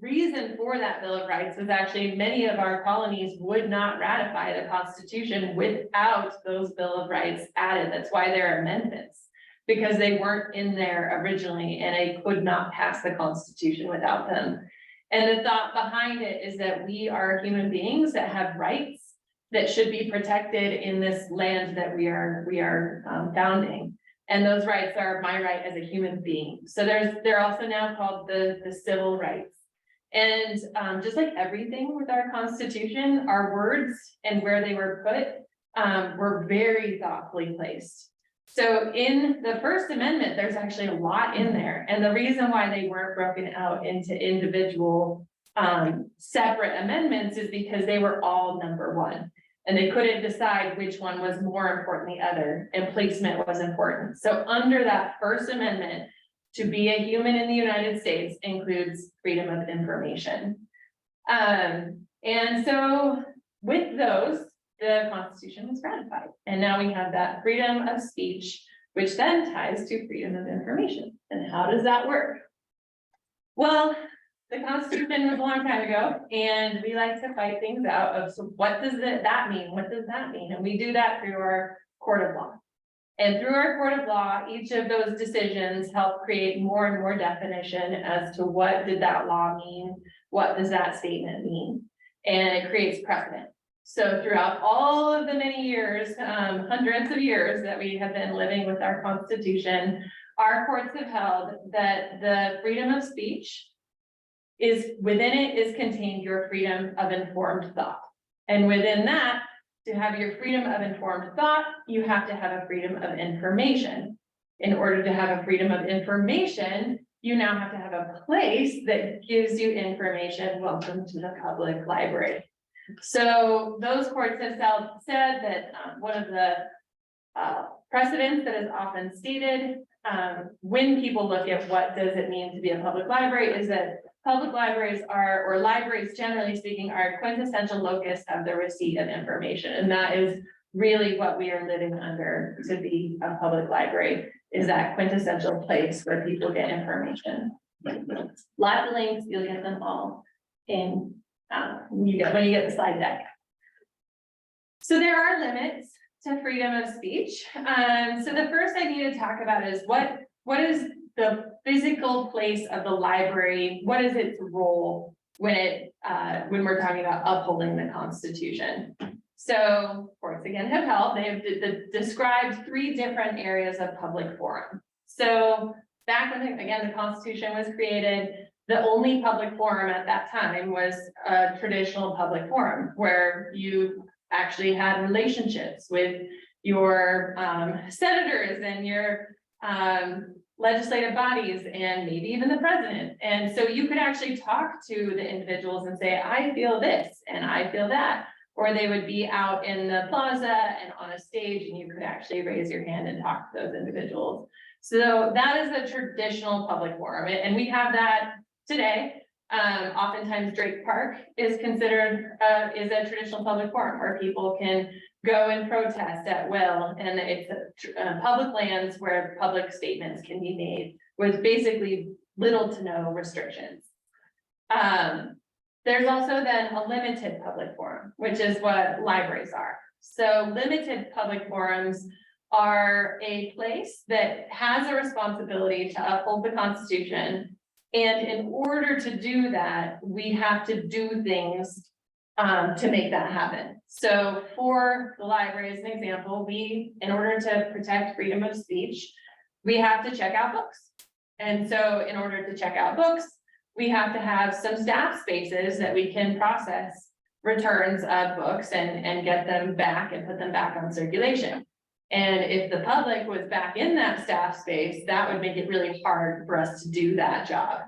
reason for that Bill of Rights was actually many of our colonies would not ratify the Constitution without those Bill of Rights added. That's why there are amendments, because they weren't in there originally and they could not pass the Constitution without them. And the thought behind it is that we are human beings that have rights that should be protected in this land that we are founding. And those rights are my right as a human being. So they're also now called the civil rights. And just like everything with our Constitution, our words and where they were put were very thoughtfully placed. So in the First Amendment, there's actually a lot in there. And the reason why they weren't broken out into individual separate amendments is because they were all number one. And they couldn't decide which one was more important than the other, and placement was important. So under that First Amendment, to be a human in the United States includes freedom of information. And so with those, the Constitution was ratified. And now we have that freedom of speech, which then ties to freedom of information. And how does that work? Well, the Constitution was a long time ago, and we like to fight things out of, so what does that mean? What does that mean? And we do that through our court of law. And through our court of law, each of those decisions help create more and more definition as to what did that law mean? What does that statement mean? And it creates precedent. So throughout all of the many years, hundreds of years that we have been living with our Constitution, our courts have held that the freedom of speech is within it is contained your freedom of informed thought. And within that, to have your freedom of informed thought, you have to have a freedom of information. In order to have a freedom of information, you now have to have a place that gives you information. Welcome to the public library. So those courts have said that one of the precedents that is often stated when people look at what does it mean to be a public library is that public libraries are, or libraries generally speaking, are a quintessential locus of the receipt of information. And that is really what we are living under to be a public library, is that quintessential place where people get information. Lots of links, you'll get them all in, when you get the slide deck. So there are limits to freedom of speech. So the first I need to talk about is what is the physical place of the library? What is its role when we're talking about upholding the Constitution? So courts again have held, they have described 3 different areas of public forum. So back when, again, the Constitution was created, the only public forum at that time was a traditional public forum where you actually had relationships with your senators and your legislative bodies and maybe even the president. And so you could actually talk to the individuals and say, I feel this and I feel that. Or they would be out in the plaza and on a stage and you could actually raise your hand and talk to those individuals. So that is a traditional public forum, and we have that today. Oftentimes Drake Park is considered, is a traditional public forum where people can go and protest at will, and it's public lands where public statements can be made with basically little to no restrictions. There's also then a limited public forum, which is what libraries are. So limited public forums are a place that has a responsibility to uphold the Constitution. And in order to do that, we have to do things to make that happen. So for the library, as an example, in order to protect freedom of speech, we have to check out books. And so in order to check out books, we have to have some staff spaces that we can process returns of books and get them back and put them back on circulation. And if the public was back in that staff space, that would make it really hard for us to do that job.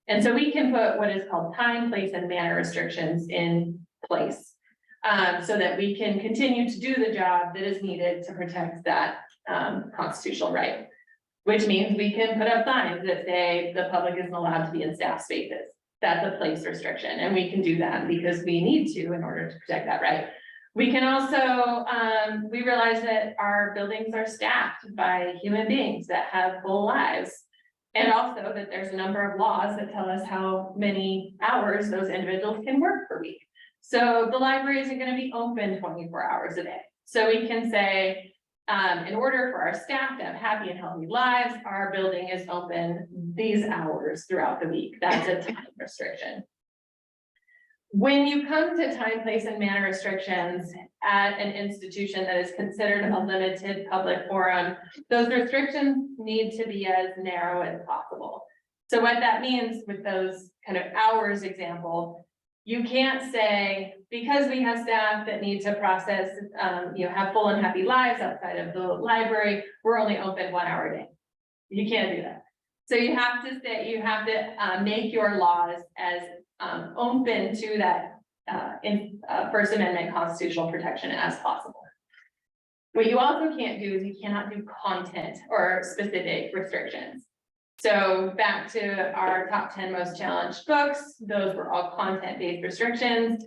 And so we can put what is called time, place, and manner restrictions in place so that we can continue to do the job that is needed to protect that constitutional right. Which means we can put up signs that say the public isn't allowed to be in staff spaces. That's a place restriction, and we can do that because we need to in order to protect that right. We can also, we realize that our buildings are staffed by human beings that have full lives. And also that there's a number of laws that tell us how many hours those individuals can work per week. So the library isn't going to be open 24 hours a day. So we can say, in order for our staff to have happy and healthy lives, our building is open these hours throughout the week. That's a time restriction. When you come to time, place, and manner restrictions at an institution that is considered a limited public forum, those restrictions need to be as narrow as possible. So what that means with those kind of hours example, you can't say, because we have staff that need to process, have full and happy lives outside of the library, we're only open 1 hour a day. You can't do that. So you have to say, you have to make your laws as open to that First Amendment constitutional protection as possible. What you also can't do is you cannot do content or specific restrictions. So back to our top 10 most challenged books, those were all content-based restrictions.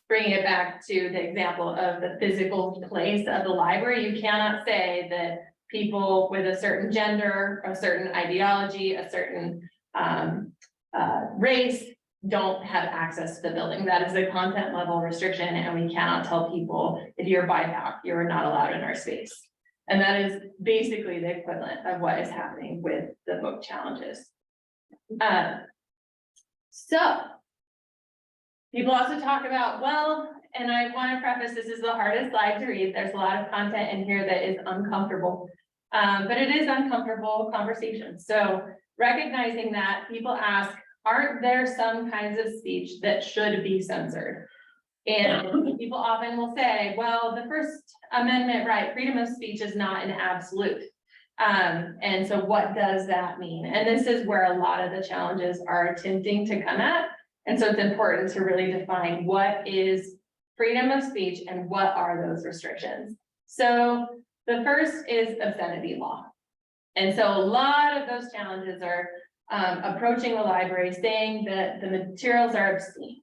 Bringing it back to the example of the physical place of the library, you cannot say that people with a certain gender, a certain ideology, a certain race don't have access to the building. That is a content level restriction, and we cannot tell people if you're BIPOC, you're not allowed in our space. And that is basically the equivalent of what is happening with the book challenges. So people also talk about, well, and I want to preface, this is the hardest slide to read. There's a lot of content in here that is uncomfortable, but it is uncomfortable conversation. So recognizing that, people ask, aren't there some kinds of speech that should be censored? And people often will say, well, the First Amendment right, freedom of speech is not an absolute. And so what does that mean? And this is where a lot of the challenges are attempting to come at. And so it's important to really define what is freedom of speech and what are those restrictions. So the first is obscenity law. And so a lot of those challenges are approaching the library saying that the materials are obscene.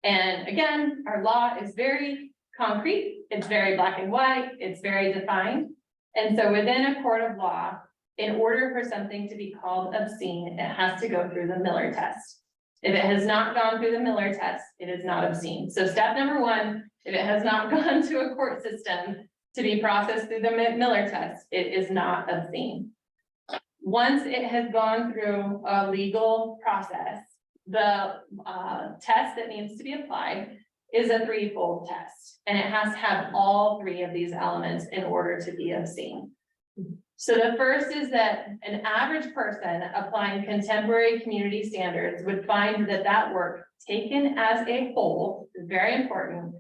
And again, our law is very concrete, it's very black and white, it's very defined. And so within a court of law, in order for something to be called obscene, it has to go through the Miller test. If it has not gone through the Miller test, it is not obscene. So step number one, if it has not gone to a court system to be processed through the Miller test, it is not obscene. Once it has gone through a legal process, the test that needs to be applied is a threefold test, and it has to have all three of these elements in order to be obscene. So the first is that an average person applying contemporary community standards would find that that work taken as a whole, is very important,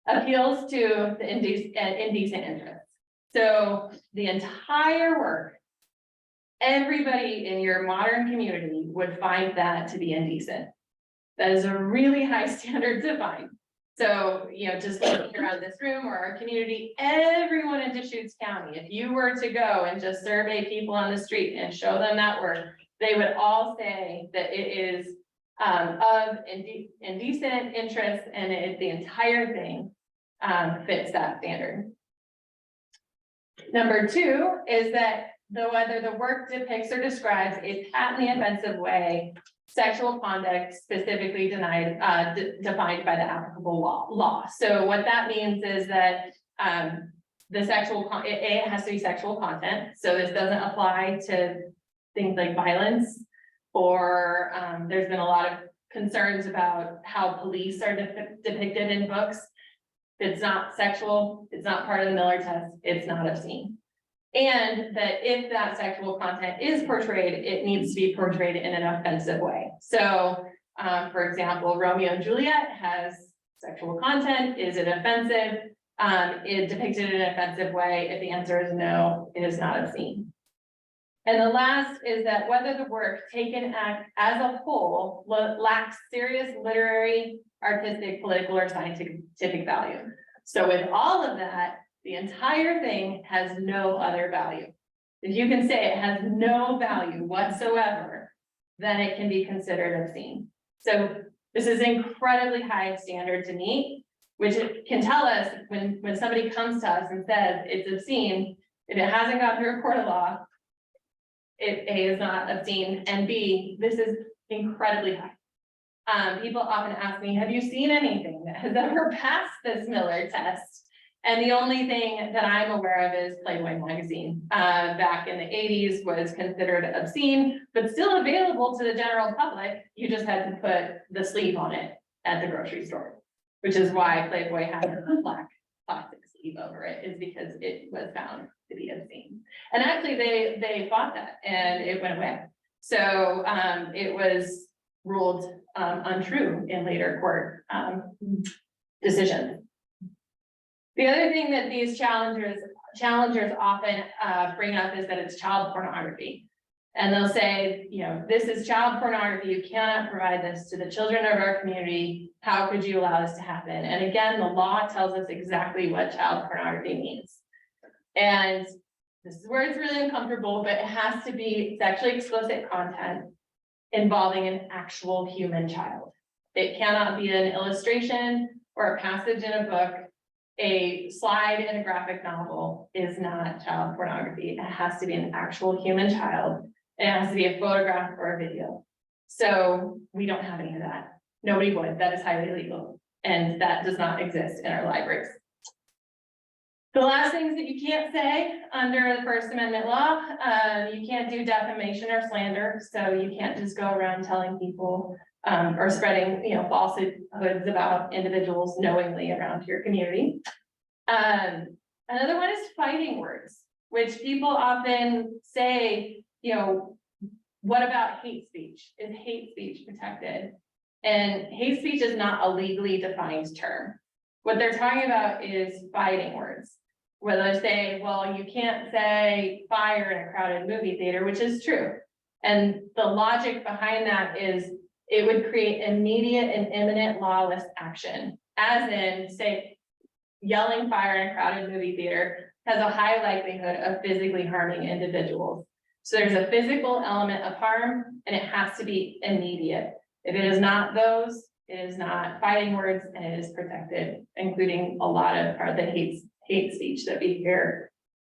appeals to the indecent interests. So the entire work, everybody in your modern community would find that to be indecent. That is a really high standard to find. So, you know, just looking around this room or our community, everyone in Deschutes County, if you were to go and just survey people on the street and show them that work, they would all say that it is of indecent interest, and the entire thing fits that standard. Number two is that whether the work depicts or describes a patently offensive way, sexual conduct specifically defined by the applicable law. So what that means is that the sexual, it has to be sexual content. So this doesn't apply to things like violence, or there's been a lot of concerns about how police are depicted in books. It's not sexual, it's not part of the Miller test, it's not obscene. And that if that sexual content is portrayed, it needs to be portrayed in an offensive way. So, for example, Romeo and Juliet has sexual content. Is it offensive? It depicted in an offensive way. If the answer is no, it is not obscene. And the last is that whether the work taken as a whole lacks serious literary, artistic, political, or scientific value. So with all of that, the entire thing has no other value. If you can say it has no value whatsoever, then it can be considered obscene. So this is incredibly high standard to meet, which it can tell us when somebody comes to us and says it's obscene, if it hasn't gone through a court of law, A, is not obscene, and B, this is incredibly high. People often ask me, have you seen anything that has ever passed this Miller test? And the only thing that I'm aware of is Playboy magazine. Back in the 80s was considered obscene, but still available to the general public. You just had to put the sleeve on it at the grocery store, which is why Playboy had a black plastic sleeve over it, is because it was found to be obscene. And actually they fought that and it went away. So it was ruled untrue in later court decisions. The other thing that these challengers often bring up is that it's child pornography. And they'll say, you know, this is child pornography. You cannot provide this to the children of our community. How could you allow this to happen? And again, the law tells us exactly what child pornography means. And this is where it's really uncomfortable, but it has to be sexually explicit content involving an actual human child. It cannot be an illustration or a passage in a book. A slide in a graphic novel is not child pornography. It has to be an actual human child. It has to be a photograph or a video. So we don't have any of that. Nobody would. That is highly illegal. And that does not exist in our libraries. The last things that you can't say under the First Amendment law, you can't do defamation or slander. So you can't just go around telling people or spreading, you know, falsehoods about individuals knowingly around your community. Another one is fighting words, which people often say, you know, what about hate speech? Is hate speech protected? And hate speech is not a legally defined term. What they're talking about is fighting words, where they say, well, you can't say fire in a crowded movie theater, which is true. And the logic behind that is it would create immediate and imminent lawless action, as in, say, yelling fire in a crowded movie theater has a high likelihood of physically harming individuals. So there's a physical element of harm, and it has to be immediate. If it is not those, it is not fighting words, and it is protected, including a lot of the hate speech that we hear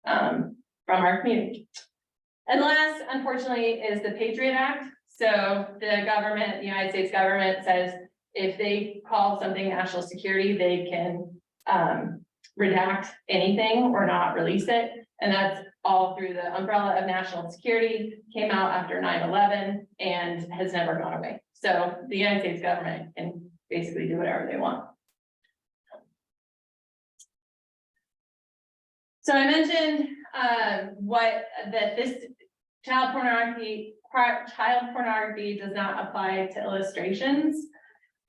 from our community. And last, unfortunately, is the Patriot Act. So the government, the United States government says if they call something national security, they can redact anything or not release it. And that's all through the umbrella of national security, came out after 9/11 and has never gone away. So the United States government can basically do whatever they want. So I mentioned that this child pornography does not apply to illustrations.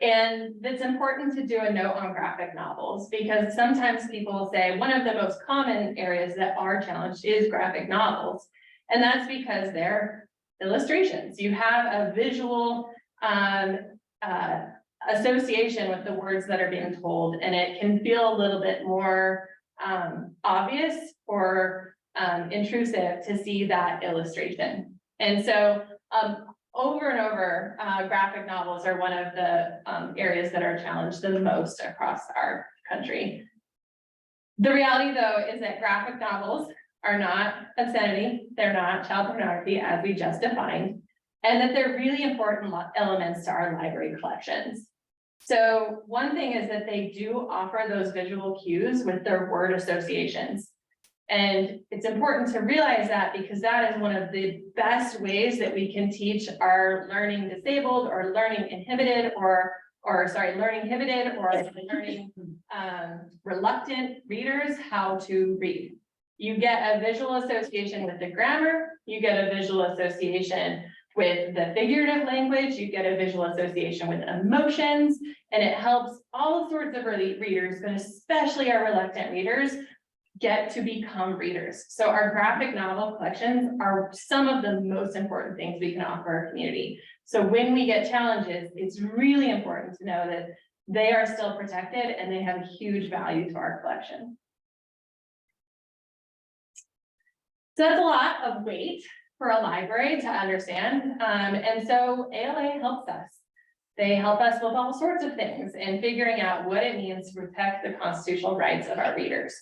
And it's important to do a note on graphic novels, because sometimes people say one of the most common areas that are challenged is graphic novels. And that's because they're illustrations. You have a visual association with the words that are being told, and it can feel a little bit more obvious or intrusive to see that illustration. And so over and over, graphic novels are one of the areas that are challenged the most across our country. The reality, though, is that graphic novels are not obscenity, they're not child pornography, as we just defined, and that they're really important elements to our library collections. So one thing is that they do offer those visual cues with their word associations. And it's important to realize that, because that is one of the best ways that we can teach our learning disabled or learning inhibited or learning reluctant readers how to read. You get a visual association with the grammar, you get a visual association with the figurative language, you get a visual association with emotions, and it helps all sorts of readers, but especially our reluctant readers, get to become readers. So our graphic novel collections are some of the most important things we can offer our community. So when we get challenges, it's really important to know that they are still protected and they have a huge value to our collection. So that's a lot of weight for a library to understand. And so ALA helps us. They help us with all sorts of things and figuring out what it means to protect the constitutional rights of our readers.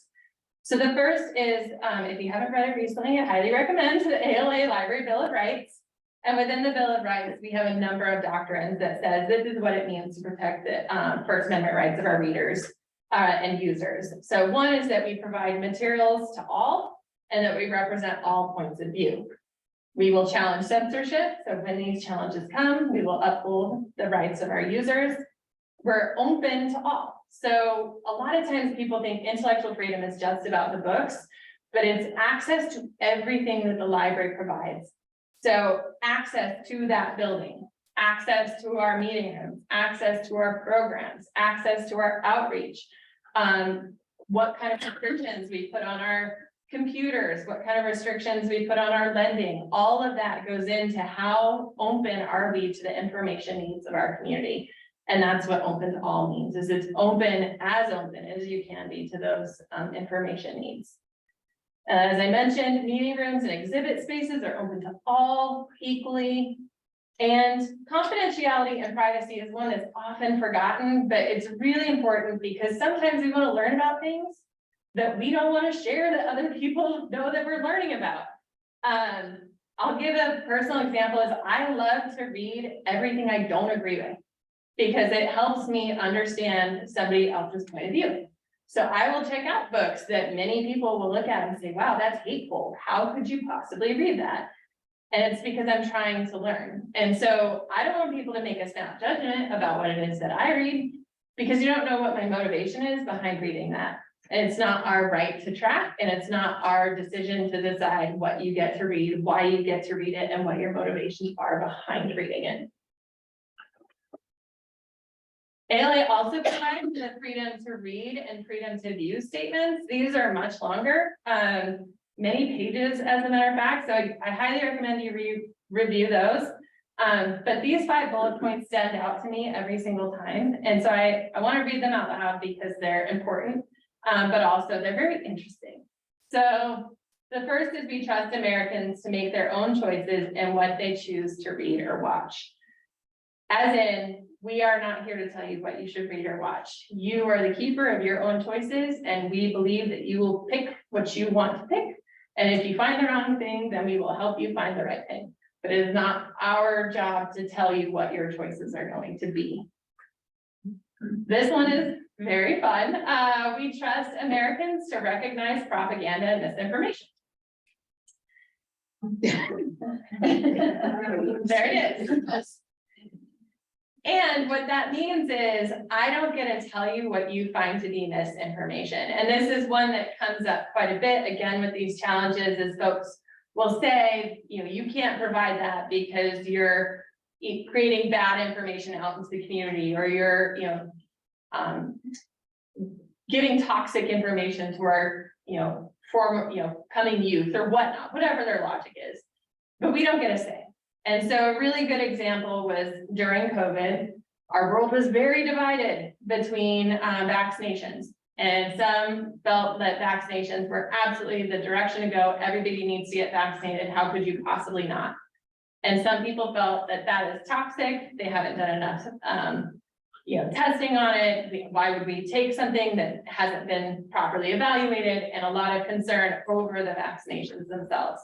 So the first is, if you haven't read it recently, I highly recommend the ALA Library Bill of Rights. And within the Bill of Rights, we have a number of doctrines that says this is what it means to protect the First Amendment rights of our readers and users. So one is that we provide materials to all, and that we represent all points of view. We will challenge censorship. So when these challenges come, we will uphold the rights of our users. We're open to all. So a lot of times people think intellectual freedom is just about the books, but it's access to everything that the library provides. So access to that building, access to our meeting rooms, access to our programs, access to our outreach, what kind of restrictions we put on our computers, what kind of restrictions we put on our lending, all of that goes into how open are we to the information needs of our community. And that's what open to all means, is it's open as you can be to those information needs. As I mentioned, meeting rooms and exhibit spaces are open to all equally. And confidentiality and privacy is one that's often forgotten, but it's really important because sometimes we want to learn about things that we don't want to share that other people know that we're learning about. I'll give a personal example. Is I love to read everything I don't agree with, because it helps me understand somebody else's point of view. So I will check out books that many people will look at and say, wow, that's hateful. How could you possibly read that? And it's because I'm trying to learn. And so I don't want people to make a snap judgment about what it is that I read, because you don't know what my motivation is behind reading that. And it's not our right to track, and it's not our decision to decide what you get to read, why you get to read it, and what your motivations are behind reading it. ALA also provides the freedom to read and freedom to view statements. These are much longer, many pages as a matter of fact, so I highly recommend you review those. But these 5 bullet points stand out to me every single time. And so I want to read them out loud because they're important, but also they're very interesting. So the first is we trust Americans to make their own choices in what they choose to read or watch. As in, we are not here to tell you what you should read or watch. You are the keeper of your own choices, and we believe that you will pick what you want to pick, And if you find the wrong thing, then we will help you find the right thing. But it is not our job to tell you what your choices are going to be. This one is very fun. We trust Americans to recognize propaganda and misinformation. There it is. And what that means is I don't get to tell you what you find to be misinformation. And this is one that comes up quite a bit again with these challenges is folks will say, you can't provide that because you're creating bad information out into the community, or you're, giving toxic information to our, coming youth or whatnot, whatever their logic is. But we don't get a say. And so a really good example was during COVID, our world was very divided between vaccinations. And some felt that vaccinations were absolutely the direction to go. Everybody needs to get vaccinated. How could you possibly not? And some people felt that that is toxic. They haven't done enough, testing on it. Why would we take something that hasn't been properly evaluated? And a lot of concern over the vaccinations themselves.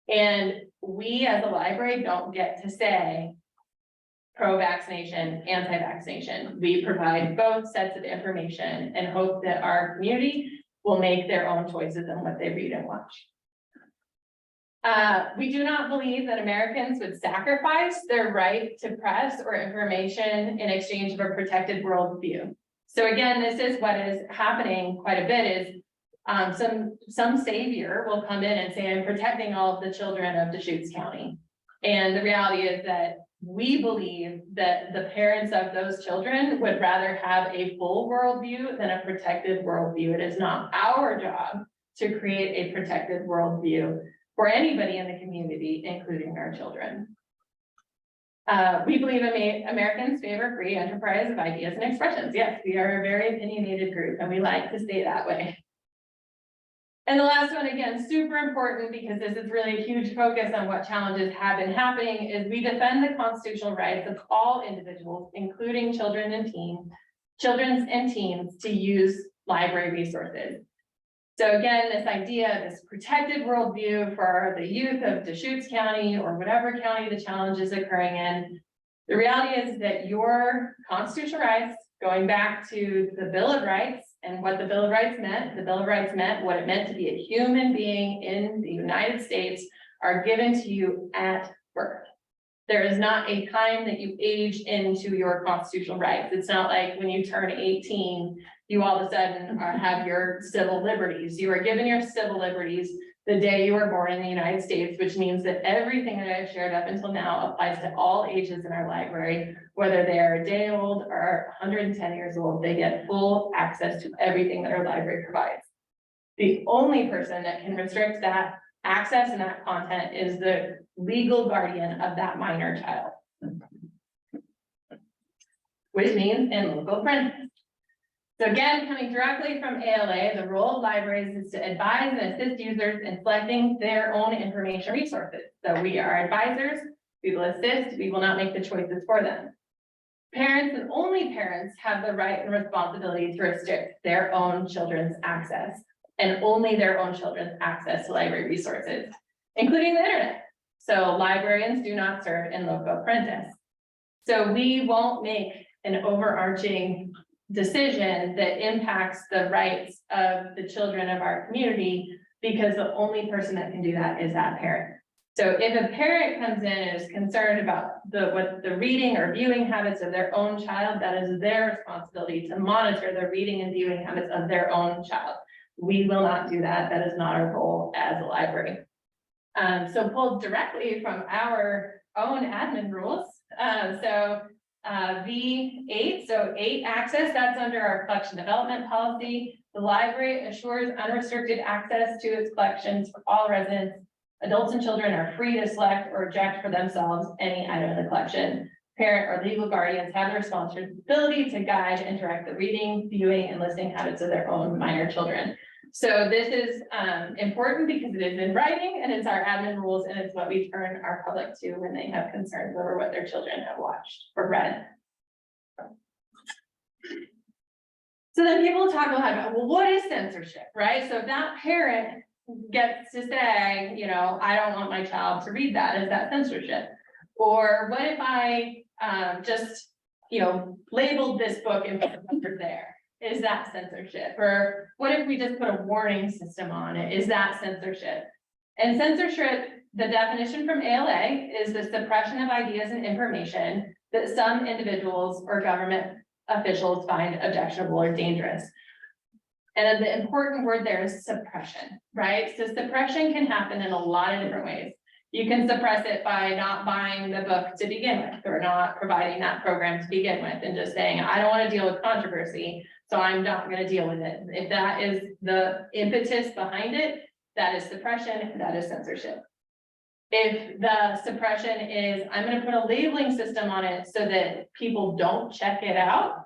And we as a library don't get to say pro-vaccination, anti-vaccination. We provide both sets of information and hope that our community will make their own choices on what they read and watch. We do not believe that Americans would sacrifice their right to press or information in exchange of a protected worldview. So again, this is what is happening quite a bit is some savior will come in and say, I'm protecting all of the children of Deschutes County. And the reality is that we believe that the parents of those children would rather have a full worldview than a protected worldview. It is not our job to create a protected worldview for anybody in the community, including our children. We believe Americans favor free enterprise of ideas and expressions. Yes, we are a very opinionated group and we like to stay that way. And the last one, again, super important because this is really a huge focus on what challenges have been happening, is we defend the constitutional rights of all individuals, including children and teens, to use library resources. So again, this idea, this protected worldview for the youth of Deschutes County or whatever county the challenge is occurring in, the reality is that your constitutional rights, going back to the Bill of Rights, and what the Bill of Rights meant, what it meant to be a human being in the United States, are given to you at birth. There is not a time that you age into your constitutional rights. It's not like when you turn 18, you all of a sudden have your civil liberties. You are given your civil liberties the day you were born in the United States, which means that everything that I've shared up until now applies to all ages in our library, whether they are a day old or 110 years old. They get full access to everything that our library provides. The only person that can restrict that access and that content is the legal guardian of that minor child, which means in local parentheses. So again, coming directly from ALA, the role of libraries is to advise and assist users in selecting their own information resources. So we are advisors, we will assist, we will not make the choices for them. Parents and only parents have the right and responsibility to restrict their own children's access, and only their own children's access to library resources, including the internet. So librarians do not serve in loco parentis. So we won't make an overarching decision that impacts the rights of the children of our community, because the only person that can do that is that parent. So if a parent comes in and is concerned about what the reading or viewing habits of their own child, that is their responsibility to monitor the reading and viewing habits of their own child. We will not do that. That is not our role as a library. So pulled directly from our own admin rules. V8, so 8 access, that's under our collection development policy. The library assures unrestricted access to its collections for all residents. Adults and children are free to select or reject for themselves any item in the collection. Parent or legal guardians have the responsibility to guide and direct the reading, viewing, and listening habits of their own minor children. So this is important because it is in writing and it's our admin rules, and it's what we turn our public to when they have concerns over what their children have watched or read. So then people talk a lot about, well, what is censorship, right? So if that parent gets to say, you know, I don't want my child to read that, is that censorship? Or what if I just, you know, labeled this book and put it over there? Is that censorship? Or what if we just put a warning system on it? Is that censorship? And censorship, the definition from ALA is the suppression of ideas and information that some individuals or government officials find objectionable or dangerous. And the important word there is suppression, right? So suppression can happen in a lot of different ways. You can suppress it by not buying the book to begin with, or not providing that program to begin with, and just saying, I don't want to deal with controversy, so I'm not going to deal with it. If that is the impetus behind it, that is suppression, that is censorship. If the suppression is, I'm going to put a labeling system on it so that people don't check it out,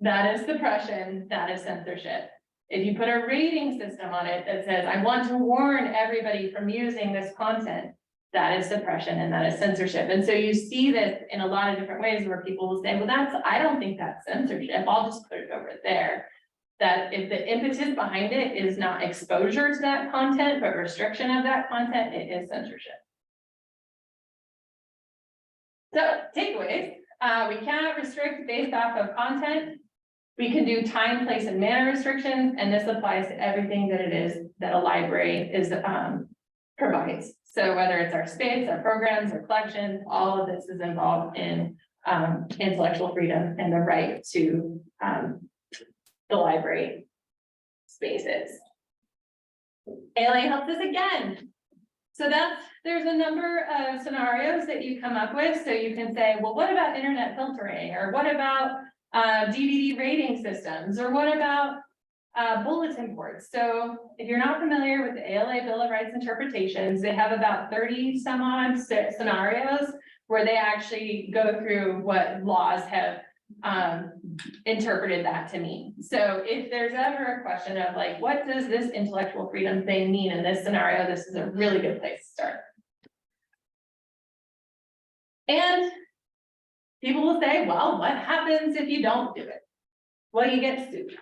that is suppression, that is censorship. If you put a rating system on it that says, I want to warn everybody from using this content, that is suppression and that is censorship. And so you see this in a lot of different ways where people will say, well, I don't think that's censorship. I'll just put it over there. That if the impetus behind it is not exposure to that content, but restriction of that content, it is censorship. So takeaways, we cannot restrict based off of content. We can do time, place, and manner restrictions, and this applies to everything that it is that a library is provides. So whether it's our space, our programs, our collections, all of this is involved in intellectual freedom and the right to the library spaces. ALA helps us again. So there's a number of scenarios that you come up with. So you can say, well, what about internet filtering? Or what about DVD rating systems? Or what about bulletin boards? So if you're not familiar with the ALA Bill of Rights interpretations, they have about 30 some odd scenarios where they actually go through what laws have interpreted that to mean. So if there's ever a question of like, what does this intellectual freedom thing mean in this scenario, this is a really good place to start. And people will say, well, what happens if you don't do it? Well, you get sued.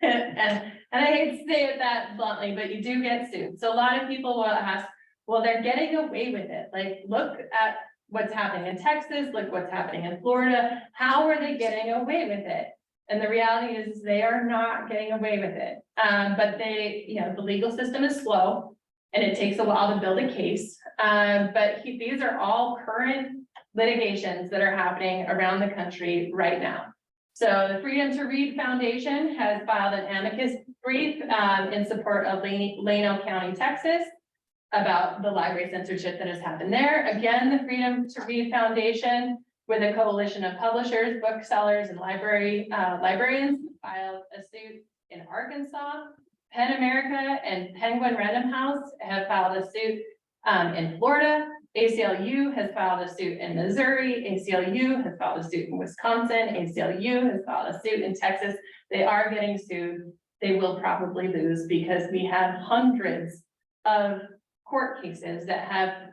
and I hate to say it that bluntly, but you do get sued. So a lot of people will ask, well, they're getting away with it. Like, look at what's happening in Texas, look what's happening in Florida. How are they getting away with it? And the reality is they are not getting away with it. But they, you know, the legal system is slow and it takes a while to build a case. But these are all current litigations that are happening around the country right now. So the Freedom to Read Foundation has filed an amicus brief in support of Llano County, Texas, about the library censorship that has happened there. Again, the Freedom to Read Foundation, with a coalition of publishers, booksellers, and librarians, filed a suit in Arkansas. PEN America and Penguin Random House have filed a suit in Florida. ACLU has filed a suit in Missouri. ACLU has filed a suit in Wisconsin. ACLU has filed a suit in Texas. They are getting sued. They will probably lose because we have hundreds of court cases that have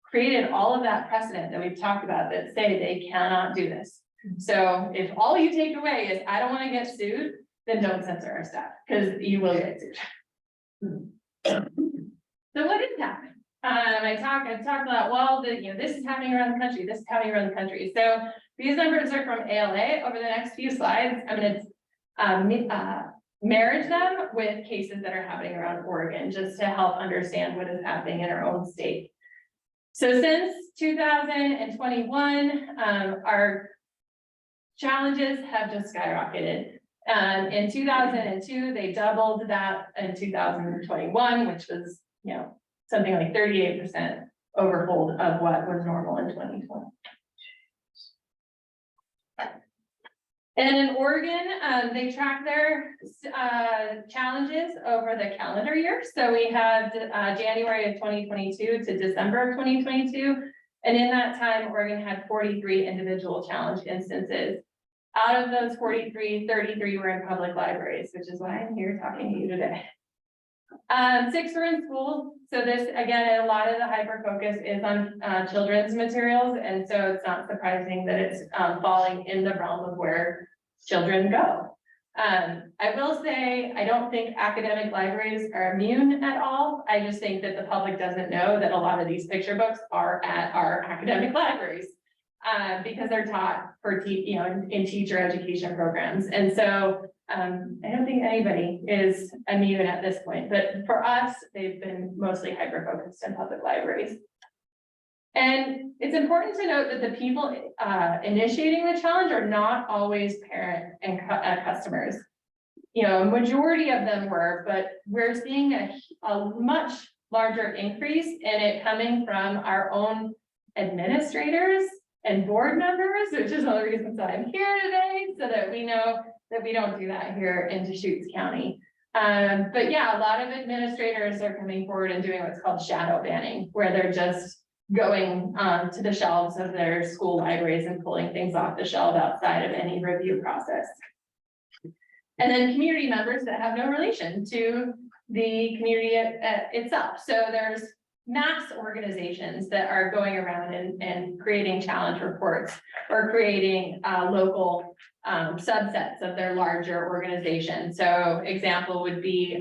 created all of that precedent that we've talked about that say they cannot do this. So if all you take away is, I don't want to get sued, then don't censor our stuff because you will get sued. So what is happening? I've talked about, well, this is happening around the country. This is happening around the country. So these numbers are from ALA. Over the next few slides, I'm going to marriage them with cases that are happening around Oregon, just to help understand what is happening in our own state. So since 2021, our challenges have just skyrocketed. In 2002, they doubled that in 2021, which was, you know, something like 38% overhold of what was normal in 2020. And in Oregon, they track their challenges over the calendar year. So we had January of 2022 to December of 2022. And in that time, Oregon had 43 individual challenge instances. Out of those 43, 33 were in public libraries, which is why I'm here talking to you today. 6 were in schools. So this, again, a lot of the hyper focus is on children's materials. And so it's not surprising that it's falling in the realm of where children go. I will say, I don't think academic libraries are immune at all. I just think that the public doesn't know that a lot of these picture books are at our academic libraries. Because they're taught for in teacher education programs. And so I don't think anybody is immune at this point, but for us, they've been mostly hyper-focused in public libraries. And it's important to note that the people initiating the challenge are not always parent and customers. A majority of them were, but we're seeing a much larger increase in it coming from our own administrators and board members, which is one of the reasons that I'm here today, so that we know that we don't do that here in Deschutes County. But yeah, a lot of administrators are coming forward and doing what's called shadow banning, where they're just going to the shelves of their school libraries and pulling things off the shelf outside of any review process. And then community members that have no relation to the community itself. So there's mass organizations that are going around and creating challenge reports or creating local subsets of their larger organization. So example would be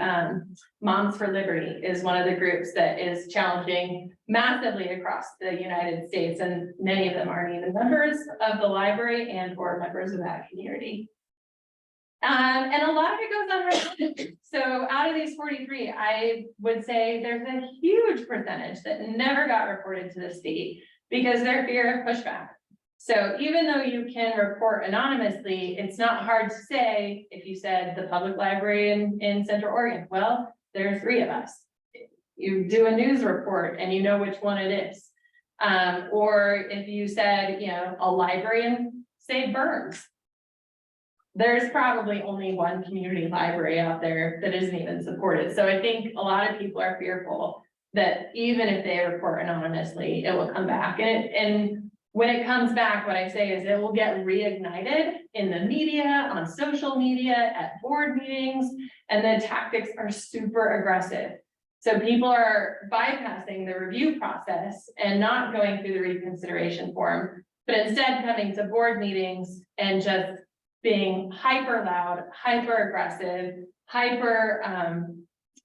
Moms for Liberty is one of the groups that is challenging massively across the United States, and many of them aren't even members of the library and or members of that community. And a lot of it goes unreported. So out of these 43, I would say there's a huge percentage that never got reported to the state because they're fear of pushback. So even though you can report anonymously, it's not hard to say if you said the public library in Central Oregon, well, there are 3 of us. You do a news report and you know which one it is. Or if you said, a library in, say, Burns, there's probably only one community library out there that isn't even supported. So I think a lot of people are fearful that even if they report anonymously, it will come back. And when it comes back, what I say is it will get reignited in the media, on social media, at board meetings, and the tactics are super aggressive. So people are bypassing the review process and not going through the reconsideration form, but instead coming to board meetings and just being hyper loud, hyper aggressive, hyper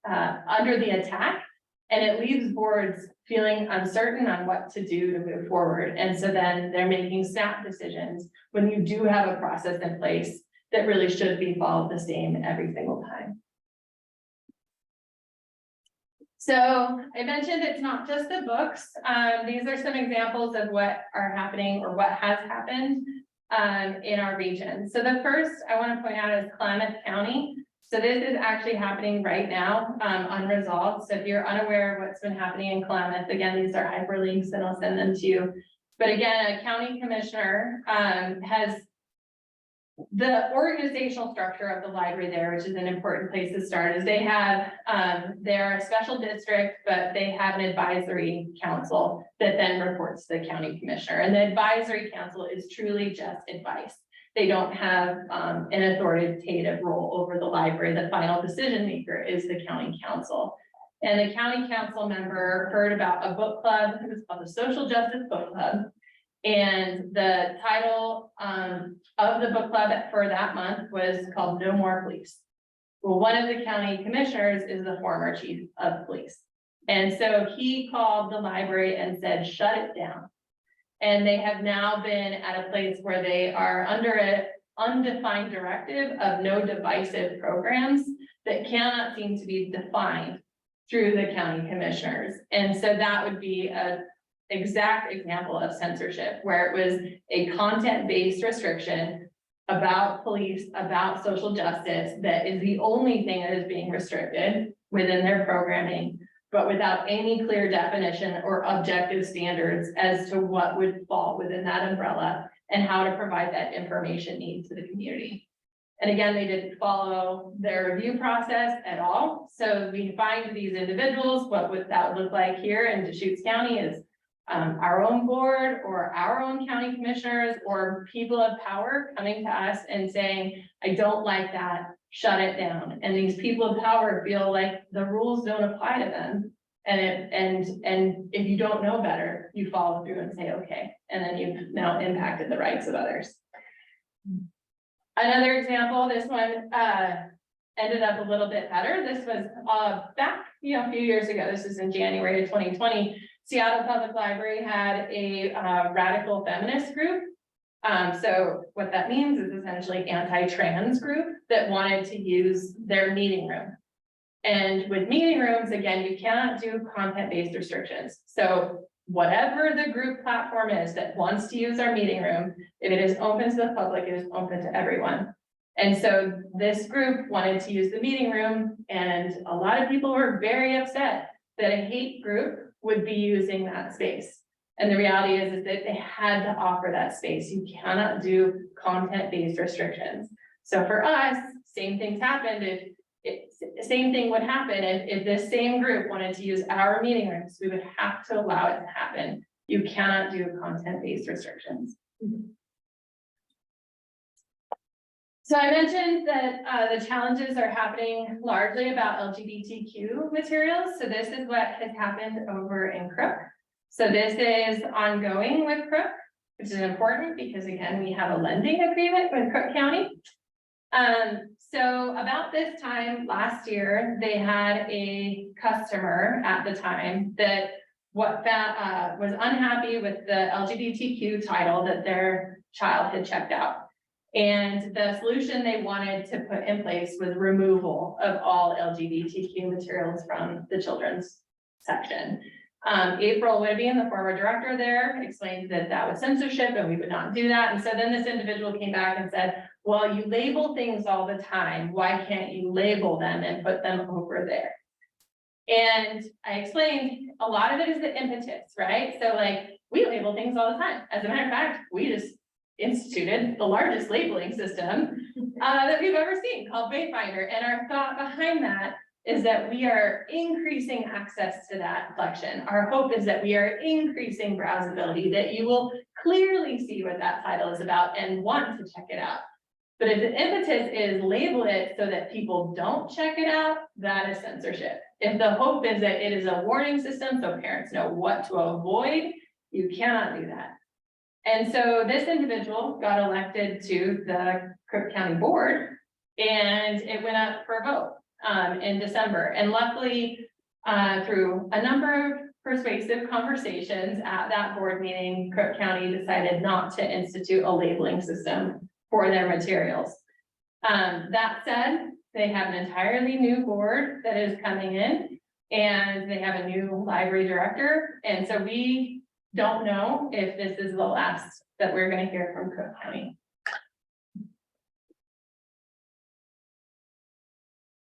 under the attack. And it leaves boards feeling uncertain on what to do to move forward. And so then they're making snap decisions when you do have a process in place that really should be followed the same every single time. So I mentioned it's not just the books. These are some examples of what are happening or what has happened in our region. So the first I want to point out is Klamath County. So this is actually happening right now, unresolved. So if you're unaware of what's been happening in Klamath, again, these are hyperlinks and I'll send them to you. But again, a county commissioner has the organizational structure of the library there, which is an important place to start, is they have, they're a special district, but they have an advisory council that then reports to the county commissioner. And the advisory council is truly just advice. They don't have an authoritative role over the library. The final decision maker is the county council. And the county council member heard about a book club, it was called the Social Justice Book Club. And the title of the book club for that month was called No More Police. Well, one of the county commissioners is the former chief of police. And so he called the library and said, shut it down. And they have now been at a place where they are under an undefined directive of no divisive programs that cannot seem to be defined through the county commissioners. And so that would be an exact example of censorship, where it was a content-based restriction about police, about social justice, that is the only thing that is being restricted within their programming, but without any clear definition or objective standards as to what would fall within that umbrella and how to provide that information need to the community. And again, they didn't follow their review process at all. So we find these individuals, what would that look like here in Deschutes County is our own board or our own county commissioners or people of power coming to us and saying, I don't like that, shut it down. And these people of power feel like the rules don't apply to them. And if you don't know better, you follow through and say, okay. And then you've now impacted the rights of others. Another example, this one, ended up a little bit better. This was, back, a few years ago. This is in January of 2020. Seattle Public Library had a, radical feminist group. So what that means is essentially anti-trans group that wanted to use their meeting room. And with meeting rooms, again, you cannot do content-based restrictions. So whatever the group platform is that wants to use our meeting room, if it is open to the public, it is open to everyone. And so this group wanted to use the meeting room, and a lot of people were very upset that a hate group would be using that space. And the reality is that they had to offer that space. You cannot do content-based restrictions. So for us, same things happened. Same thing would happen if this same group wanted to use our meeting rooms. We would have to allow it to happen. You cannot do content-based restrictions. So I mentioned that the challenges are happening largely about LGBTQ materials. So this is what has happened over in Crook. So this is ongoing with Crook, which is important because again, we have a lending agreement with Crook County. So about this time last year, they had a customer at the time that was unhappy with the LGBTQ title that their child had checked out. And the solution they wanted to put in place was removal of all LGBTQ materials from the children's section. April Whitby, the former director there, explained that that was censorship and we would not do that. And so then this individual came back and said, well, you label things all the time. Why can't you label them and put them over there? And I explained a lot of it is the impetus, right? So like we label things all the time. As a matter of fact, we just instituted the largest labeling system that we've ever seen called Wayfinder. And our thought behind that is that we are increasing access to that collection. Our hope is that we are increasing browsability, that you will clearly see what that title is about and want to check it out. But if the impetus is label it so that people don't check it out, that is censorship. If the hope is that it is a warning system so parents know what to avoid, you cannot do that. And so this individual got elected to the Crook County Board and it went up for a vote in December. And luckily, through a number of persuasive conversations at that board meeting, Crook County decided not to institute a labeling system for their materials. That said, they have an entirely new board that is coming in and they have a new library director. And so we don't know if this is the last that we're going to hear from Crook County.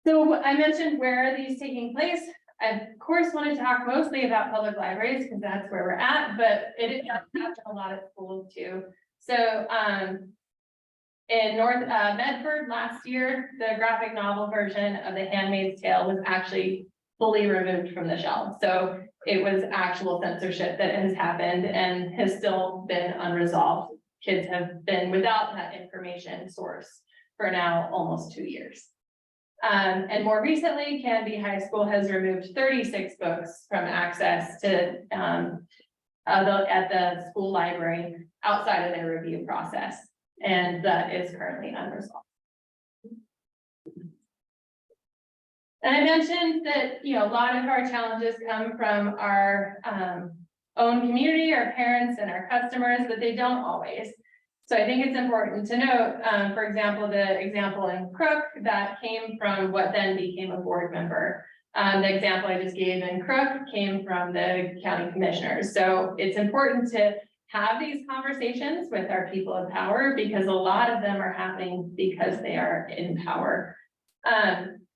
So I mentioned where are these taking place. I of course want to talk mostly about public libraries because that's where we're at, but it does a lot of schools too. So in North Medford last year, the graphic novel version of The Handmaid's Tale was actually fully removed from the shelf. So it was actual censorship that has happened and has still been unresolved. Kids have been without that information source for now almost 2 years. And more recently, Canby High School has removed 36 books from access to at the school library outside of their review process. And that is currently unresolved. And I mentioned that, a lot of our challenges come from our own community, our parents and our customers, but they don't always. So I think it's important to note, for example, the example in Crook that came from what then became a board member. The example I just gave in Crook came from the county commissioners. So it's important to have these conversations with our people of power because a lot of them are happening because they are in power.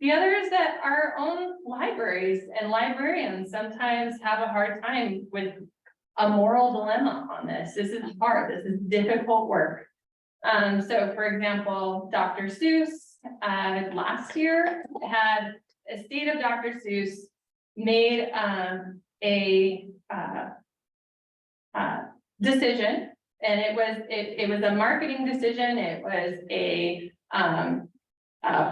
The other is that our own libraries and librarians sometimes have a hard time with a moral dilemma on this. This is hard, this is difficult work. So for example, Dr. Seuss last year had a state of Dr. Seuss made a decision, and it was a marketing decision, it was a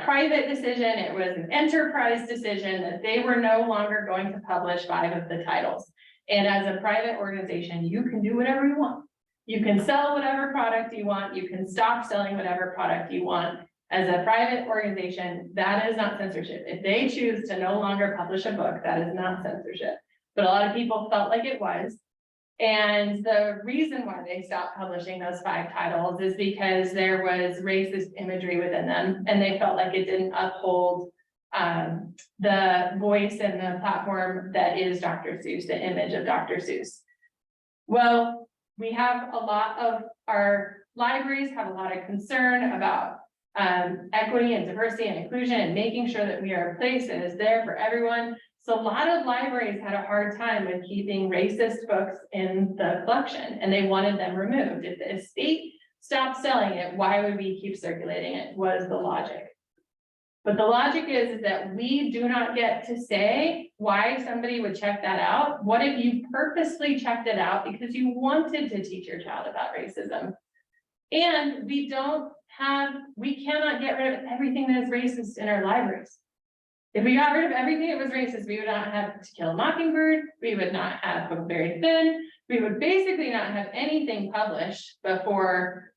private decision, it was an enterprise decision that they were no longer going to publish 5 of the titles. And as a private organization, you can do whatever you want. You can sell whatever product you want, you can stop selling whatever product you want. As a private organization, that is not censorship. If they choose to no longer publish a book, that is not censorship. But a lot of people felt like it was. And the reason why they stopped publishing those 5 titles is because there was racist imagery within them, and they felt like it didn't uphold the voice and the platform that is Dr. Seuss, the image of Dr. Seuss. Well, we have a lot of our libraries have a lot of concern about equity and diversity and inclusion and making sure that we are a place that is there for everyone. So a lot of libraries had a hard time with keeping racist books in the collection, and they wanted them removed. If the estate stopped selling it, why would we keep circulating it, was the logic. But the logic is that we do not get to say why somebody would check that out. What if you purposely checked it out because you wanted to teach your child about racism? And we cannot get rid of everything that is racist in our libraries. If we got rid of everything that was racist, we would not have To Kill a Mockingbird, we would not have Book Very Thin, we would basically not have anything published before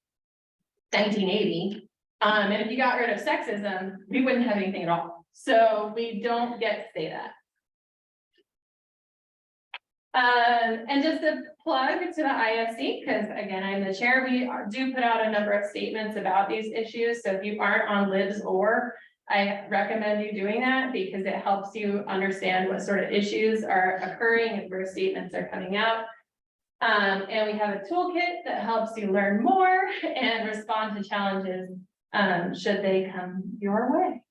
1980. And if you got rid of sexism, we wouldn't have anything at all. So we don't get to say that. And just a plug to the IFC, because again, I'm the chair, we do put out a number of statements about these issues. So if you aren't on Libs I recommend you doing that because it helps you understand what sort of issues are occurring and where statements are coming out. And we have a toolkit that helps you learn more and respond to challenges should they come your way.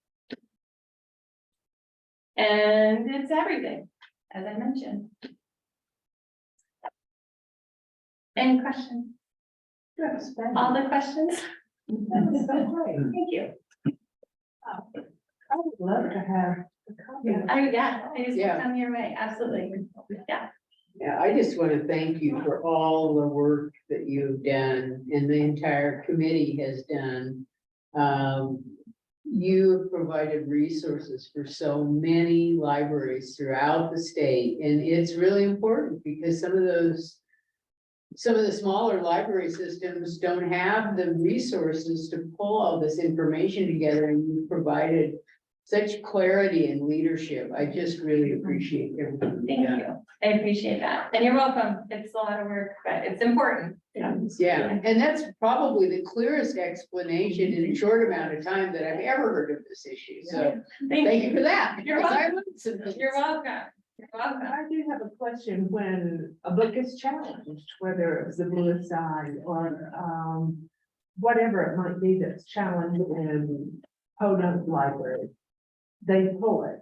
And it's everything, as I mentioned. Any questions? All the questions? That's so great. Thank you. I would love to have a copy. I just Yeah. come your way, absolutely. Yeah. Yeah, I just want to thank you for all the work that you've done and the entire committee has done. You have provided resources for so many libraries throughout the state, and it's really important because some of the smaller library systems don't have the resources to pull all this information together, and you've provided such clarity and leadership. I just really appreciate everything. Thank you. I appreciate that. And you're welcome. It's a lot of work, but it's important. Yeah, and that's probably the clearest explanation in a short amount of time that I've ever heard of this issue. So thank you for that. You're because I welcome. learned some things. You're welcome. You're welcome. I do have a question when a book is challenged, whether it's the Blue Side or whatever it might be that's challenged in Podunk Library. They pull it,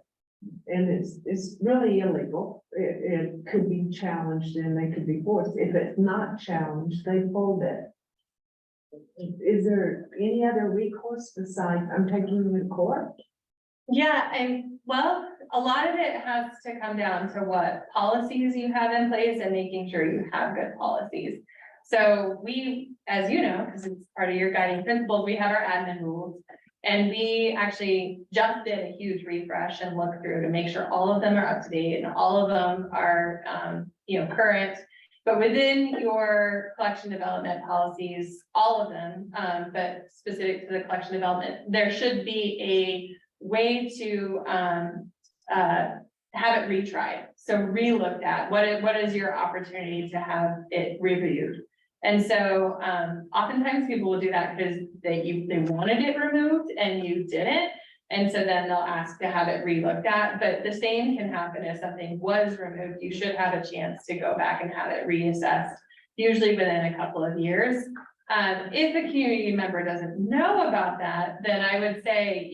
and it's really illegal. It could be challenged and they could be forced. If it's not challenged, they pulled it. Is there any other recourse besides I'm taking you to court? Yeah, well, a lot of it has to come down to what policies you have in place and making sure you have good policies. So we, as you know, because it's part of your guiding principles, we have our admin rules. And we actually just did a huge refresh and look through to make sure all of them are up to date and all of them are, current. But within your collection development policies, all of them, but specific to the collection development, there should be a way to have it retried. So re-looked at, what is your opportunity to have it reviewed? And so oftentimes people will do that because they wanted it removed and you didn't. And so then they'll ask to have it re-looked at, but the same can happen if something was removed. You should have a chance to go back and have it reassessed, usually within a couple of years. If a community member doesn't know about that, then I would say,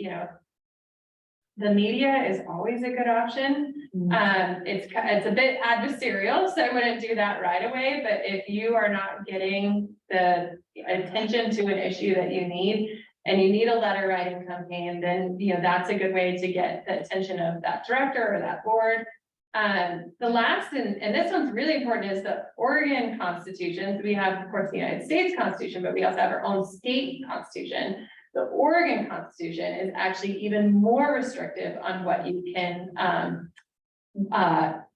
the media is always a good option. It's a bit adversarial, so I wouldn't do that right away, but if you are not getting the attention to an issue that you need, and you need a letter writing campaign, then that's a good way to get the attention of that director or that board. The last, and this one's really important, is the Oregon Constitution. We have, of course, the United States Constitution, but we also have our own state constitution. The Oregon Constitution is actually even more restrictive on what you can,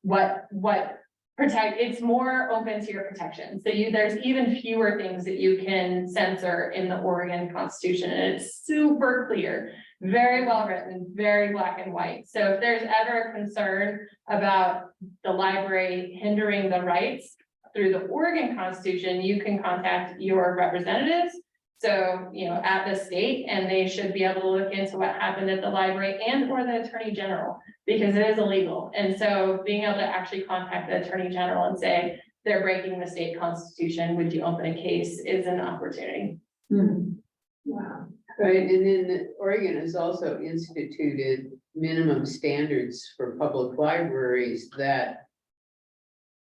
what protect, it's more open to your protection. So there's even fewer things that you can censor in the Oregon Constitution, and it's super clear, very well written, very black and white. So if there's ever a concern about the library hindering the rights through the Oregon Constitution, you can contact your representatives. So, at the state, and they should be able to look into what happened at the library and or the Attorney General, because it is illegal. And so being able to actually contact the Attorney General and say, they're breaking the state constitution, would you open a case, is an opportunity. Wow. Right, and then Oregon has also instituted minimum standards for public libraries that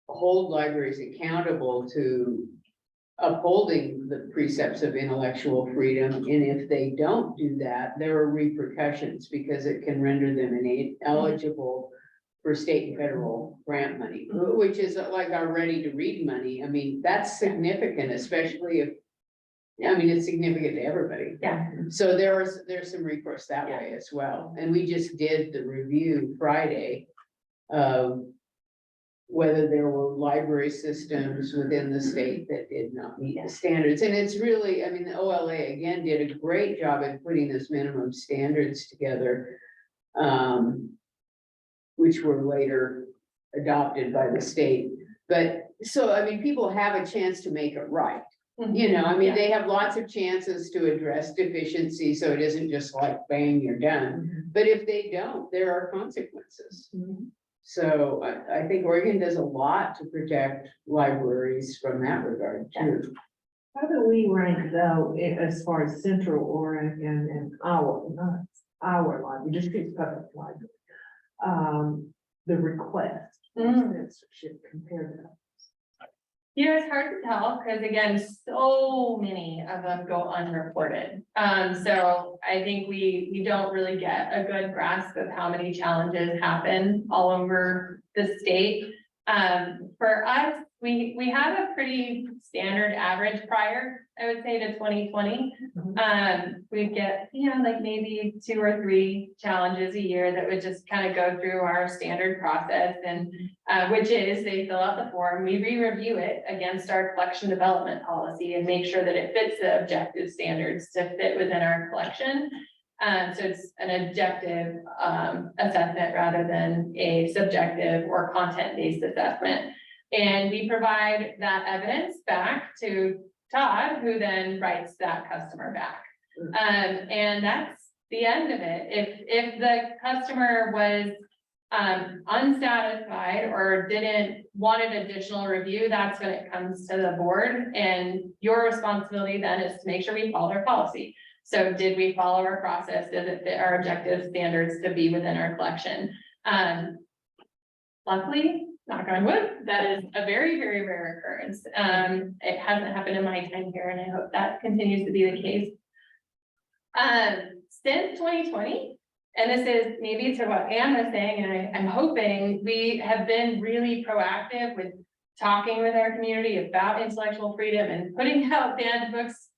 hold libraries accountable to upholding the precepts of intellectual freedom, and if they don't do that, there are repercussions because it can render them ineligible for state and federal grant money, which is like our ready to read money. I mean, that's significant, especially if, it's significant to everybody. Yeah. So there's some recourse that way as well. And we just did the review Friday of whether there were library systems within the state that did not meet the standards. And it's really, the OLA again did a great job at putting this minimum standards together, which were later adopted by the state. But so, people have a chance to make it right. They have lots of chances to address deficiency, so it isn't just like bang, you're done. But if they don't, there are consequences. So I think Oregon does a lot to protect libraries from that regard too. How do we rank though, as far as Central Oregon and not our library, Deschutes Public Library? The request for censorship compared to that. It's hard to tell, because again, so many of them go unreported. So I think we don't really get a good grasp of how many challenges happen all over the state. For us, we have a pretty standard average prior, I would say, to 2020. We'd get, like maybe 2 or 3 challenges a year that would just kind of go through our standard process, and which is they fill out the form, we re-review it against our collection development policy and make sure that it fits the objective standards to fit within our collection. So it's an objective assessment rather than a subjective or content-based assessment. And we provide that evidence back to Todd, who then writes that customer back. And that's the end of it. If the customer was unsatisfied or wanted additional review, that's when it comes to the board. And your responsibility then is to make sure we follow our policy. So did we follow our process? Does it fit our objective standards to be within our collection? Luckily, knock on wood, that is a very, very rare occurrence. It hasn't happened in my time here, and I hope that continues to be the case. Since 2020, and this is maybe to what Anne was saying, and I'm hoping we have been really proactive with talking with our community about intellectual freedom and putting out banned books,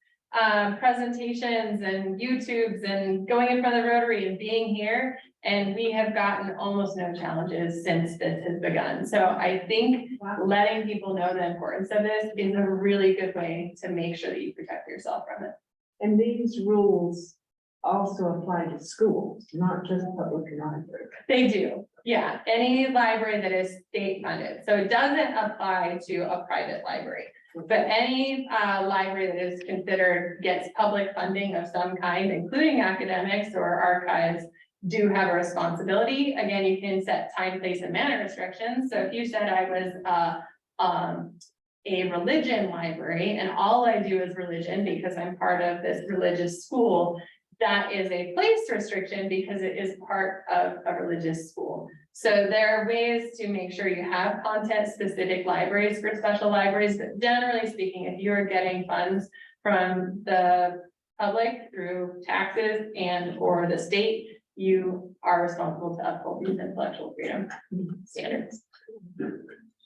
presentations and YouTubes and going in front of the Rotary and being here. And we have gotten almost no challenges since this has begun. So I think letting people know the importance of this is a really good way to make sure that you protect yourself from it. And these rules also apply to schools, not just public libraries. They do, yeah. Any library that is state funded. So it doesn't apply to a private library. But any library that is considered gets public funding of some kind, including academics or archives, do have a responsibility. Again, you can set time, place, and manner restrictions. So if you said I was a religion library and all I do is religion because I'm part of this religious school, that is a place restriction because it is part of a religious school. So there are ways to make sure you have content specific libraries for special libraries, but generally speaking, if you're getting funds from the public through taxes and or the state, you are responsible to uphold these intellectual freedom standards.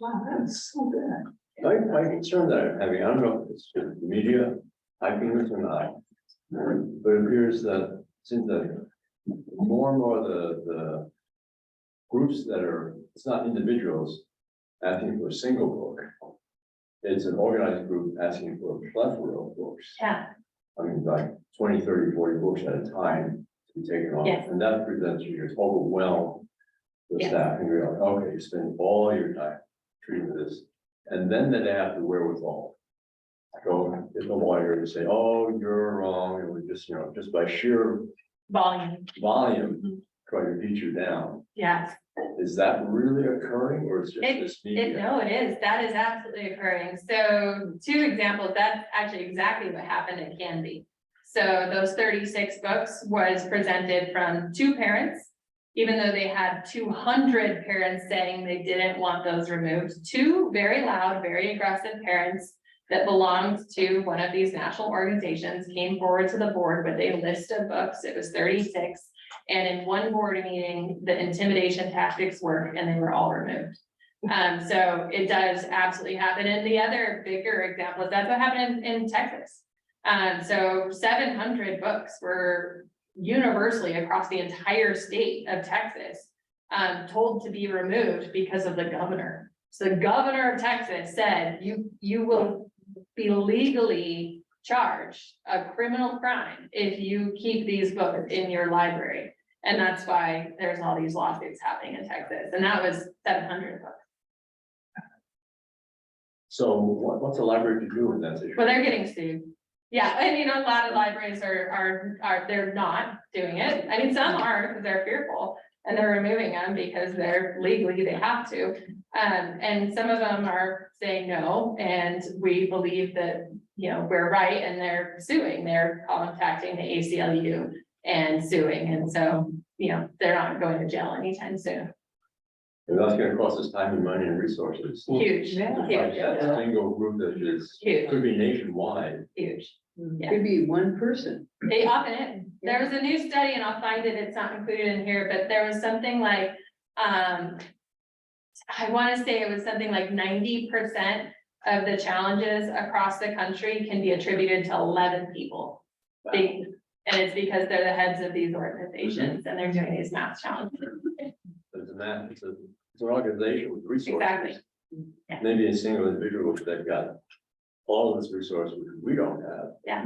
Wow, that's so good. My concern that I'm having, I don't know if it's the media hyping this or not, but it appears that since that more and more the groups that are, it's not individuals, asking for a single book. It's an organized group asking for a plethora of books. Yeah, I mean, like 20, 30, 40 books at a time to be taken on. Yes. And that presents you as overwhelmed the Yes. staff, and you're like, okay, you spend all your time treating this. And then they have the wherewithal. Go, get the lawyer and say, oh, you're wrong, and we just, just by sheer volume, volume, try to beat you down. yes. Is that really occurring, or is just this media? No, it is. That is absolutely occurring. So 2 examples, that's actually exactly what happened at Canby. So those 36 books was presented from 2 parents, even though they had 200 parents saying they didn't want those removed. 2 very loud, very aggressive parents that belonged to one of these national organizations came forward to the board with a list of books. It was 36. And in one board meeting, the intimidation tactics worked and they were all removed. So it does absolutely happen. And the other bigger example is that's what happened in Texas. So 700 books were universally across the entire state of Texas told to be removed because of the governor. So the governor of Texas said, you will be legally charged a criminal crime if you keep these books in your library. And that's why there's all these lawsuits happening in Texas. And that was 700 books. So what's the library to do in that situation? Well, they're getting sued. Yeah, I mean, a lot of libraries are they're not doing it. I mean, some are because they're fearful and they're removing them because they're legally, they have to. And some of them are saying no, and we believe that, we're right, and they're suing. They're contacting the ACLU and suing, and so, they're not going to jail anytime soon. And that's gonna cost us time and money and resources. Huge, Yeah. huge, A single group that is, huge, could be nationwide. huge. Yeah. Could be one person. They often is. There was a new study, and I'll find it, it's not included in here, but there was something like, I want to say it was something like 90% of the challenges across the country can be attributed to 11 people. And it's because they're the heads of these organizations and they're doing these math challenges. It's an organization with resources. Exactly. Yeah. Maybe a single individual that got all of this resource, which we don't have. Yeah.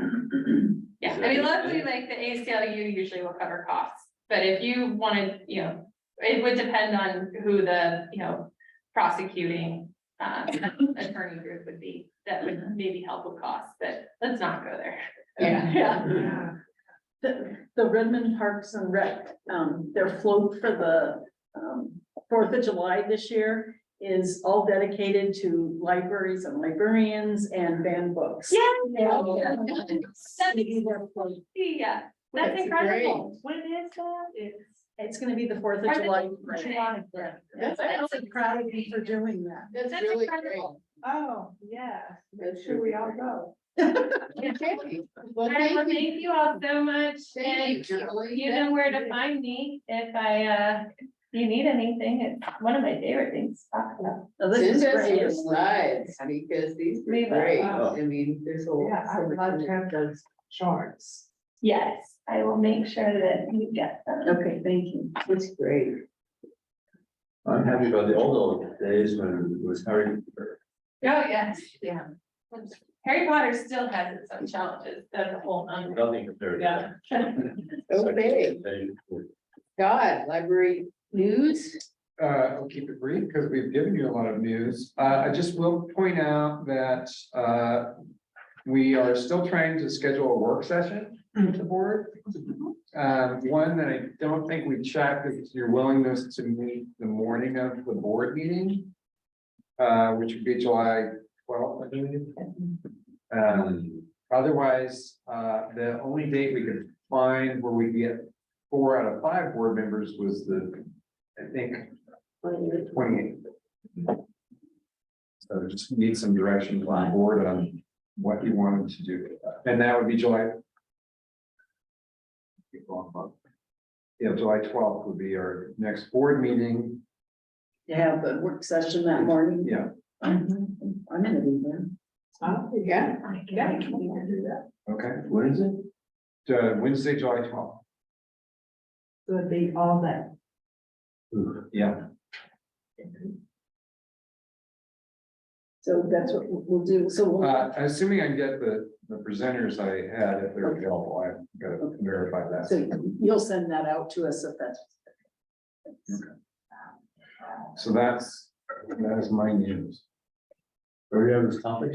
Yeah, I mean, luckily, like the ACLU usually will cover costs, but if you wanted, it would depend on who the, prosecuting attorney group would be, that would maybe help with costs, but let's not go there. Yeah. The Redmond Parks and Rec, their float for the 4th of July this year is all dedicated to libraries and librarians and banned books. Yeah. Yeah. That's incredible. What is that? It's gonna be the 4th of July. That's I'm so proud of you for doing that. That's That's really incredible. Oh, yeah. That's Should we all go? great. Well, All right, well, thank you. thank you all so much, Thank and you, Julie. you know where to find me if you need anything. It's one of my favorite things to talk about. Oh, this is Send us great. your slides, because these are Leave it. great. Oh. I mean, there's a. Yeah, I would love to have those charts. Yes, I will make sure that you get them. Okay, thank you. It's great. I'm happy about the old days when it was Harry. Oh, yes, yeah. Harry Potter still has its own challenges. That's a whole nother. Nothing compared to Yeah. that. Okay, God, library news. I'll keep it brief because we've given you a lot of news. I just will point out that, we are still trying to schedule a work session with the board. One that I don't think we checked is your willingness to meet the morning of the board meeting, which would be July 12th, I believe. Otherwise, the only date we could find where we get 4 out of 5 board members was I think, 28th. So just need some direction from the board on what you wanted to do. And that would be July. Yeah, July 12th would be our next board meeting. You have the work session that morning. Yeah. I'm gonna be there. Oh, yeah. Yeah, I can do that. Okay. What is it? Wednesday, July 12th. So it'd be all that. Yeah. So that's what we'll do. So we'll, Assuming I get the presenters I had, if they're available, I've got to verify that. so you'll send that out to us if that's. So that is my news. Do we have this topic?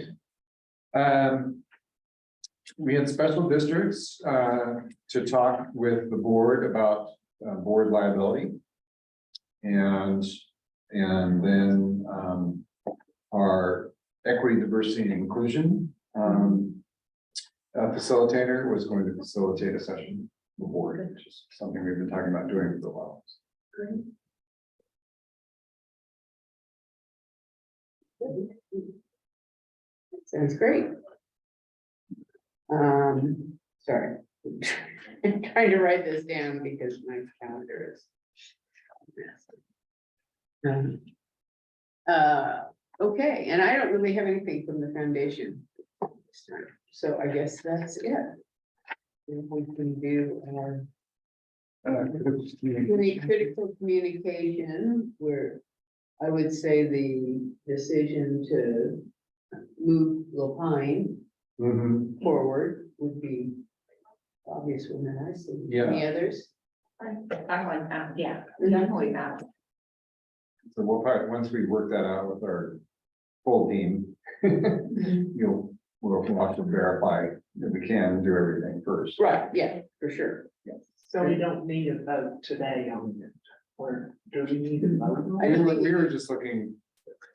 We had special districts to talk with the board about board liability. And then our equity, diversity, and inclusion facilitator was going to facilitate a session with the board, which is something we've been talking about doing for a while. Sounds great. Sorry. I'm trying to write this down because my calendar is. Okay, and I don't really have anything from the foundation. So I guess that's it. If we can do our critical communication, where I would say the decision to move Lopine forward would be obvious one that I see. Yeah. Any others? I like that, yeah, definitely that. So we'll probably, once we work that out with our full team, we'll have to verify that we can do everything first. Right, yeah, for sure. So we don't need a vote today on it, or do we need a vote? I don't think We were just looking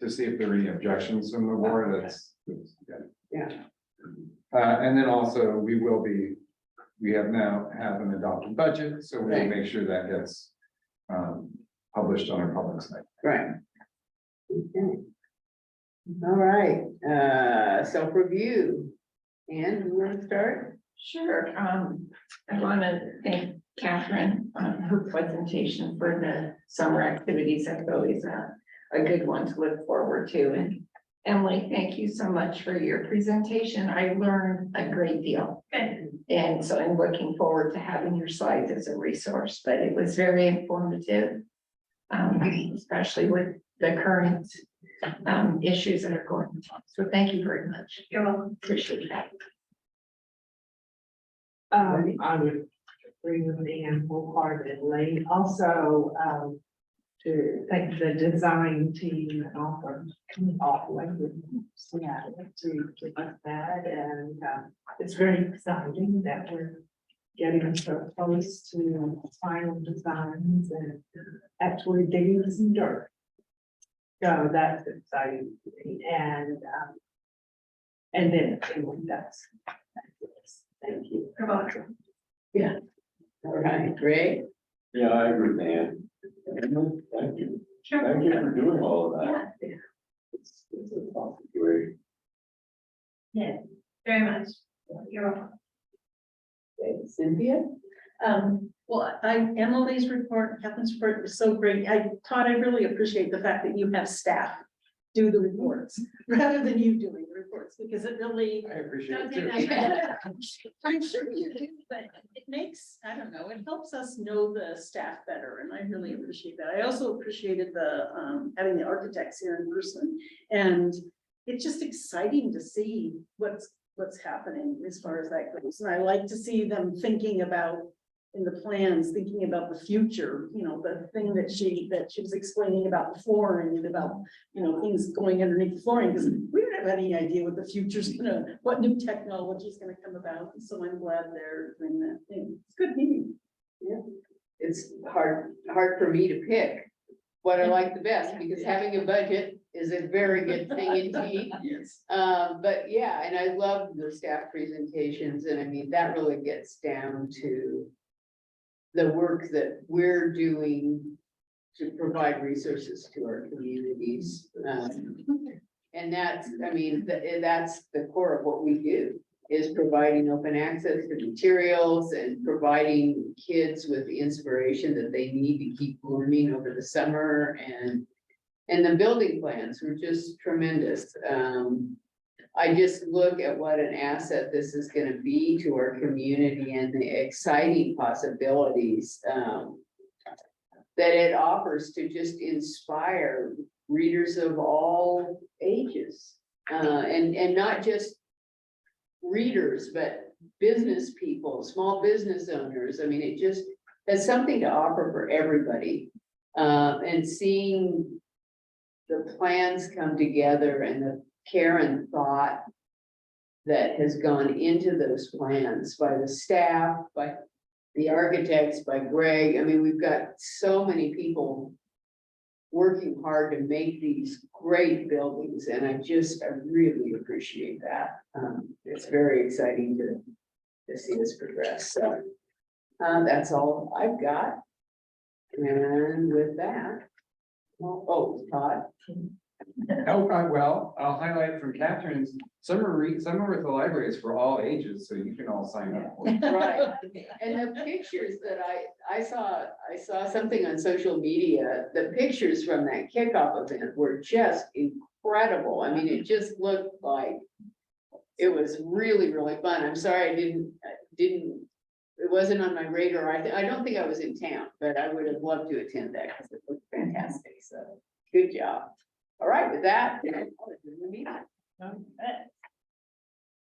to see if there were any objections from the board. Yeah. And then also we have now an adopted budget, so we'll Right. make sure that gets published on our public site. Right. Okay. All right, self-review. And you want to start? Sure, I want to thank Catherine on her presentation for the summer activities. That's always a good one to look forward to. And Emily, thank you so much for your presentation. I learned a great deal. And so I'm looking forward to having your slides as a resource, but it was very informative. Especially with the current issues that are going on. So thank you very much. You're welcome. Appreciate that. I would agree with Ann wholeheartedly. Also, to thank the design team and all for coming all the way with Seattle to give us that. And it's very exciting that we're getting so close to final designs and actually digging some dirt. So that's exciting to me. And then that's. Thank you. You're welcome. Yeah. All right, great. Yeah, I agree with Ann. Thank you. Thank you for doing all of that. It's a tough situation. Yeah, very much. You're welcome. Okay, Cynthia? Well, Emily's report, Catherine's report was so great. Todd, I really appreciate the fact that you have staff do the reports rather than you doing the reports, because it really. I appreciate Don't it do too. that. I'm sure you do, but it makes, I don't know, it helps us know the staff better, and I really appreciate that. I also appreciated the having the architects here in person, and it's just exciting to see what's happening as far as that goes. And I like to see them thinking about in the plans, thinking about the future, the thing that she was explaining about the flooring and about, things going underneath the flooring, because we don't have any idea what the future's what new technology is gonna come about. So I'm glad they're doing that thing. It's good meeting. Yeah. It's hard for me to pick what I like the best, because having a budget is a very good thing indeed. Yes. But yeah, and I love the staff presentations, and I mean, that really gets down to the work that we're doing to provide resources to our communities. And that's, I mean, that's the core of what we do, is providing open access to materials and providing kids with the inspiration that they need to keep learning over the summer. And the building plans were just tremendous. I just look at what an asset this is going to be to our community and the exciting possibilities that it offers to just inspire readers of all ages. and not just readers, but business people, small business owners. I mean, it just has something to offer for everybody. And seeing the plans come together and the care and thought that has gone into those plans by the staff, by the architects, by Greg. I mean, we've got so many people working hard to make these great buildings, and I really appreciate that. It's very exciting to see this progress, so. That's all I've got. And with that, Todd. Well, I'll highlight from Catherine's, summer with the library is for all ages, so you can all sign up. for it. Right, and the pictures that I saw something on social media, the pictures from that kickoff event were just incredible. I mean, it just looked like it was really, really fun. I'm sorry I didn't, it wasn't on my radar. I don't think I was in town, but I would have loved to attend that because it looked fantastic, so good job. All right, with that, I'll adjourn the meeting.